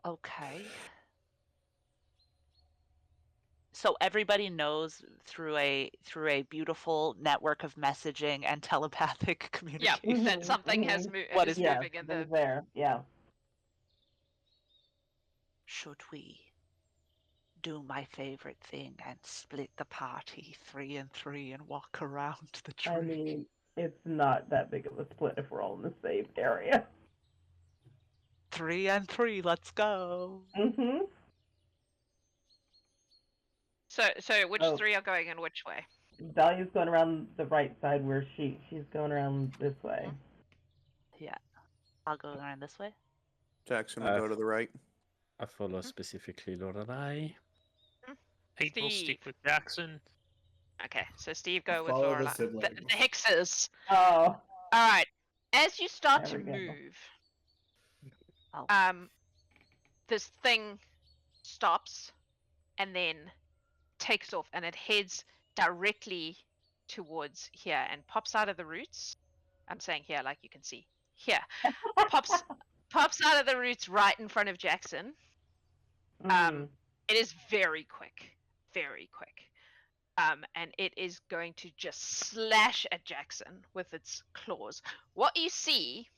Okay. So everybody knows through a beautiful network of messaging and telepathic Yeah, communication. that Mhm, something has mhm. What is is Yeah, moving in the. something's there. Yeah. Should we do my favorite thing and split the party 3 and 3 and walk around the tree? I mean, it's not that big of a split if we're all in the same area. 3 and 3, let's go. Mm-hmm. So which Oh. three are going in which way? Dahlia's going around the right side where she's going around this way. Yeah. I'll go around this way. Jackson will go to the right. I follow specifically Lorelai. Pete will Steve. stick with Jackson. Okay, so Steve go with Follow the Lorelai. siblings. The hexes. Oh. All right. As you start There to we go. move, Oh. this thing stops and then takes off, and it heads directly towards here and pops out of the roots. I'm saying here, like you can see here. pops out of the roots right in front of Jackson. Mm. It is very quick, very quick. And it is going to just slash at Jackson with its claws. What you see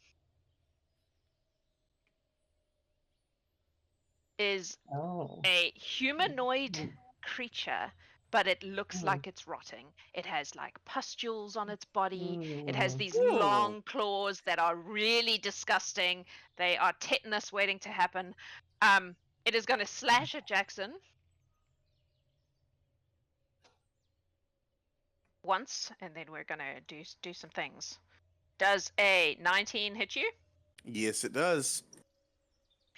is Oh. a humanoid creature, but it looks Mhm. like it's rotting. It has like pustules on its body. It has Mm. these Ooh. long claws that are really disgusting. They are tetanus waiting to happen. It is going to slash at Jackson. once, and then we're gonna do some things. Does a 19 hit you? Yes, it does.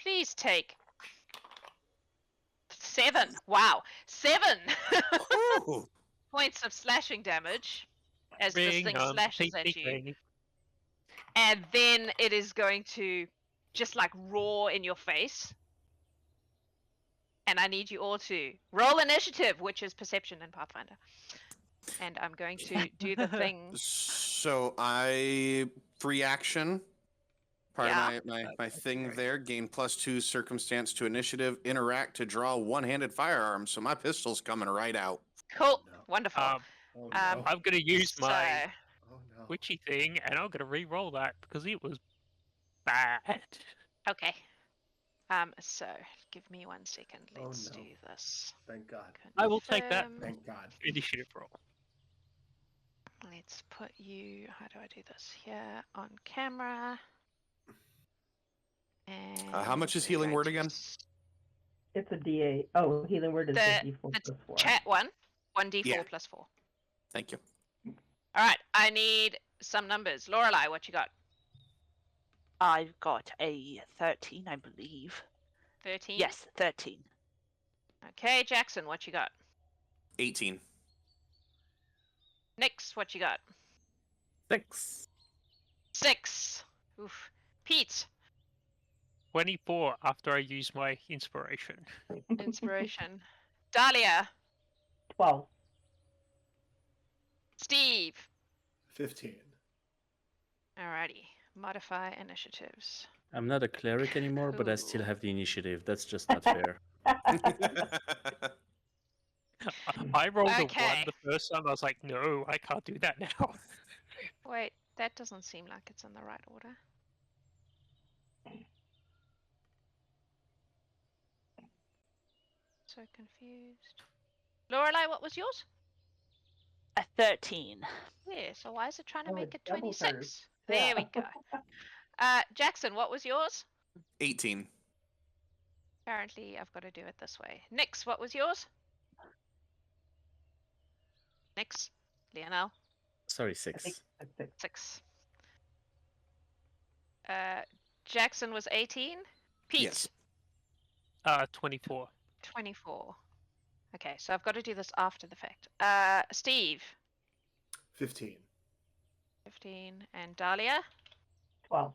Please take 7. Wow, 7 Whew. points of slashing damage as this Ring thing on slashes at you, TTRPG. and then it is going to just like roar in your face. And I need you all to roll initiative, which is perception in Pathfinder. And I'm going to do the thing. So I free action. Part Yeah. of my thing there, gain +2 circumstance to initiative, interact to draw one-handed firearm. So my pistol's coming right out. Cool. No. Wonderful. Oh no. I'm gonna use my Oh no. witchy thing, and I'm gonna re-roll that because it was bad. Okay. So give me 1 second. Oh, Let's no. do this. Thank God. I will take that. Confirm. Thank God. Initiative roll. Let's put you. How do I do this? Here on camera. And How much is we're healing going word to again? It's a D8. Oh, healing word is The- a D4 the plus 4. Chat one. 1d4 Yeah. plus 4. Thank you. All right. I need some numbers. Lorelai, what you got? I've got a 13, I believe. 13. Yes, 13. Okay, Jackson, what you got? 18. Nix, what you got? 6. 6. Oof. Pete, 24 after I use my inspiration. inspiration. Dahlia, 12. Steve. 15. Alrighty. Modify initiatives. I'm not a cleric anymore, but I still Cool. have the initiative. That's just not fair. I rolled a 1 Okay. the first time. I was like, no, I can't do that now. Wait, that doesn't seem like it's in the right order. So confused. Lorelai, what was yours? A 13. Yeah, so why is it trying to Oh, make it's it double 26? hers. There Yeah. we go. Jackson, what was yours? 18. Apparently, I've got to do it this way. Nix, what was yours? Nix, Lionel, Sorry, I think 6. that's 6. 6. Jackson was 18. Pete, Yes. 24. 24. Okay, so I've got to do this after the fact. Steve, 15. 15, and Dahlia. 12.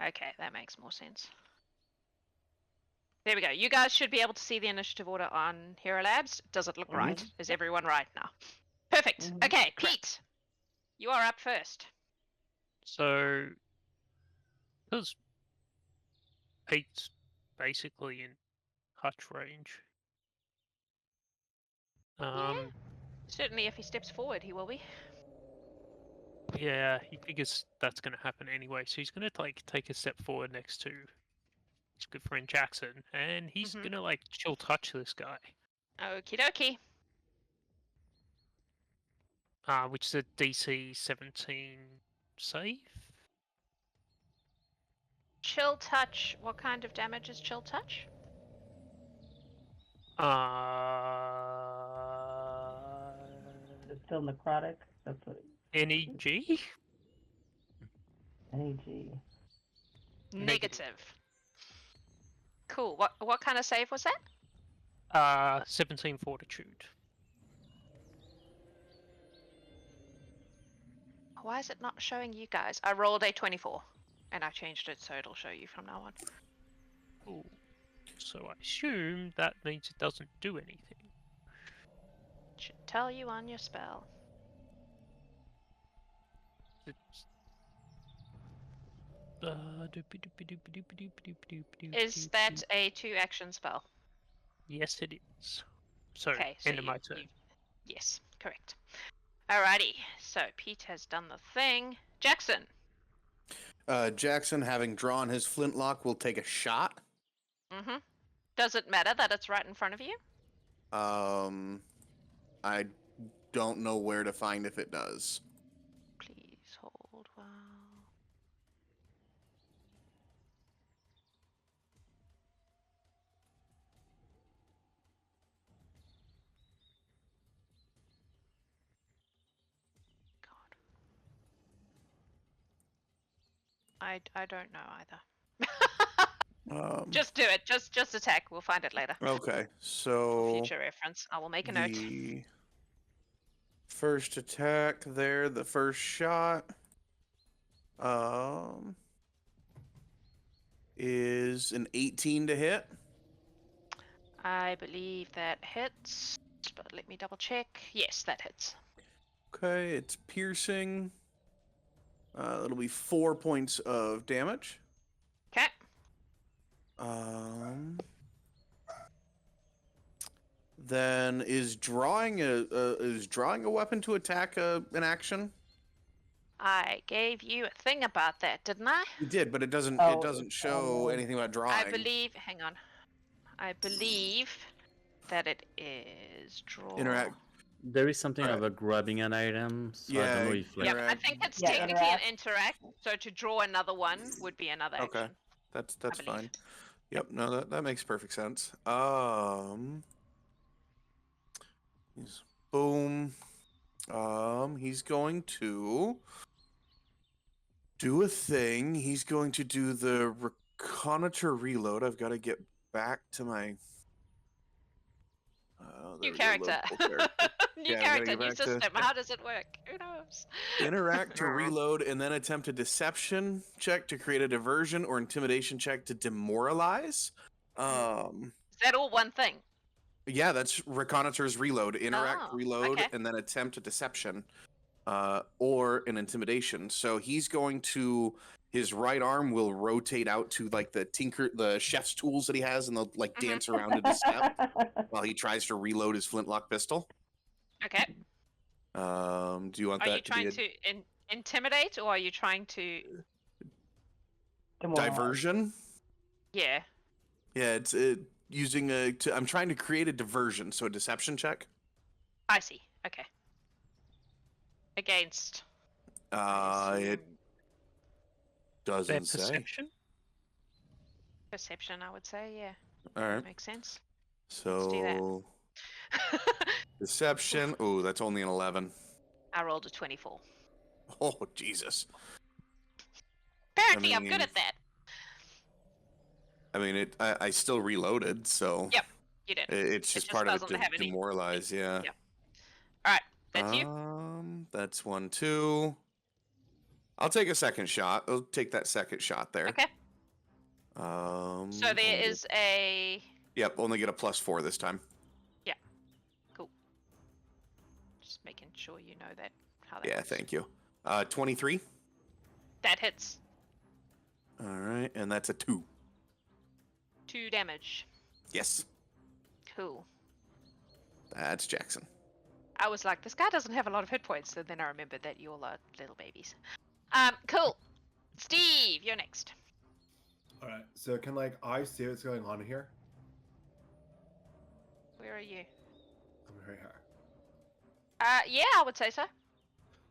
Okay, that makes more sense. There we go. You guys should be able to see the initiative order on Hero Labs. Does it look right? Is everyone right now? Perfect. Mhm. Okay, Pete, you are up first. So, because Pete's basically in hutch range. Certainly, if he steps forward, he will be. Yeah, he figures that's going to happen anyway, so he's going to take a step forward next to his good friend Jackson, and he's Mhm. going to chill touch this guy, Okie dokie. which is a DC 17 save. Chill touch. What kind of damage is chill touch? It's still necrotic. That's what NEG. NAG. Negative. Cool. What kind of save was that? 17 fortitude. Why is it not showing you guys? I rolled a 24, and I changed it so it'll show you from now on. Ooh. So I assume that means it doesn't do anything. Should tell you on your spell. It's... Is that a 2-action spell? Yes, it is. So, Okay, so end of my turn. yes, correct. Alrighty, so Pete has done the thing. Jackson. Jackson, having drawn his flintlock, will take a shot. Mm-hmm. Does it matter that it's right in front of you? I don't know where to find if it does. Please hold while. I don't know either. Um, Just do it. Just attack. We'll find it later. okay, For so future reference. I will make a note. the first attack there, the first shot, is an 18 to hit. I believe that hits, but let me double check. Yes, that hits. Okay, it's piercing. That'll be 4 points of damage. Okay. Then is drawing a weapon to attack an action? I gave you a thing about that, didn't I? You did, but it doesn't Oh, show anything about drawing. I believe. Hang on. I believe that it is draw. Interact. There is something about grabbing an item, so I don't know Yeah, if like. Yep, I interact. think it's Yeah, technically an interact. So to draw another one would be another Okay. action. That's believe. fine. Yep, no, that makes perfect sense. Boom. He's going to do a thing. He's going to do the reconnoiter reload. I've got to get back to my New there we go, character. local character. New Yeah, we gotta character, get new back to- system. How does it work? Who knows? Interact to reload and then attempt a deception check to create a diversion or intimidation check to demoralize. Is that all one thing? Yeah, that's reconnoiters reload. Interact, Oh, reload, okay. and then attempt a deception or an intimidation. So he's going to, his right arm will rotate out to like the chef's tools that he has, and they'll like dance around in his step while he tries to reload his flintlock pistol. Okay. Do you want Are that you trying to be to intimidate, or are you trying to? a diversion? Yeah. Yeah, it's using I'm trying to create a diversion, so a deception check. I see. Okay. Against. It doesn't say. Perception? Perception, I would say. Yeah. All right. Makes sense. So deception. Oh, that's only an 11. I rolled a 24. Oh, Jesus. Apparently, I'm good mean- at that. I mean, I still reloaded, so Yep, you did. it's just just part of it doesn't to have any- demoralize. Yeah. Yeah. All right, that's you. That's 1, 2. I'll take a second shot. I'll take that second shot there. Okay. So there only- is a. Yep, only get a +4 this time. Cool. Just making sure you know that. How that Yeah, works. thank you. 23. That hits. All right, and that's a 2. 2 damage. Yes, Cool. that's Jackson. I was like, this guy doesn't have a lot of hit points, so then I remembered that you all are little babies. Cool. Steve, you're next. All right. So can I see what's going on here? Where are you? I'm right here. Yeah, I would say so.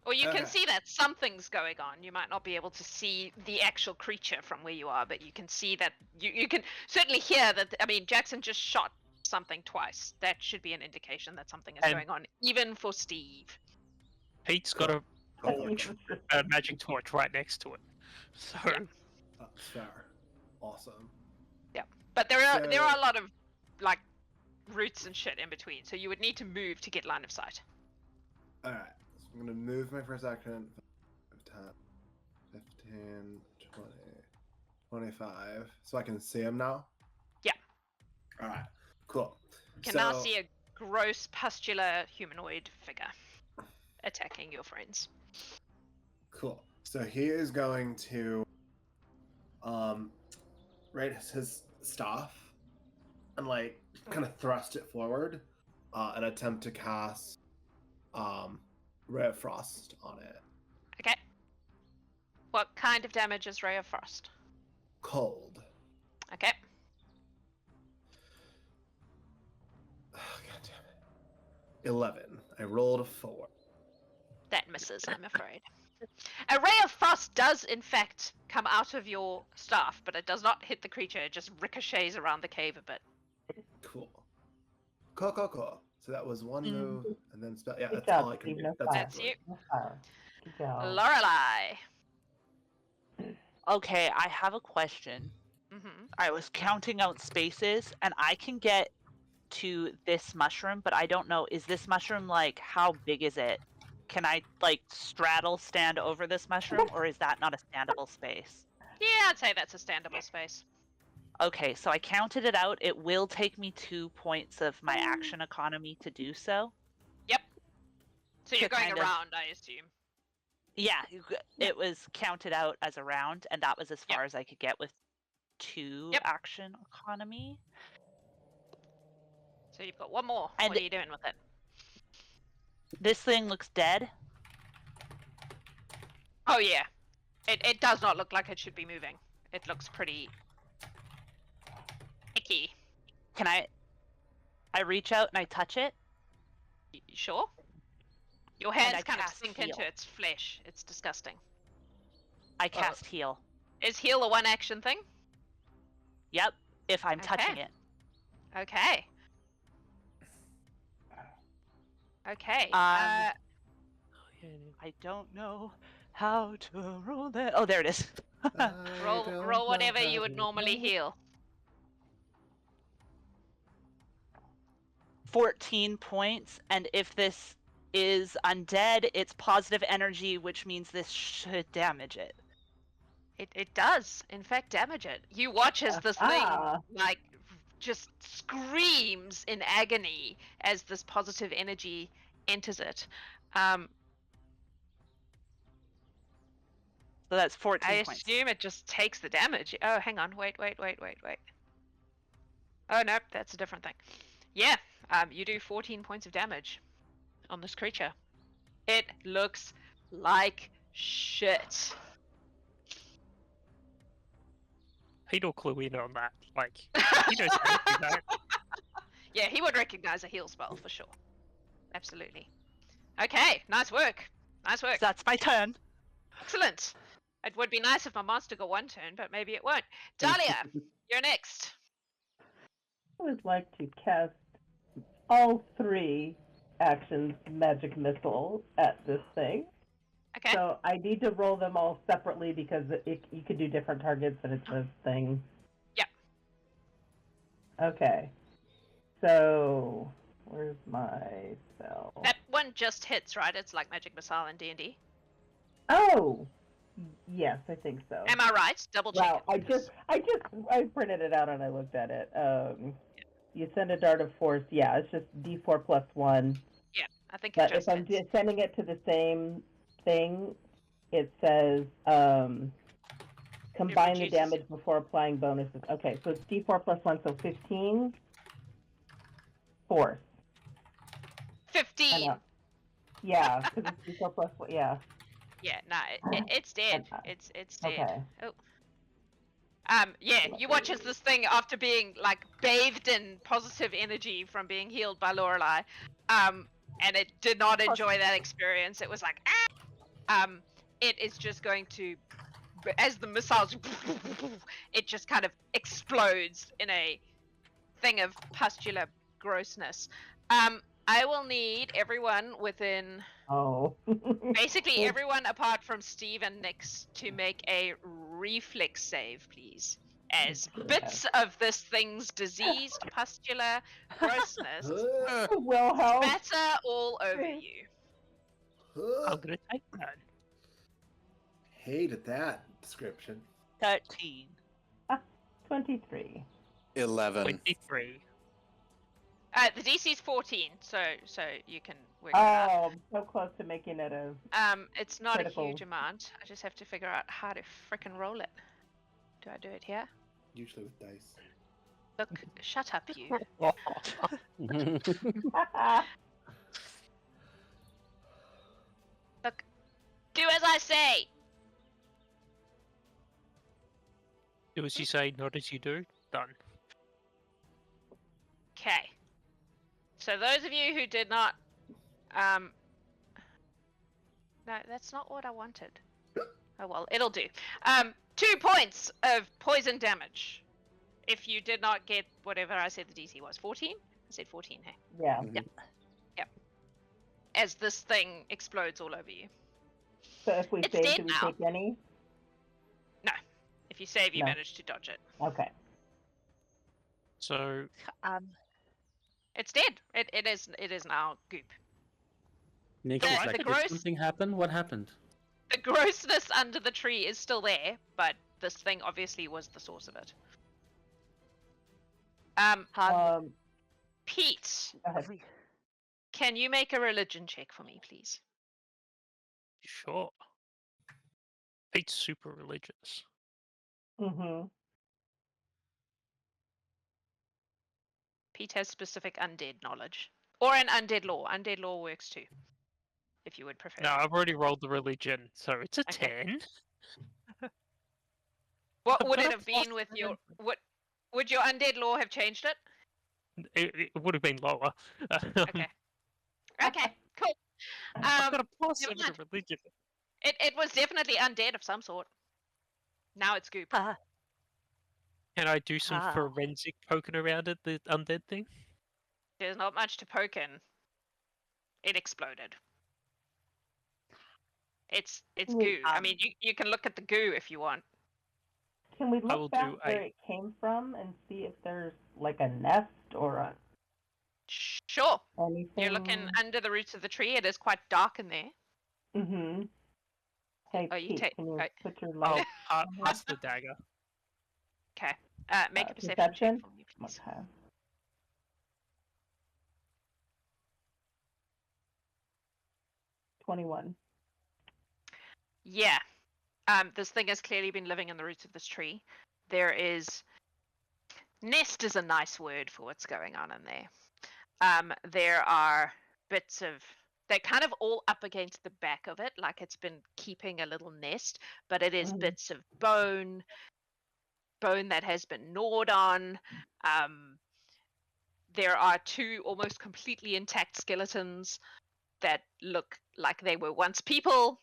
Or you can Okay. see that something's going on. You might not be able to see the actual creature from where you are, but you can see that you can certainly hear that. I mean, Jackson just shot something twice. That should be an indication that something is And- going on, even for Steve. Pete's got a torch, a magic torch right next to it. So That's fair. Awesome. But there are So- a lot of like roots and shit in between, so you would need to move to get line of sight. All right. So I'm gonna move my first action. 15, 20, 25. So I can see him now. Yeah. All right. Cool. You can now So- see a gross pustular humanoid figure attacking your friends. Cool. So he is going to raise his staff and kind of thrust it forward and attempt to cast Ray of Frost on it. Okay. What kind of damage is Ray of Frost? Cold. Okay. Oh, God damn it. 11. I rolled a 4. That misses, I'm afraid. A ray of frost does, in fact, come out of your staff, but it does not hit the creature. It just ricochets around the cave a bit. Cool. Cool. So that was one move, and then spell. Yeah, Good that's all job, I can Steve. do. No That's That's it. you. No fire. Good job. Lorelei. Okay, I have a question. Mm-hmm. I was counting out spaces, and I can get to this mushroom, but I don't know. Is this mushroom like how big is it? Can I like straddle stand over this mushroom, or is that not a standable space? Yeah, I'd say that's a standable space. Okay, so I counted it out. It will take me 2 points of my action economy to do so. Yep. So you're To going kind of- around, I assume. Yeah, it was counted out as a round, and that was as Yep. far as I could get with 2 Yep. action economy. So you've got one more. And What are you doing with it? this thing looks dead. Oh yeah. It does not look like it should be moving. It looks pretty icky. Can I reach out and I touch it? Sure? Your I hands kind of cast sink heal. into its flesh. It's disgusting. I cast heal. Is heal a one action thing? Yep, if I'm touching Okay. it. Okay. Okay. I don't know how to roll that. Oh, there it is. roll whatever you would normally heal. 14 points, and if this is undead, it's positive energy, which means this should damage it. It does, in fact, damage it. You watch as this thing, like, just screams in agony as this positive energy enters it. So that's 14 I points. assume it just takes the damage. Oh, hang on. Wait. Oh, no, that's a different thing. Yeah, you do 14 points of damage on this creature. It looks like shit. He'd all clue in on that. Like, he knows how to do that. Yeah, he would recognize a heal spell for sure. Absolutely. Okay, nice work. Nice work. So that's my turn. Excellent. It would be nice if my monster got one turn, but maybe it won't. Dahlia, you're next. I would like to cast all 3 actions magic missile at this thing. Okay. So I need to roll them all separately because you could do different targets and it's a thing. Yep. Okay. So where's my spell? That one just hits, right? It's like magic missile in D&D. Oh, yes, I think so. Am I right? Double check. Wow, I printed it out and I looked at it. You send a dart of force. Yeah, it's just D4 plus 1. Yeah, I think it But just if I'm hits. sending it to the same thing, it says combine the reduces damage before applying bonuses. Okay, so it's D4 plus 1, so 15 force. 15. Yeah, because it's D4 plus 1. Yeah. Yeah, no, it's dead. It's dead. Okay. Oh. Yeah, you watch as this thing, after being like bathed in positive energy from being healed by Lorelei, and it did not enjoy that experience. It was like, it is just going to, as the missiles, it just kind of explodes in a thing of pustular grossness. I will need everyone within, basically everyone apart from Steve and Nix, to make a reflex save, please. As bits of this thing's diseased pustular grossness will help. spatter all over you. I'm gonna take that. Hated that description. 13. 23. 11. 23. The DC is 14, so you can work it out. Oh, I'm so close to making it a. It's not critical. a huge amount. I just have to figure out how to frickin' roll it. Do I do it here? Usually with dice. Look, shut up, you. Look, do as I say. Do as you say, not as you do. Done. Okay. So those of you who did not, no, that's not what I wanted. Oh well, it'll do. 2 points of poison damage. If you did not get whatever I said the DC was, 14. I said 14. Hey. Yeah. Yep. As this thing explodes all over you. So if we It's save, dead do we now. take any? No. If you save, you No. manage to dodge it. Okay. So It's dead. It is now goop. Nix The- is the like, did gross- something happen? What happened? The grossness under the tree is still there, but this thing obviously was the source of it. Pete, Go ahead. can you make a religion check for me, please? sure. Pete's super religious. Mm-hmm. Pete has specific undead knowledge. Or an undead law. Undead law works too. If you would prefer. No, that. I've already rolled the religion, so it's a Okay. 10. What I've would got it a have been plus with your 7. would your undead law have changed it? It would have been lower. Okay. Okay, cool. I've got a plus never 7 mind. to religion. It was definitely undead of some sort. Now it's goop. Can I do some Ah. forensic poking around at the undead thing? There's not much to poke in. It exploded. It's goo. I mean, you can look at the goo if you want. Can we will look back do where it came from and see if there's like a nest or Sure. anything? You're looking under the roots of the tree. It is quite dark in there. Mm-hmm. Hey, Oh, you Pete, take. can you oh, put your I'll light? pass the dagger. Okay. Make a perception perception? check for me, please. Okay. $21. Yeah. This thing has clearly been living in the roots of this tree. There is nest is a nice word for what's going on in there. There are bits of they're kind of all up against the back of it, like it's been keeping a little nest, but it is Mhm. bits of bone that has been gnawed on. There are two almost completely intact skeletons that look like they were once people.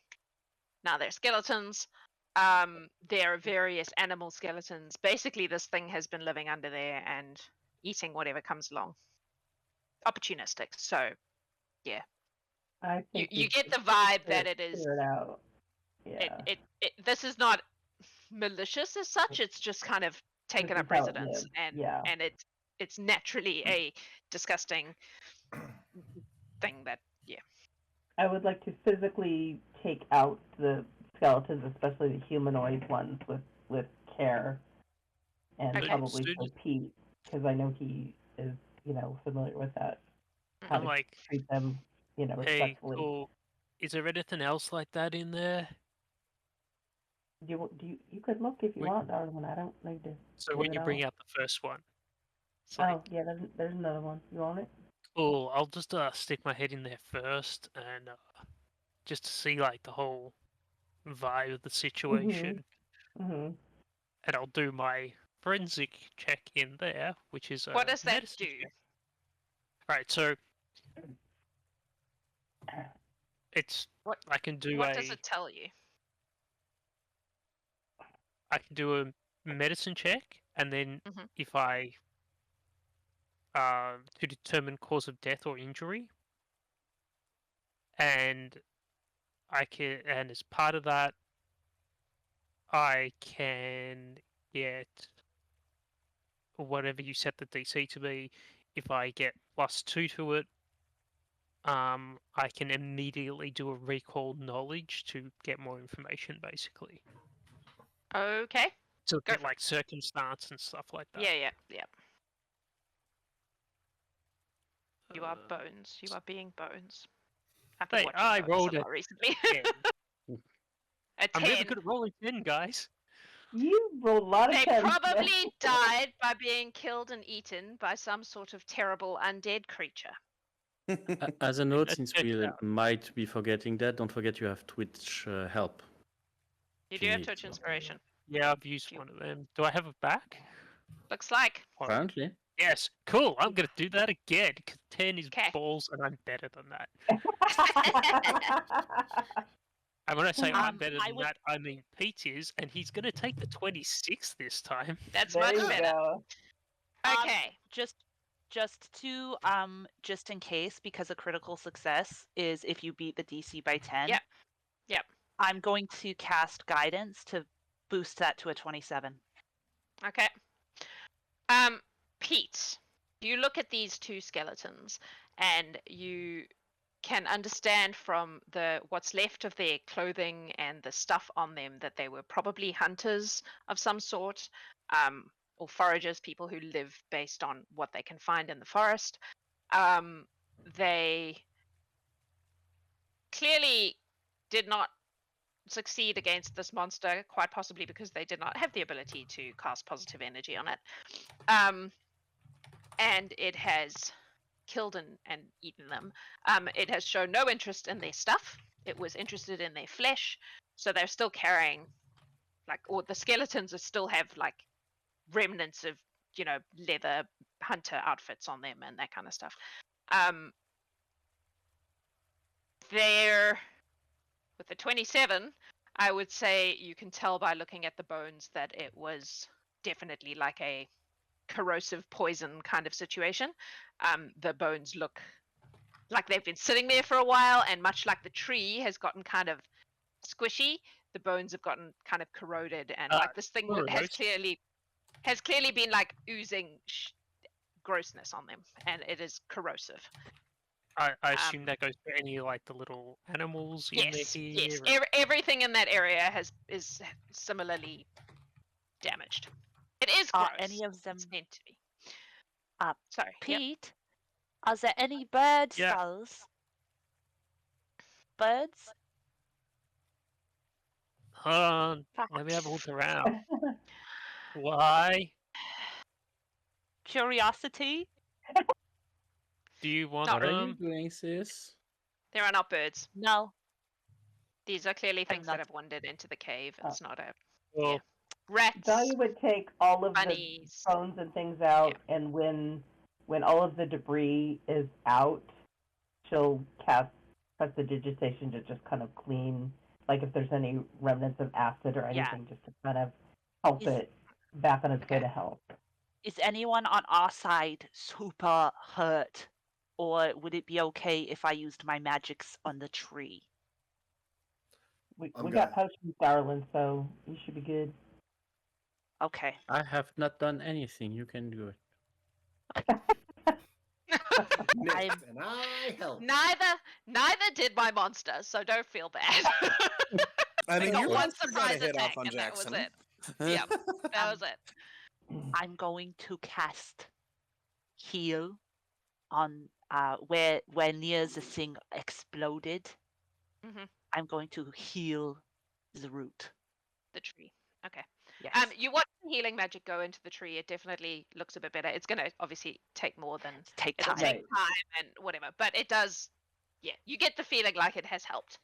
Now they're skeletons. There are various animal skeletons. Basically, this thing has been living under there and eating whatever comes along. Opportunistic. So, I think you we get should the vibe that it is. figure it out. Yeah. This is not malicious as such. It's just kind of taken This up is how it residence, lives, and yeah. it's naturally a disgusting thing that I would like to physically take out the skeletons, especially the humanoid ones, with care, and Okay. probably So for Pete, because I know he is, familiar with that. How I'm to like, treat them, hey, respectfully. cool. Is there anything else like that in there? You could look if you We- want, darling. I don't need to. So pull when it you bring out. out the first one, it's like, Oh yeah, there's another one. You want it? cool. I'll just stick my head in there first, and just to see like the whole vibe of the situation, Mhm. and I'll do my forensic check in there, which is what does that medicine do? check. Right, so it's What- I can do What does it tell you? I can do a medicine check, and then Mhm. if I to determine cause of death or injury, and and as part of that, I can get whatever you set the DC to be. If I get +2 to it, I can immediately do a recall knowledge to get more information, basically. Okay. To Go get for like circumstance and stuff like that. Yeah. You are Uh, bones. You are being bones. I've been Hey, watching I Bones rolled a a lot recently. 10. A 10. I'm really good at rolling 10, guys. You rolled a lot of They tens. probably died by being killed and eaten by some sort of terrible undead creature. As a note, Let's since check it we out. might be forgetting that, don't forget you have Twitch help. You If do you have need Twitch to. inspiration. Yeah, I've used one of them. Do I have it back? Looks like. Apparently. Yes, cool. I'm gonna do that again because 10 is 'Kay. balls, and I'm better than that. And when I say I'm better I than would- that, I mean Pete is, and he's gonna take the 26 this time. That's There much you better. go. Okay. Just in case, because a critical success is if you beat the DC by 10. Yep. I'm going to cast guidance to boost that to a 27. Okay. Pete, you look at these two skeletons and you can understand from what's left of their clothing and the stuff on them that they were probably hunters of some sort, or foragers, people who live based on what they can find in the forest. They clearly did not succeed against this monster, quite possibly because they did not have the ability to cast positive energy on it. And it has killed and eaten them. It has shown no interest in their stuff. It was interested in their flesh, so they're still carrying, or the skeletons still have remnants of, leather hunter outfits on them and that kind of stuff. They're with the 27. I would say you can tell by looking at the bones that it was definitely like a corrosive poison kind of situation. The bones look like they've been sitting there for a while, and much like the tree has gotten kind of squishy, the bones have gotten kind of corroded, and this thing has clearly been oozing grossness on them, and it is corrosive. I assume that goes for any the little animals in there here. Yes. Everything in that area is similarly damaged. It is gross. Are any of them It's meant to be. Sorry, Pete? Are there any bird Yeah. skulls? Birds? Hold on, let me have a look around. Why? Curiosity? Do you want Not What are them? you doing, sis? There are not birds. No. These are clearly things that not- have wandered into the cave. It's not a Well, rats. Dahlia would take all of the bunnies. bones and things out, and when all of the debris is out, she'll cast prestidigitation to just kind of clean, if there's any remnants of acid or Yeah. anything, just to kind of help it back on its way to health. Is anyone on our side super hurt? Or would it be okay if I used my magics on the tree? We I'm got good. potions, darling, so you should be good. Okay. I have not done anything. You can do it. Next, and I help. Neither did my monster, so don't feel bad. I They mean, got your one monster got a surprise hit attack, off on and that was Jackson. it. Yeah, that was it. I'm going to cast heal on where near the thing exploded. Mhm. I'm going to heal the root. The tree. Okay. Yes. You watch the healing magic go into the tree. It definitely looks a bit better. It's going to obviously take more than Take it'll time. take time and whatever, but it does. Yeah, you get the feeling like it has helped.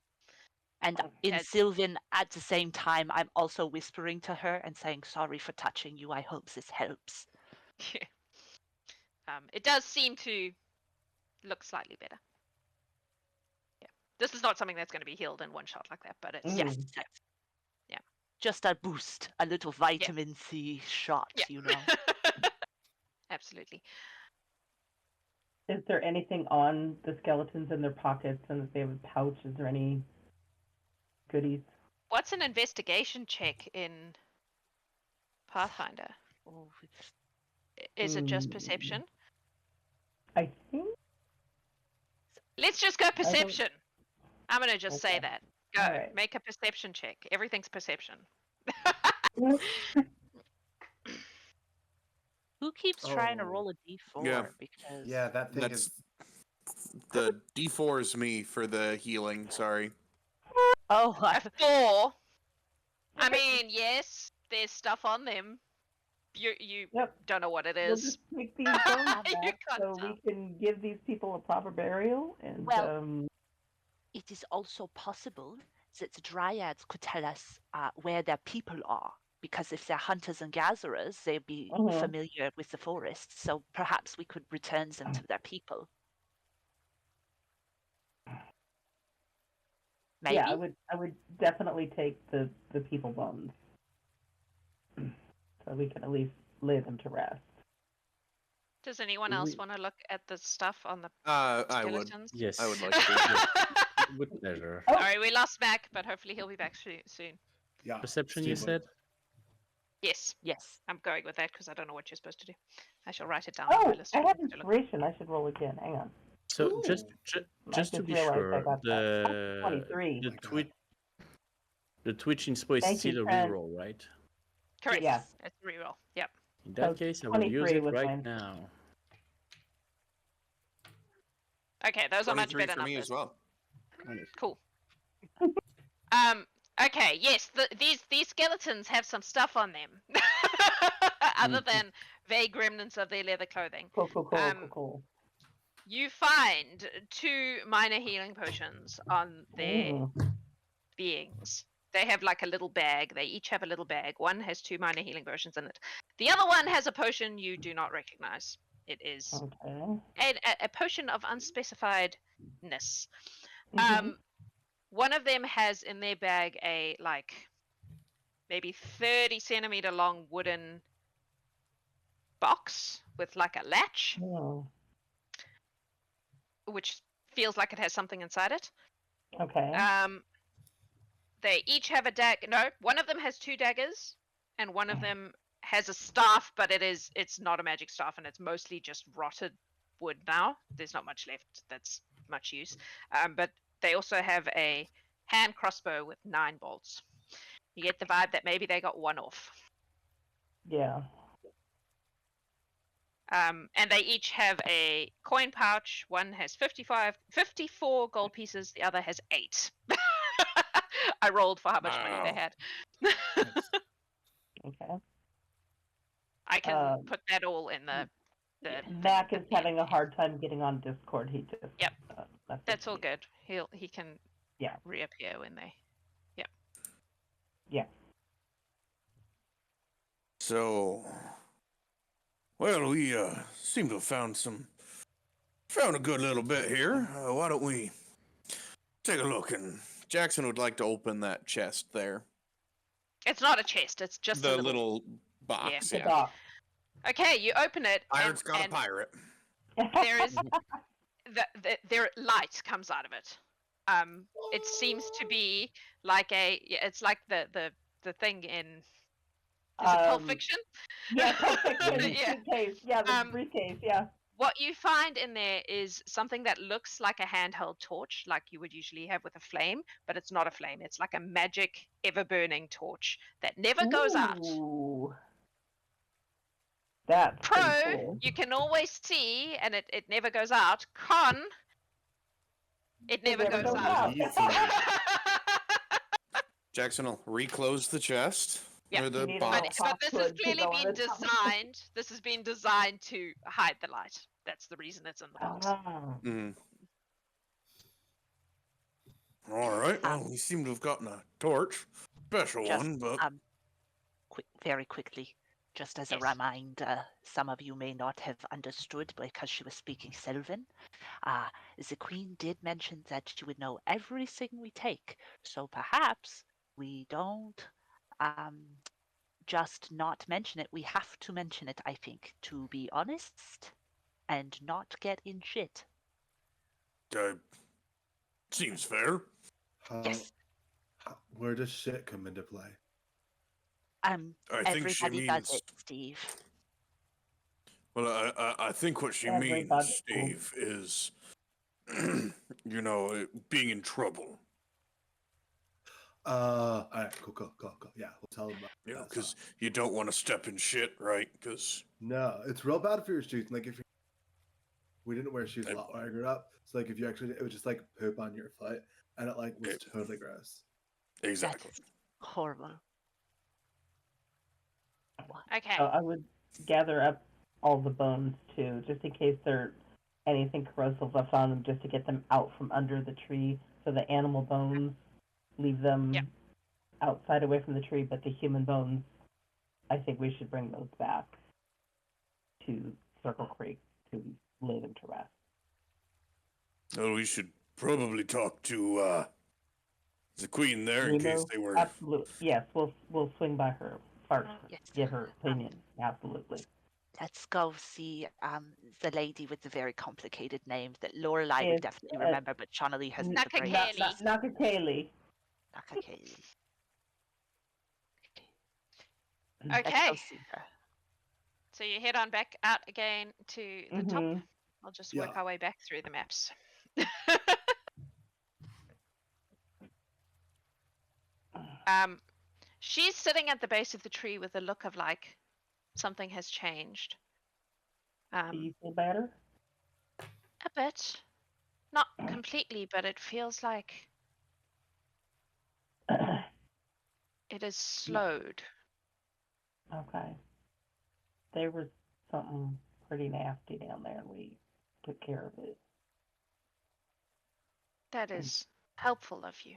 And in Yes. Sylvan, at the same time, I'm also whispering to her and saying, sorry for touching you. I hope this helps. It does seem to look slightly better. Yeah, this is not something that's going to be healed in one shot like that, but it's Yes. Yeah. Just a boost, a little vitamin C shot, Yeah. you know. Absolutely. Is there anything on the skeletons in their pockets, and if they have a pouch? Is there any goodies? What's an investigation check in Pathfinder? Oh, Is it just perception? I think. Let's just go don't- perception. I'm going to just say Okay. that. Go. Alright. Make a perception check. Everything's perception. who keeps trying to Oh. roll a d4? Yeah. Because Yeah, that thing That's is. the D4 is me for the healing. Sorry. Oh, A 4. I mean, yes, there's stuff on them. You Yep. don't know what it We'll is. just take these bones back You can't so tell. we can give these people a proper burial. And Well, it is also possible that the Dryads could tell us where their people are. Because if they're hunters and gatherers, they'd be Mhm. familiar with the forest. So perhaps we could return them to their people. Maybe? yeah, I would definitely take the people bones, so we can at least lay them to rest. Does anyone else We- want to look at the stuff on the I would. skeletons? Yes. I would like to. With pleasure. Oh. Sorry, we lost Mac, but hopefully he'll be back soon. Yeah. Perception, you Steve would- said? Yes, Yes. I'm going with that because I don't know what you're supposed to do. I shall write it down on Oh, my list. I of have things to look- inspiration. I should roll again. Hang on. So just Ooh. I just to just be realized I sure, got that. 23. the My God. the Twitch inspo is Thank you, still a Trent. reroll, right? Correct. Yeah. It's a reroll. Yep. In that So case, I will use 23 it was right mine. now. Okay, those are much 23 better for me numbers. as well. Cool. Okay, yes, these skeletons have some stuff on them, other than vague remnants of their leather clothing. Cool. You find 2 minor healing potions on their Ooh. beings. They have like a little bag. They each have a little bag. One has 2 minor healing potions in it. The other one has a potion you do not recognize. It is Okay. a potion of unspecifiedness. Mhm. One of them has in their bag a like maybe 30 centimeter long wooden box with like a latch, Oh, which feels like it has something inside it. okay. They each have a dagger. No, one of them has 2 daggers, and one of them has a staff, but it's not a magic staff, and it's mostly just rotted wood now. There's not much left that's much use. But they also have a hand crossbow with 9 bolts. You get the vibe that maybe they got one off. Yeah. And they each have a coin pouch. One has 54 gold pieces. The other has 8. I rolled for how much money they Wow. had. Okay. I can Um, put that all in the Mac thing is at the having a end. hard time getting on Discord. He just Yep. messaged That's all me. good. He can Yeah. reappear when they. Yeah. So, well, we seem to have found a good little bit here. Why don't we take a look? And Jackson would like to open that chest there, It's not a chest. It's just the a little. box. The Yeah, doc. Okay, you open it. pirate's got a and pirate. there is there light comes out of it. It seems to be like it's like the thing in is it Pulp Fiction? Yeah, Pulp Fiction. Yeah. Suitcase. Yeah, the Um, briefcase. Yeah. What you find in there is something that looks like a handheld torch, like you would usually have with a flame, but it's not a flame. It's like a magic, ever-burning torch that never goes out. Ooh. That's Pro, pretty cool. you can always see, and it never goes out. Con, it never never goes goes out. Jackson will reclose the chest Yeah. or the You need a box. But this has Password to clearly go on been the top. designed. This has been designed to hide the light. That's the reason it's in the box. Ah. Mm. All right. Well, we seem to have gotten a torch, special Just, one, but very quickly, just as Yes. a reminder, some of you may not have understood because she was speaking Sylvan. The Queen did mention that she would know everything we take, so perhaps we don't just not mention it. We have to mention it, I think, to be honest and not get in shit. seems fair. Yes. Where does shit come into play? I think she Everybody does means. it, Steve. Well, I think what she Everybody. means, Steve, is, being in trouble. All right, cool. Yeah, we'll tell them. You know, because you don't want to step in shit, right? Because No, it's real bad for your shoes. Like if we didn't wear shoes a lot when I grew up, so like if you actually, it was just like poop on your foot, and it like was totally gross. exactly. That's horrible. Okay. So I would gather up all the bones too, just in case there anything corrosive left on them, just to get them out from under the tree. So the animal bones, leave them Yep. outside away from the tree, but the human bones, I think we should bring those back to Circle Creek to lay them to rest. Well, we should probably talk to the Queen there in case Remo? they were. Absolutely. Yes, we'll swing by her first. Yes. Get her opinion. Absolutely. Let's go see the lady with the very complicated name that Lorelai would It's, definitely remember, but Shonali has the brain. Nakakeli. Nakakeli. Nakakeli. Let's go Okay. see her. So you head on back out again to the top. Mhm. I'll just work Yeah. our way back through the maps. She's sitting at the base of the tree with a look of like something has changed. Do you feel better? A bit. Not completely, but it feels like it is slowed. Okay. There was something pretty nasty down there, and we took care of it. That is helpful of you.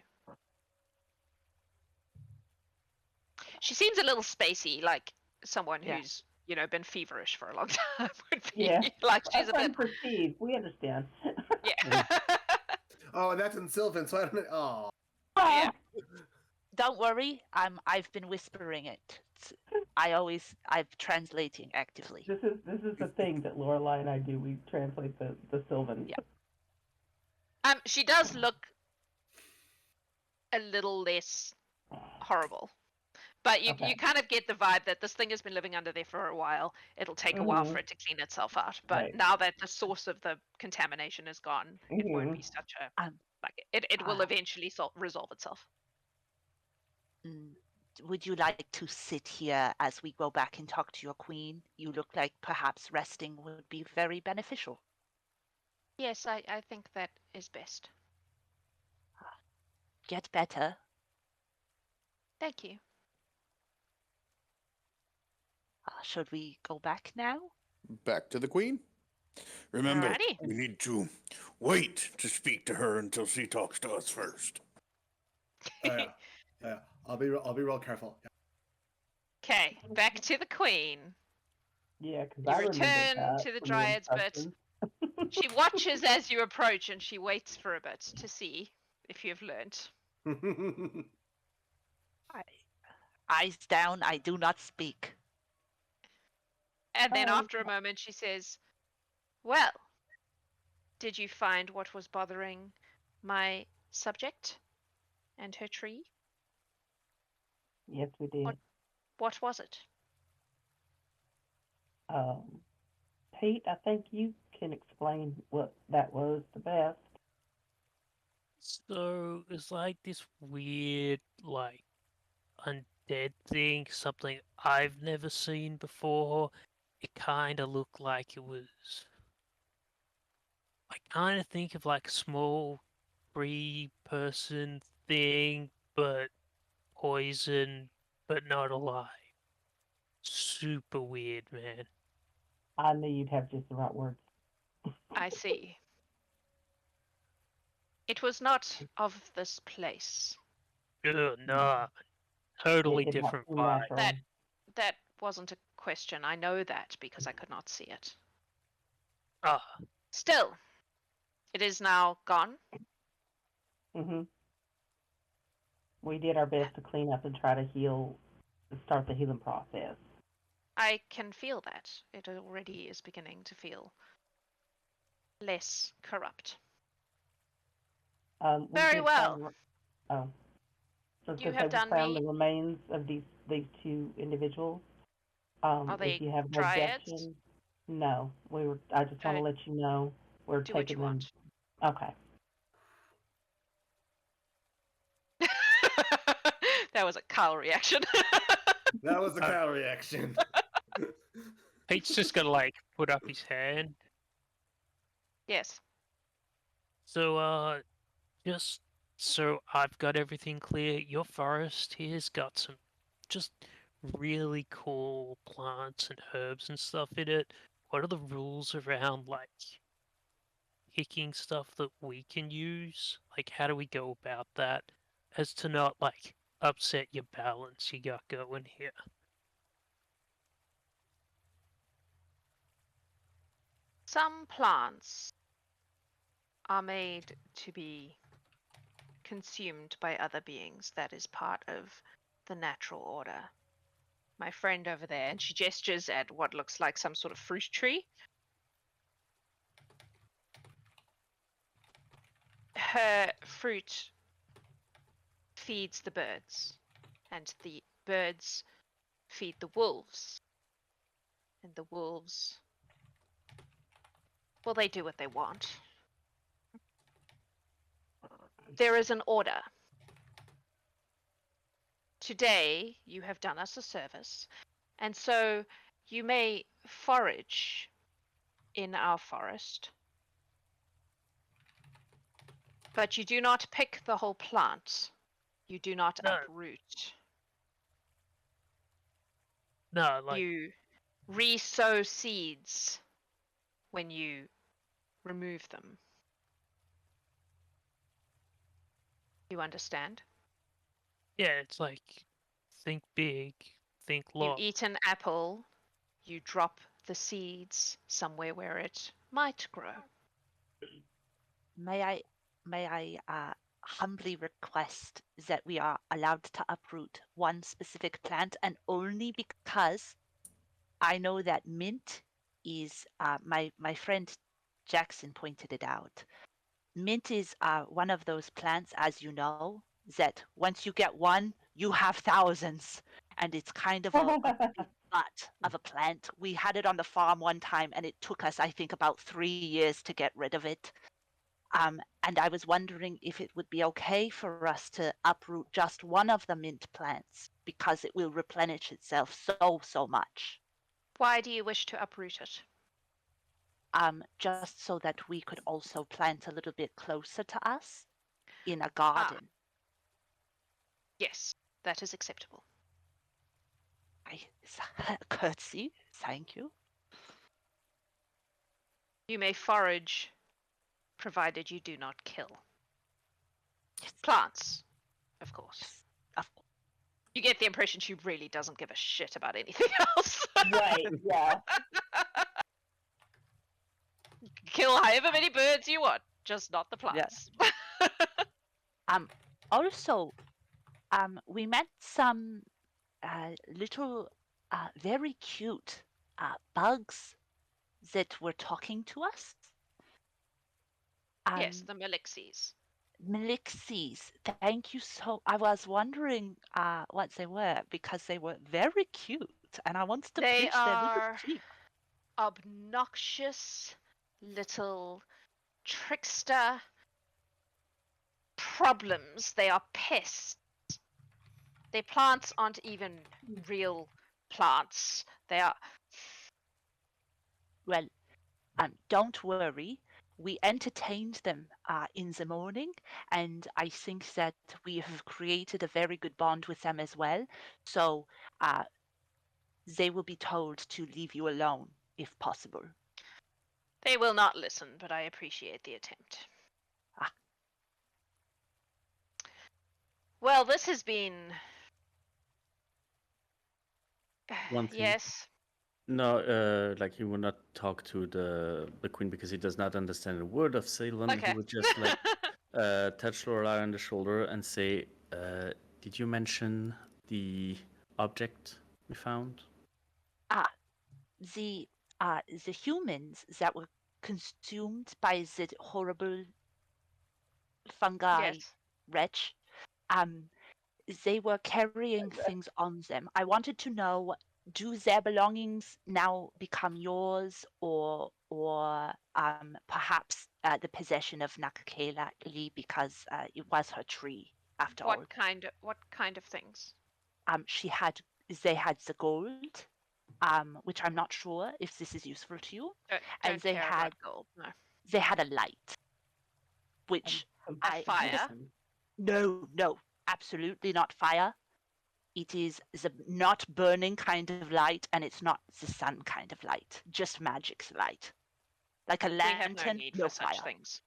She seems a little spacey, like someone Yeah. who's, been feverish for a long time would be. Yeah. Like she's That's a bit. unperceived. We understand. Yeah. Oh, and that's in Sylvan, so I don't know. Oh. Yeah. Don't worry, I've been whispering it. I'm translating actively. This is the thing that Lorelai and I do. We translate the Sylvan. Yeah. She does look a little less horrible. But you Okay. kind of get the vibe that this thing has been living under there for a while. It'll take a while for it to clean itself out. But Right. now that the source of the contamination is gone, it won't be such a like it will eventually resolve itself. Would you like to sit here as we go back and talk to your queen? You look like perhaps resting would be very beneficial. Yes, I think that is best. Get better. Thank you. Should we go back now? Back to the queen. Remember, Alrighty. we need to wait to speak to her until she talks to us first. Yeah. I'll be real careful. Yeah. Okay, back to the queen. Yeah, because You I remember return that to the from Dryads, but instructions. she watches as you approach and she waits for a bit to see if you've learnt. Eyes down, I do not speak. And then Oh. after a moment she says, "Well, did you find what was bothering my subject and her tree? Yes, we did. What was it?" Pete, I think you can explain what that was the best. So it's like this weird, like, undead thing, something I've never seen before. It kind of looked like it was. I kind of think of like a small 3-person thing, but poison, but not alive. Super weird, man. I knew you'd have just the right words. I see. It was not of this place. Ugh, nah, totally It did not different seem vibe. natural. That wasn't a question. I know that because I could not see it. Ah, Still, it is now gone. Mhm. We did our best to clean up and try to heal, start the healing process. I can feel that. It already is beginning to feel less corrupt. We Very did well. find- oh, so You since have we done found me. the remains of these two individuals, Are they if you have no Dryads? objection, no, I just want to let you know we're Do what taking you them. want. Okay. That was a Kyle reaction. That was the cow reaction. Pete's just gonna like put up his hand. Yes. So, just so I've got everything clear, your forest here's got some just really cool plants and herbs and stuff in it. What are the rules around like picking stuff that we can use? Like, how do we go about that as to not like upset your balance you got going here? Some plants are made to be consumed by other beings. That is part of the natural order. My friend over there, and she gestures at what looks like some sort of fruit tree. Her fruit feeds the birds, and the birds feed the wolves. And the wolves, well, they do what they want. There is an order. Today, you have done us a service, and so you may forage in our forest, but you do not pick the whole plant. You do not No. uproot. No, like You re-sow seeds when you remove them. You understand? yeah, it's like think big, think You long. eat an apple, you drop the seeds somewhere where it might grow. May I humbly request that we are allowed to uproot one specific plant, and only because I know that mint is my friend Jackson pointed it out. Mint is one of those plants, as you know, that once you get one, you have thousands, and it's kind of a big butt of a plant. We had it on the farm one time, and it took us, I think, about 3 years to get rid of it. And I was wondering if it would be okay for us to uproot just one of the mint plants because it will replenish itself so much. Why do you wish to uproot it? Just so that we could also plant a little bit closer to us in a garden. Yes, that is acceptable. Curtsy, thank you. You may forage, provided you do not kill. Yes. Plants, of course. Yes, of course. You get the impression she really doesn't give a shit about anything else. Right, yeah. Kill however many birds you want, just not the Yeah. plants. Also, we met some little, very cute bugs that were talking to us. Yes, the Melixies. Melixies. Thank you so. I was wondering what they were because they were very cute, and I wanted to They pinch their little are cheek. obnoxious little trickster problems. They are pests. Their plants aren't even real plants. They are. Well, don't worry. We entertained them in the morning, and I think that we have created a very good bond with them as well. So they will be told to leave you alone if possible. They will not listen, but I appreciate the attempt. Ah. Well, this has been. One thing. Yes. No, like he will not talk to the queen because he does not understand a word of Ceylon. Okay. He would just like touch Lorelai on the shoulder and say, "Did you mention the object we found?" The humans that were consumed by the horrible fungi Yes. wretch, they were carrying things on them. I wanted to know, do their belongings now become yours, or perhaps the possession of Nakakela because it was her tree after all. What kind of things? They had the gold, which I'm not sure if this is useful to you. Don't they care had about gold. No. they had a light, which A fire? No, absolutely not fire. It is the not burning kind of light, and it's not the sun kind of light. Just magic's light, like a We lantern. have no need for such fire. things.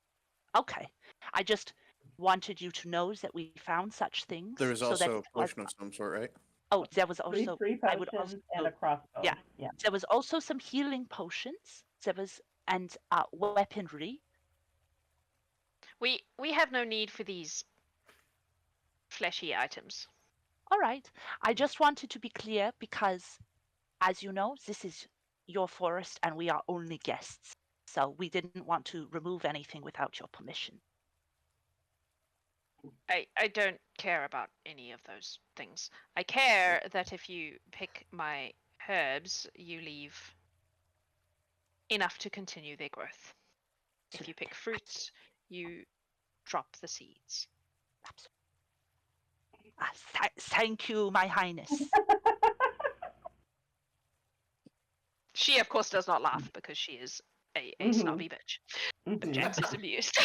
Okay, I just wanted you to know that we found such things. There is so that also a it was- potion of some sort, right? Oh, there was also. Three I would potions also. and a crossbow. yeah. Yeah. There was also some healing potions. There was and weaponry. We have no need for these fleshy items. All right. I just wanted to be clear because, as you know, this is your forest and we are only guests. So we didn't want to remove anything without your permission. I don't care about any of those things. I care that if you pick my herbs, you leave enough to continue their growth. If you pick fruits, you drop the seeds. Thank you, My Highness. She, of course, does not laugh because she is a snobby bitch. But Jax is amused.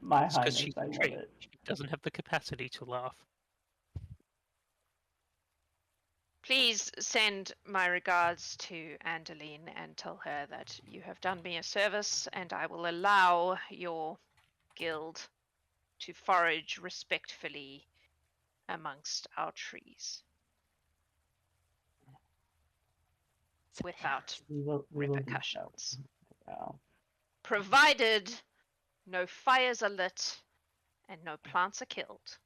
My It's because highness, she's I love trained. it. She doesn't have the capacity to laugh. Please send my regards to Andeline and tell her that you have done me a service, and I will allow your guild to forage respectfully amongst our trees without We will do so. repercussions. Well, Provided no fires are lit and no plants are killed.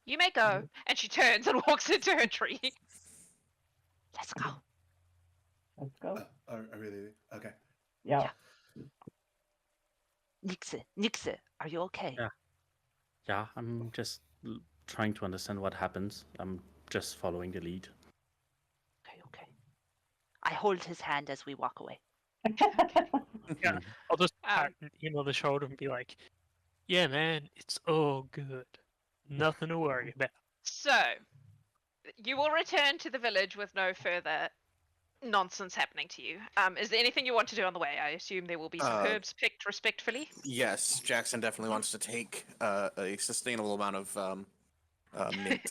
You may go. And she turns and walks into her tree. Let's go. let's go. Are we leaving? Okay. Yeah. Nixe, are you okay? Yeah. Yeah, I'm just trying to understand what happens. I'm just following the lead. Okay. I hold his hand as we walk away. Yeah, I'll just Um, pat him on the shoulder and be like, "Yeah, man, it's all good. Nothing to worry about." So, you will return to the village with no further nonsense happening to you. Is there anything you want to do on the way? I assume there will be some herbs picked respectfully. Yes, Jackson definitely wants to take a sustainable amount of mint.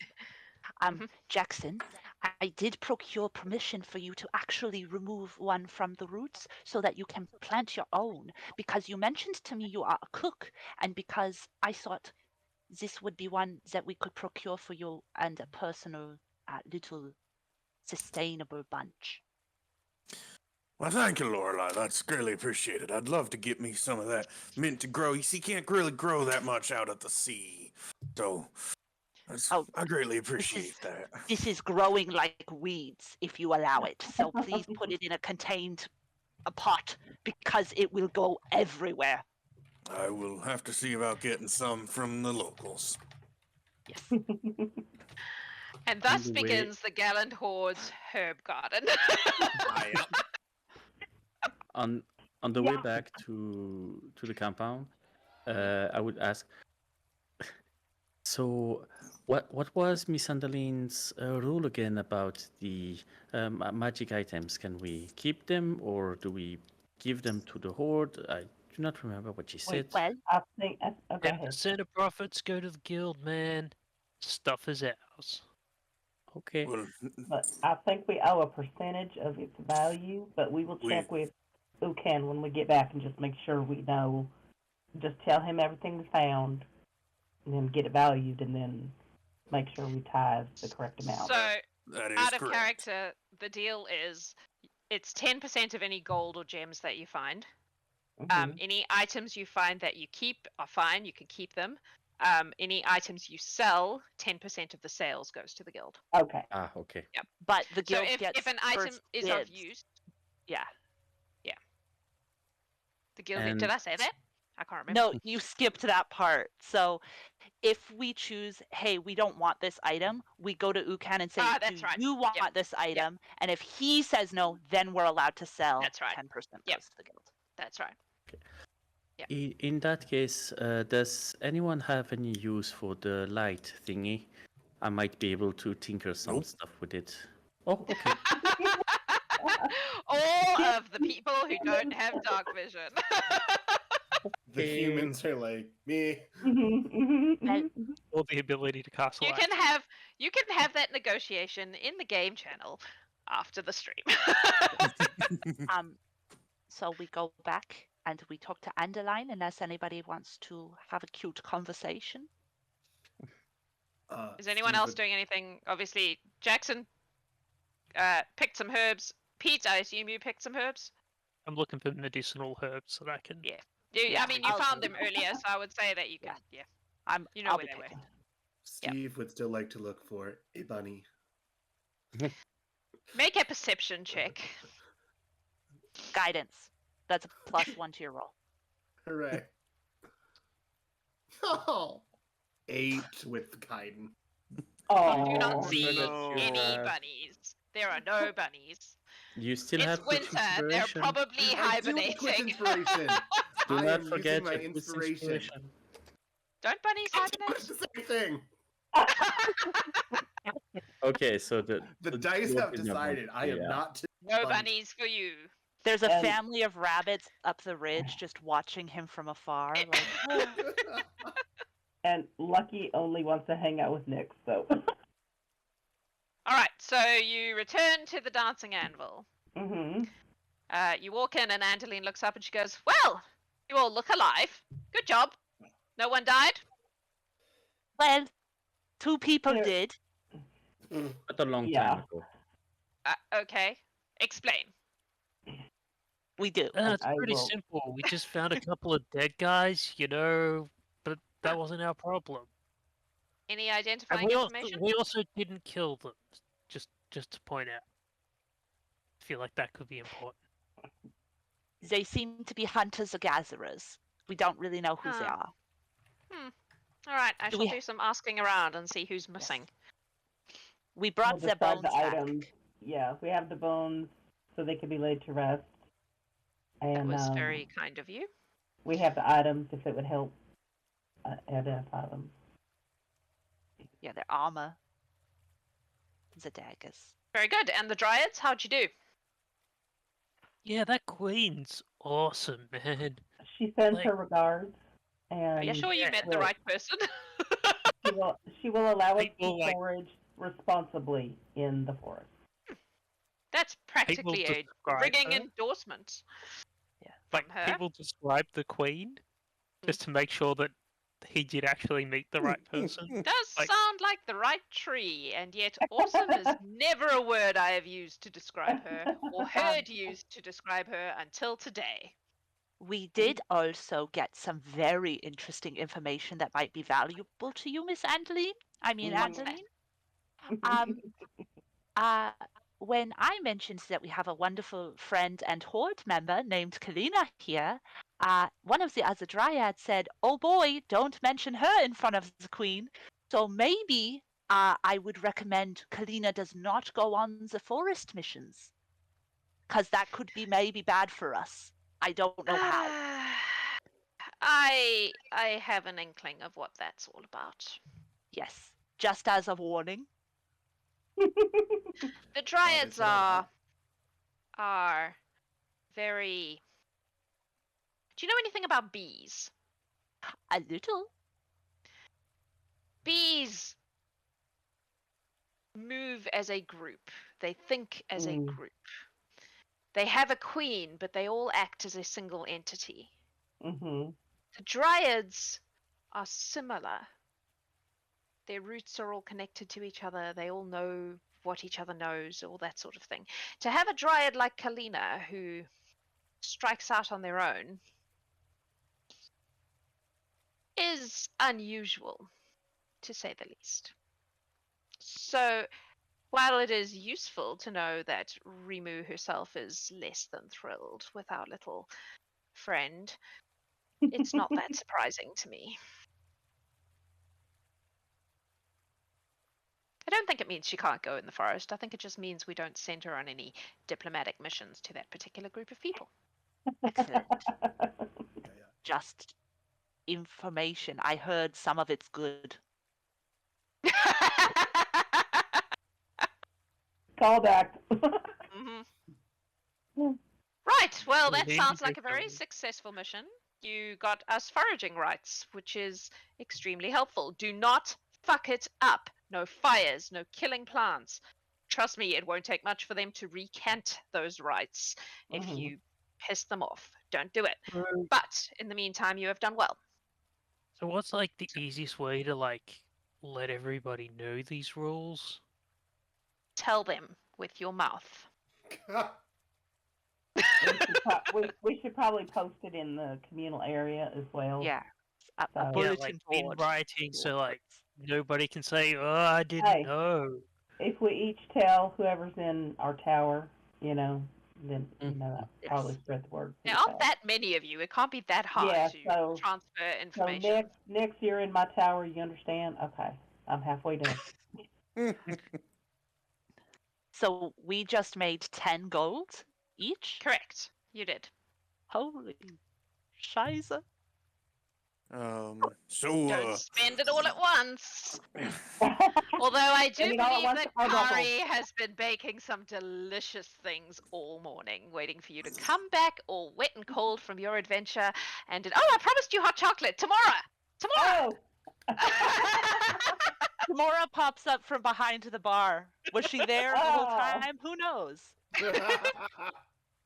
Jackson, I did procure permission for you to actually remove one from the roots so that you can plant your own, because you mentioned to me you are a cook, and because I thought this would be one that we could procure for you and a personal little sustainable bunch. Well, thank you, Lorelai. That's greatly appreciated. I'd love to get me some of that mint to grow. You see, can't really grow that much out at the sea. So, I greatly appreciate that. This is growing like weeds if you allow it. So please put it in a contained pot because it will go everywhere. I will have to see about getting some from the locals. Yes. And thus the way- begins the Gallant Horde's herb garden. On the way back to the compound, I would ask. So, what was Miss Andaline's rule again about the magic items? Can we keep them, or do we give them to the horde? I do not remember what she said. Well, I think. Oh, go ahead. 10% of profits go to the guild, man. Stuff is ours. Okay. Well, But I think we owe a percentage of its value, but we will check with Ucan when we get back and just make sure we know. Just tell him everything we found, and then get it valued, and then make sure we tithe the correct amount. So, that is out of correct. character, the deal is it's 10% of any gold or gems that you find. Mhm. Any items you find that you keep are fine, you can keep them. Any items you sell, 10% of the sales goes to the guild. Okay. Ah, okay. but the So guild gets if an item first is of dibs. use, Yeah. the guild. And- Did I say that? I can't remember. No, you skipped that part. So if we choose, hey, we don't want this item, we go to Ucan and say, That's do right. you want Yep. this item? And if he says no, then we're allowed to sell. That's right. 10% Yep. goes to the guild. That's right. In that case, does anyone have any use for the light thingy? I might be able to tinker some Nope. stuff with it. Oh, okay. All of the people who don't have dark vision. The Okay. humans are like me. Or the ability to cast you light. can have that negotiation in the game channel after the stream. So we go back and we talk to Andeline unless anybody wants to have a cute conversation. Is anyone Steve else would- doing anything? Obviously, Jackson picked some herbs. Pete, I assume you picked some herbs. I'm looking for medicinal herbs that I can. Yeah. Yeah, I mean, you I'll- found them earlier, so I would say that you can. Yeah. You know I'll where be they were. picking. Steve would still like to look for a bunny. Make a perception check. Guidance. That's a +1 to your roll. Hooray. Oh, 8 with Kaiden. You Oh, do not Remember see that you any have- bunnies. There are no bunnies. You still It's have Twitch winter. They're inspiration. probably I do have Twitch hibernating. inspiration. Do I not am forget using my your Twitch inspiration. inspiration. Don't bunnies It's hibernate? the same thing. Okay, so the dice dwarf have is not decided I am yeah. not to No bunny. bunnies for you. There's a And- family of rabbits up the ridge just watching him from afar. Like, and Lucky only wants to hang out with Nick, so. All right, so you return to the dancing anvil. hmm You walk in, and Angeline looks up and she goes, "Well, you all look alive. Good job. No one died." well, 2 people There- did. But a long Yeah. time ago. Okay, explain. We do. It's I pretty will- simple. We just found a couple of dead guys, but that wasn't our problem. Any And identifying we also, information? we also didn't kill them. Just to point out. I feel like that could be important. They seem to be hunters or gatherers. We don't really know who they Huh. are. All right, I Do shall we- do some asking around and see who's missing. We brought We'll their decide bones the back. items. Yeah, we have the bones so they can be laid to rest. That And was very kind of you. we have the items if it would help identify them. Yeah, their armor. The daggers. Very good. And the Dryads, how'd you do? Yeah, that queen's awesome, man. She sends Like- her regards, Are you and sure you met the well, right person? she will allow us People to like- forage responsibly in the forest. That's practically a describe ringing her? endorsement. Yeah. Like From her? people describe the queen just to make sure that he did actually meet the right person. Does Like- sound like the right tree, and yet awesome is never a word I have used to describe her, or heard used to describe her until today. We did also get some very interesting information that might be valuable to you, Miss Angeline. I mean, What's that? Angeline. When I mentioned that we have a wonderful friend and horde member named Kalina here, one of the other Dryads said, "Oh boy, don't mention her in front of the queen." So maybe I would recommend Kalina does not go on the forest missions, because that could be maybe bad for us. I don't know how. I have an inkling of what that's all about. Yes, just as a warning. The Dryads Obviously not. are very. Do you know anything about bees? A little. Bees move as a group. They think as a Mm. group. They have a queen, but they all act as a single entity. hmm The Dryads are similar. Their roots are all connected to each other. They all know what each other knows, all that sort of thing. To have a Dryad like Kalina who strikes out on their own is unusual, to say the least. So, while it is useful to know that Rimu herself is less than thrilled with our little friend, it's not that surprising to me. I don't think it means she can't go in the forest. I think it just means we don't send her on any diplomatic missions to that particular group of people. Excellent. Yeah. Just information. I heard some of it's good. Call back. Mhm. Right, well, that Indeed, sounds like a very very good. successful mission. You got us foraging rights, which is extremely helpful. Do not fuck it up. No fires, no killing plants. Trust me, it won't take much for them to recant those rights if Mhm. you piss them off. Don't do it. So, But in the meantime, you have done well. so what's like the easiest way to like let everybody know these rules? Tell them with your mouth. we should probably post it in the communal area as well. Yeah. A So- Yeah, bulletin like in board. writing, so like boards. nobody can say, "Oh, I didn't Hey. know." If we each tell whoever's in our tower, you know, then you know that probably spread the word. There aren't that many of you. It can't be that hard Yeah, to so- transfer So information. next year in my tower, you understand? Okay, I'm halfway done. So we just made 10 gold each? Correct. You did. Holy Scheiße. So Don't spend it all at once. Although I do Spend it all at believe once that or double. Kari has been baking some delicious things all morning, waiting for you to come back all wet and cold from your adventure. And I promised you hot chocolate tomorrow. Tomorrow. Oh! Tamora pops up from behind the bar. Was she there the whole Oh. time? Who knows?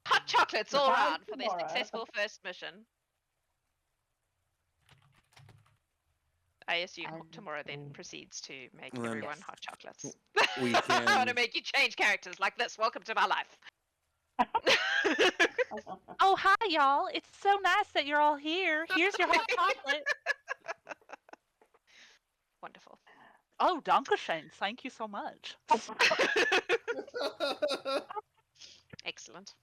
Hot chocolates all Surprise around for their tomorrow. successful first mission. I assume tomorrow then proceeds to make Well, everyone yes. hot chocolates. we I want to can. make you change characters like this. Welcome to my life. Oh, hi, y'all. It's so nice that you're all here. Here's your hot chocolate. Wonderful. Oh, Dankeschön. Thank you so much. Excellent.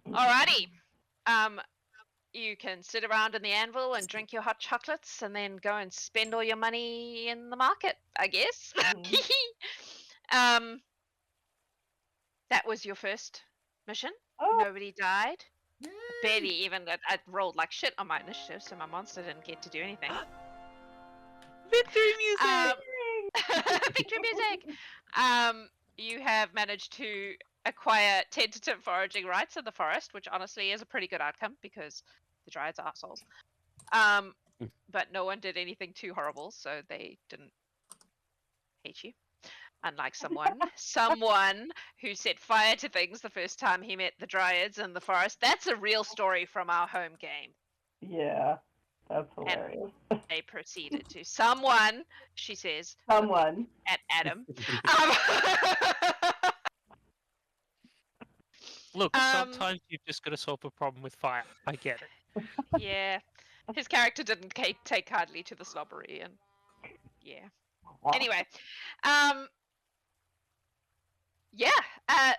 Alrighty. You can sit around in the anvil and drink your hot chocolates and then go and spend all your money in the market, I guess. That was your first mission. Oh. Nobody died. Barely even. I rolled like shit on my initiative, so my monster didn't get to do anything. Victory music! Victory music! You have managed to acquire tentative foraging rights in the forest, which honestly is a pretty good outcome because the Dryads are assholes. But no one did anything too horrible, so they didn't hate you. Unlike someone who set fire to things the first time he met the Dryads in the forest. That's a real story from our home game. Yeah, that's hilarious. They proceeded to someone, she says, Someone. at Adam. Look, sometimes you've just got to solve a problem with fire. I get it. Yeah, his character didn't take kindly to the slobbery, and yeah. Anyway, yeah.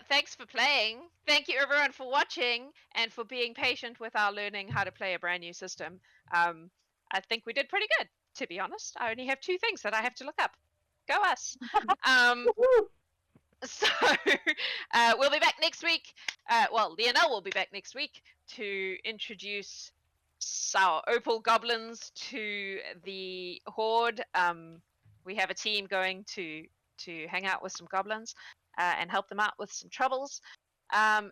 Thanks for playing. Thank you everyone for watching and for being patient with our learning how to play a brand new system. I think we did pretty good, to be honest. I only have 2 things that I have to look up. Go us. So we'll be back next week. Well, Lionel will be back next week to introduce our Opal Goblins to the Horde. We have a team going to hang out with some goblins and help them out with some troubles. And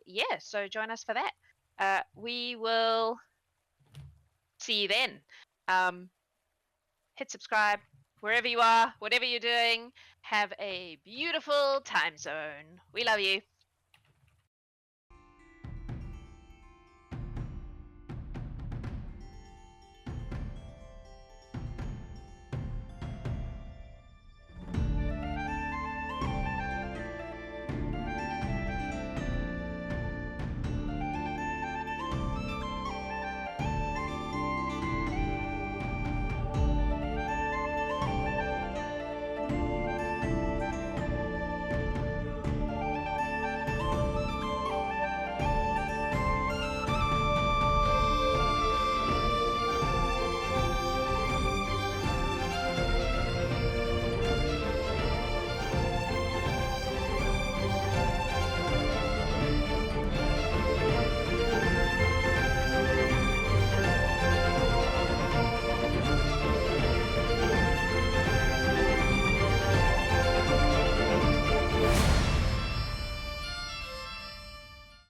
yeah, so join us for that. We will see you then. Hit subscribe wherever you are, whatever you're doing. Have a beautiful time zone. We love you.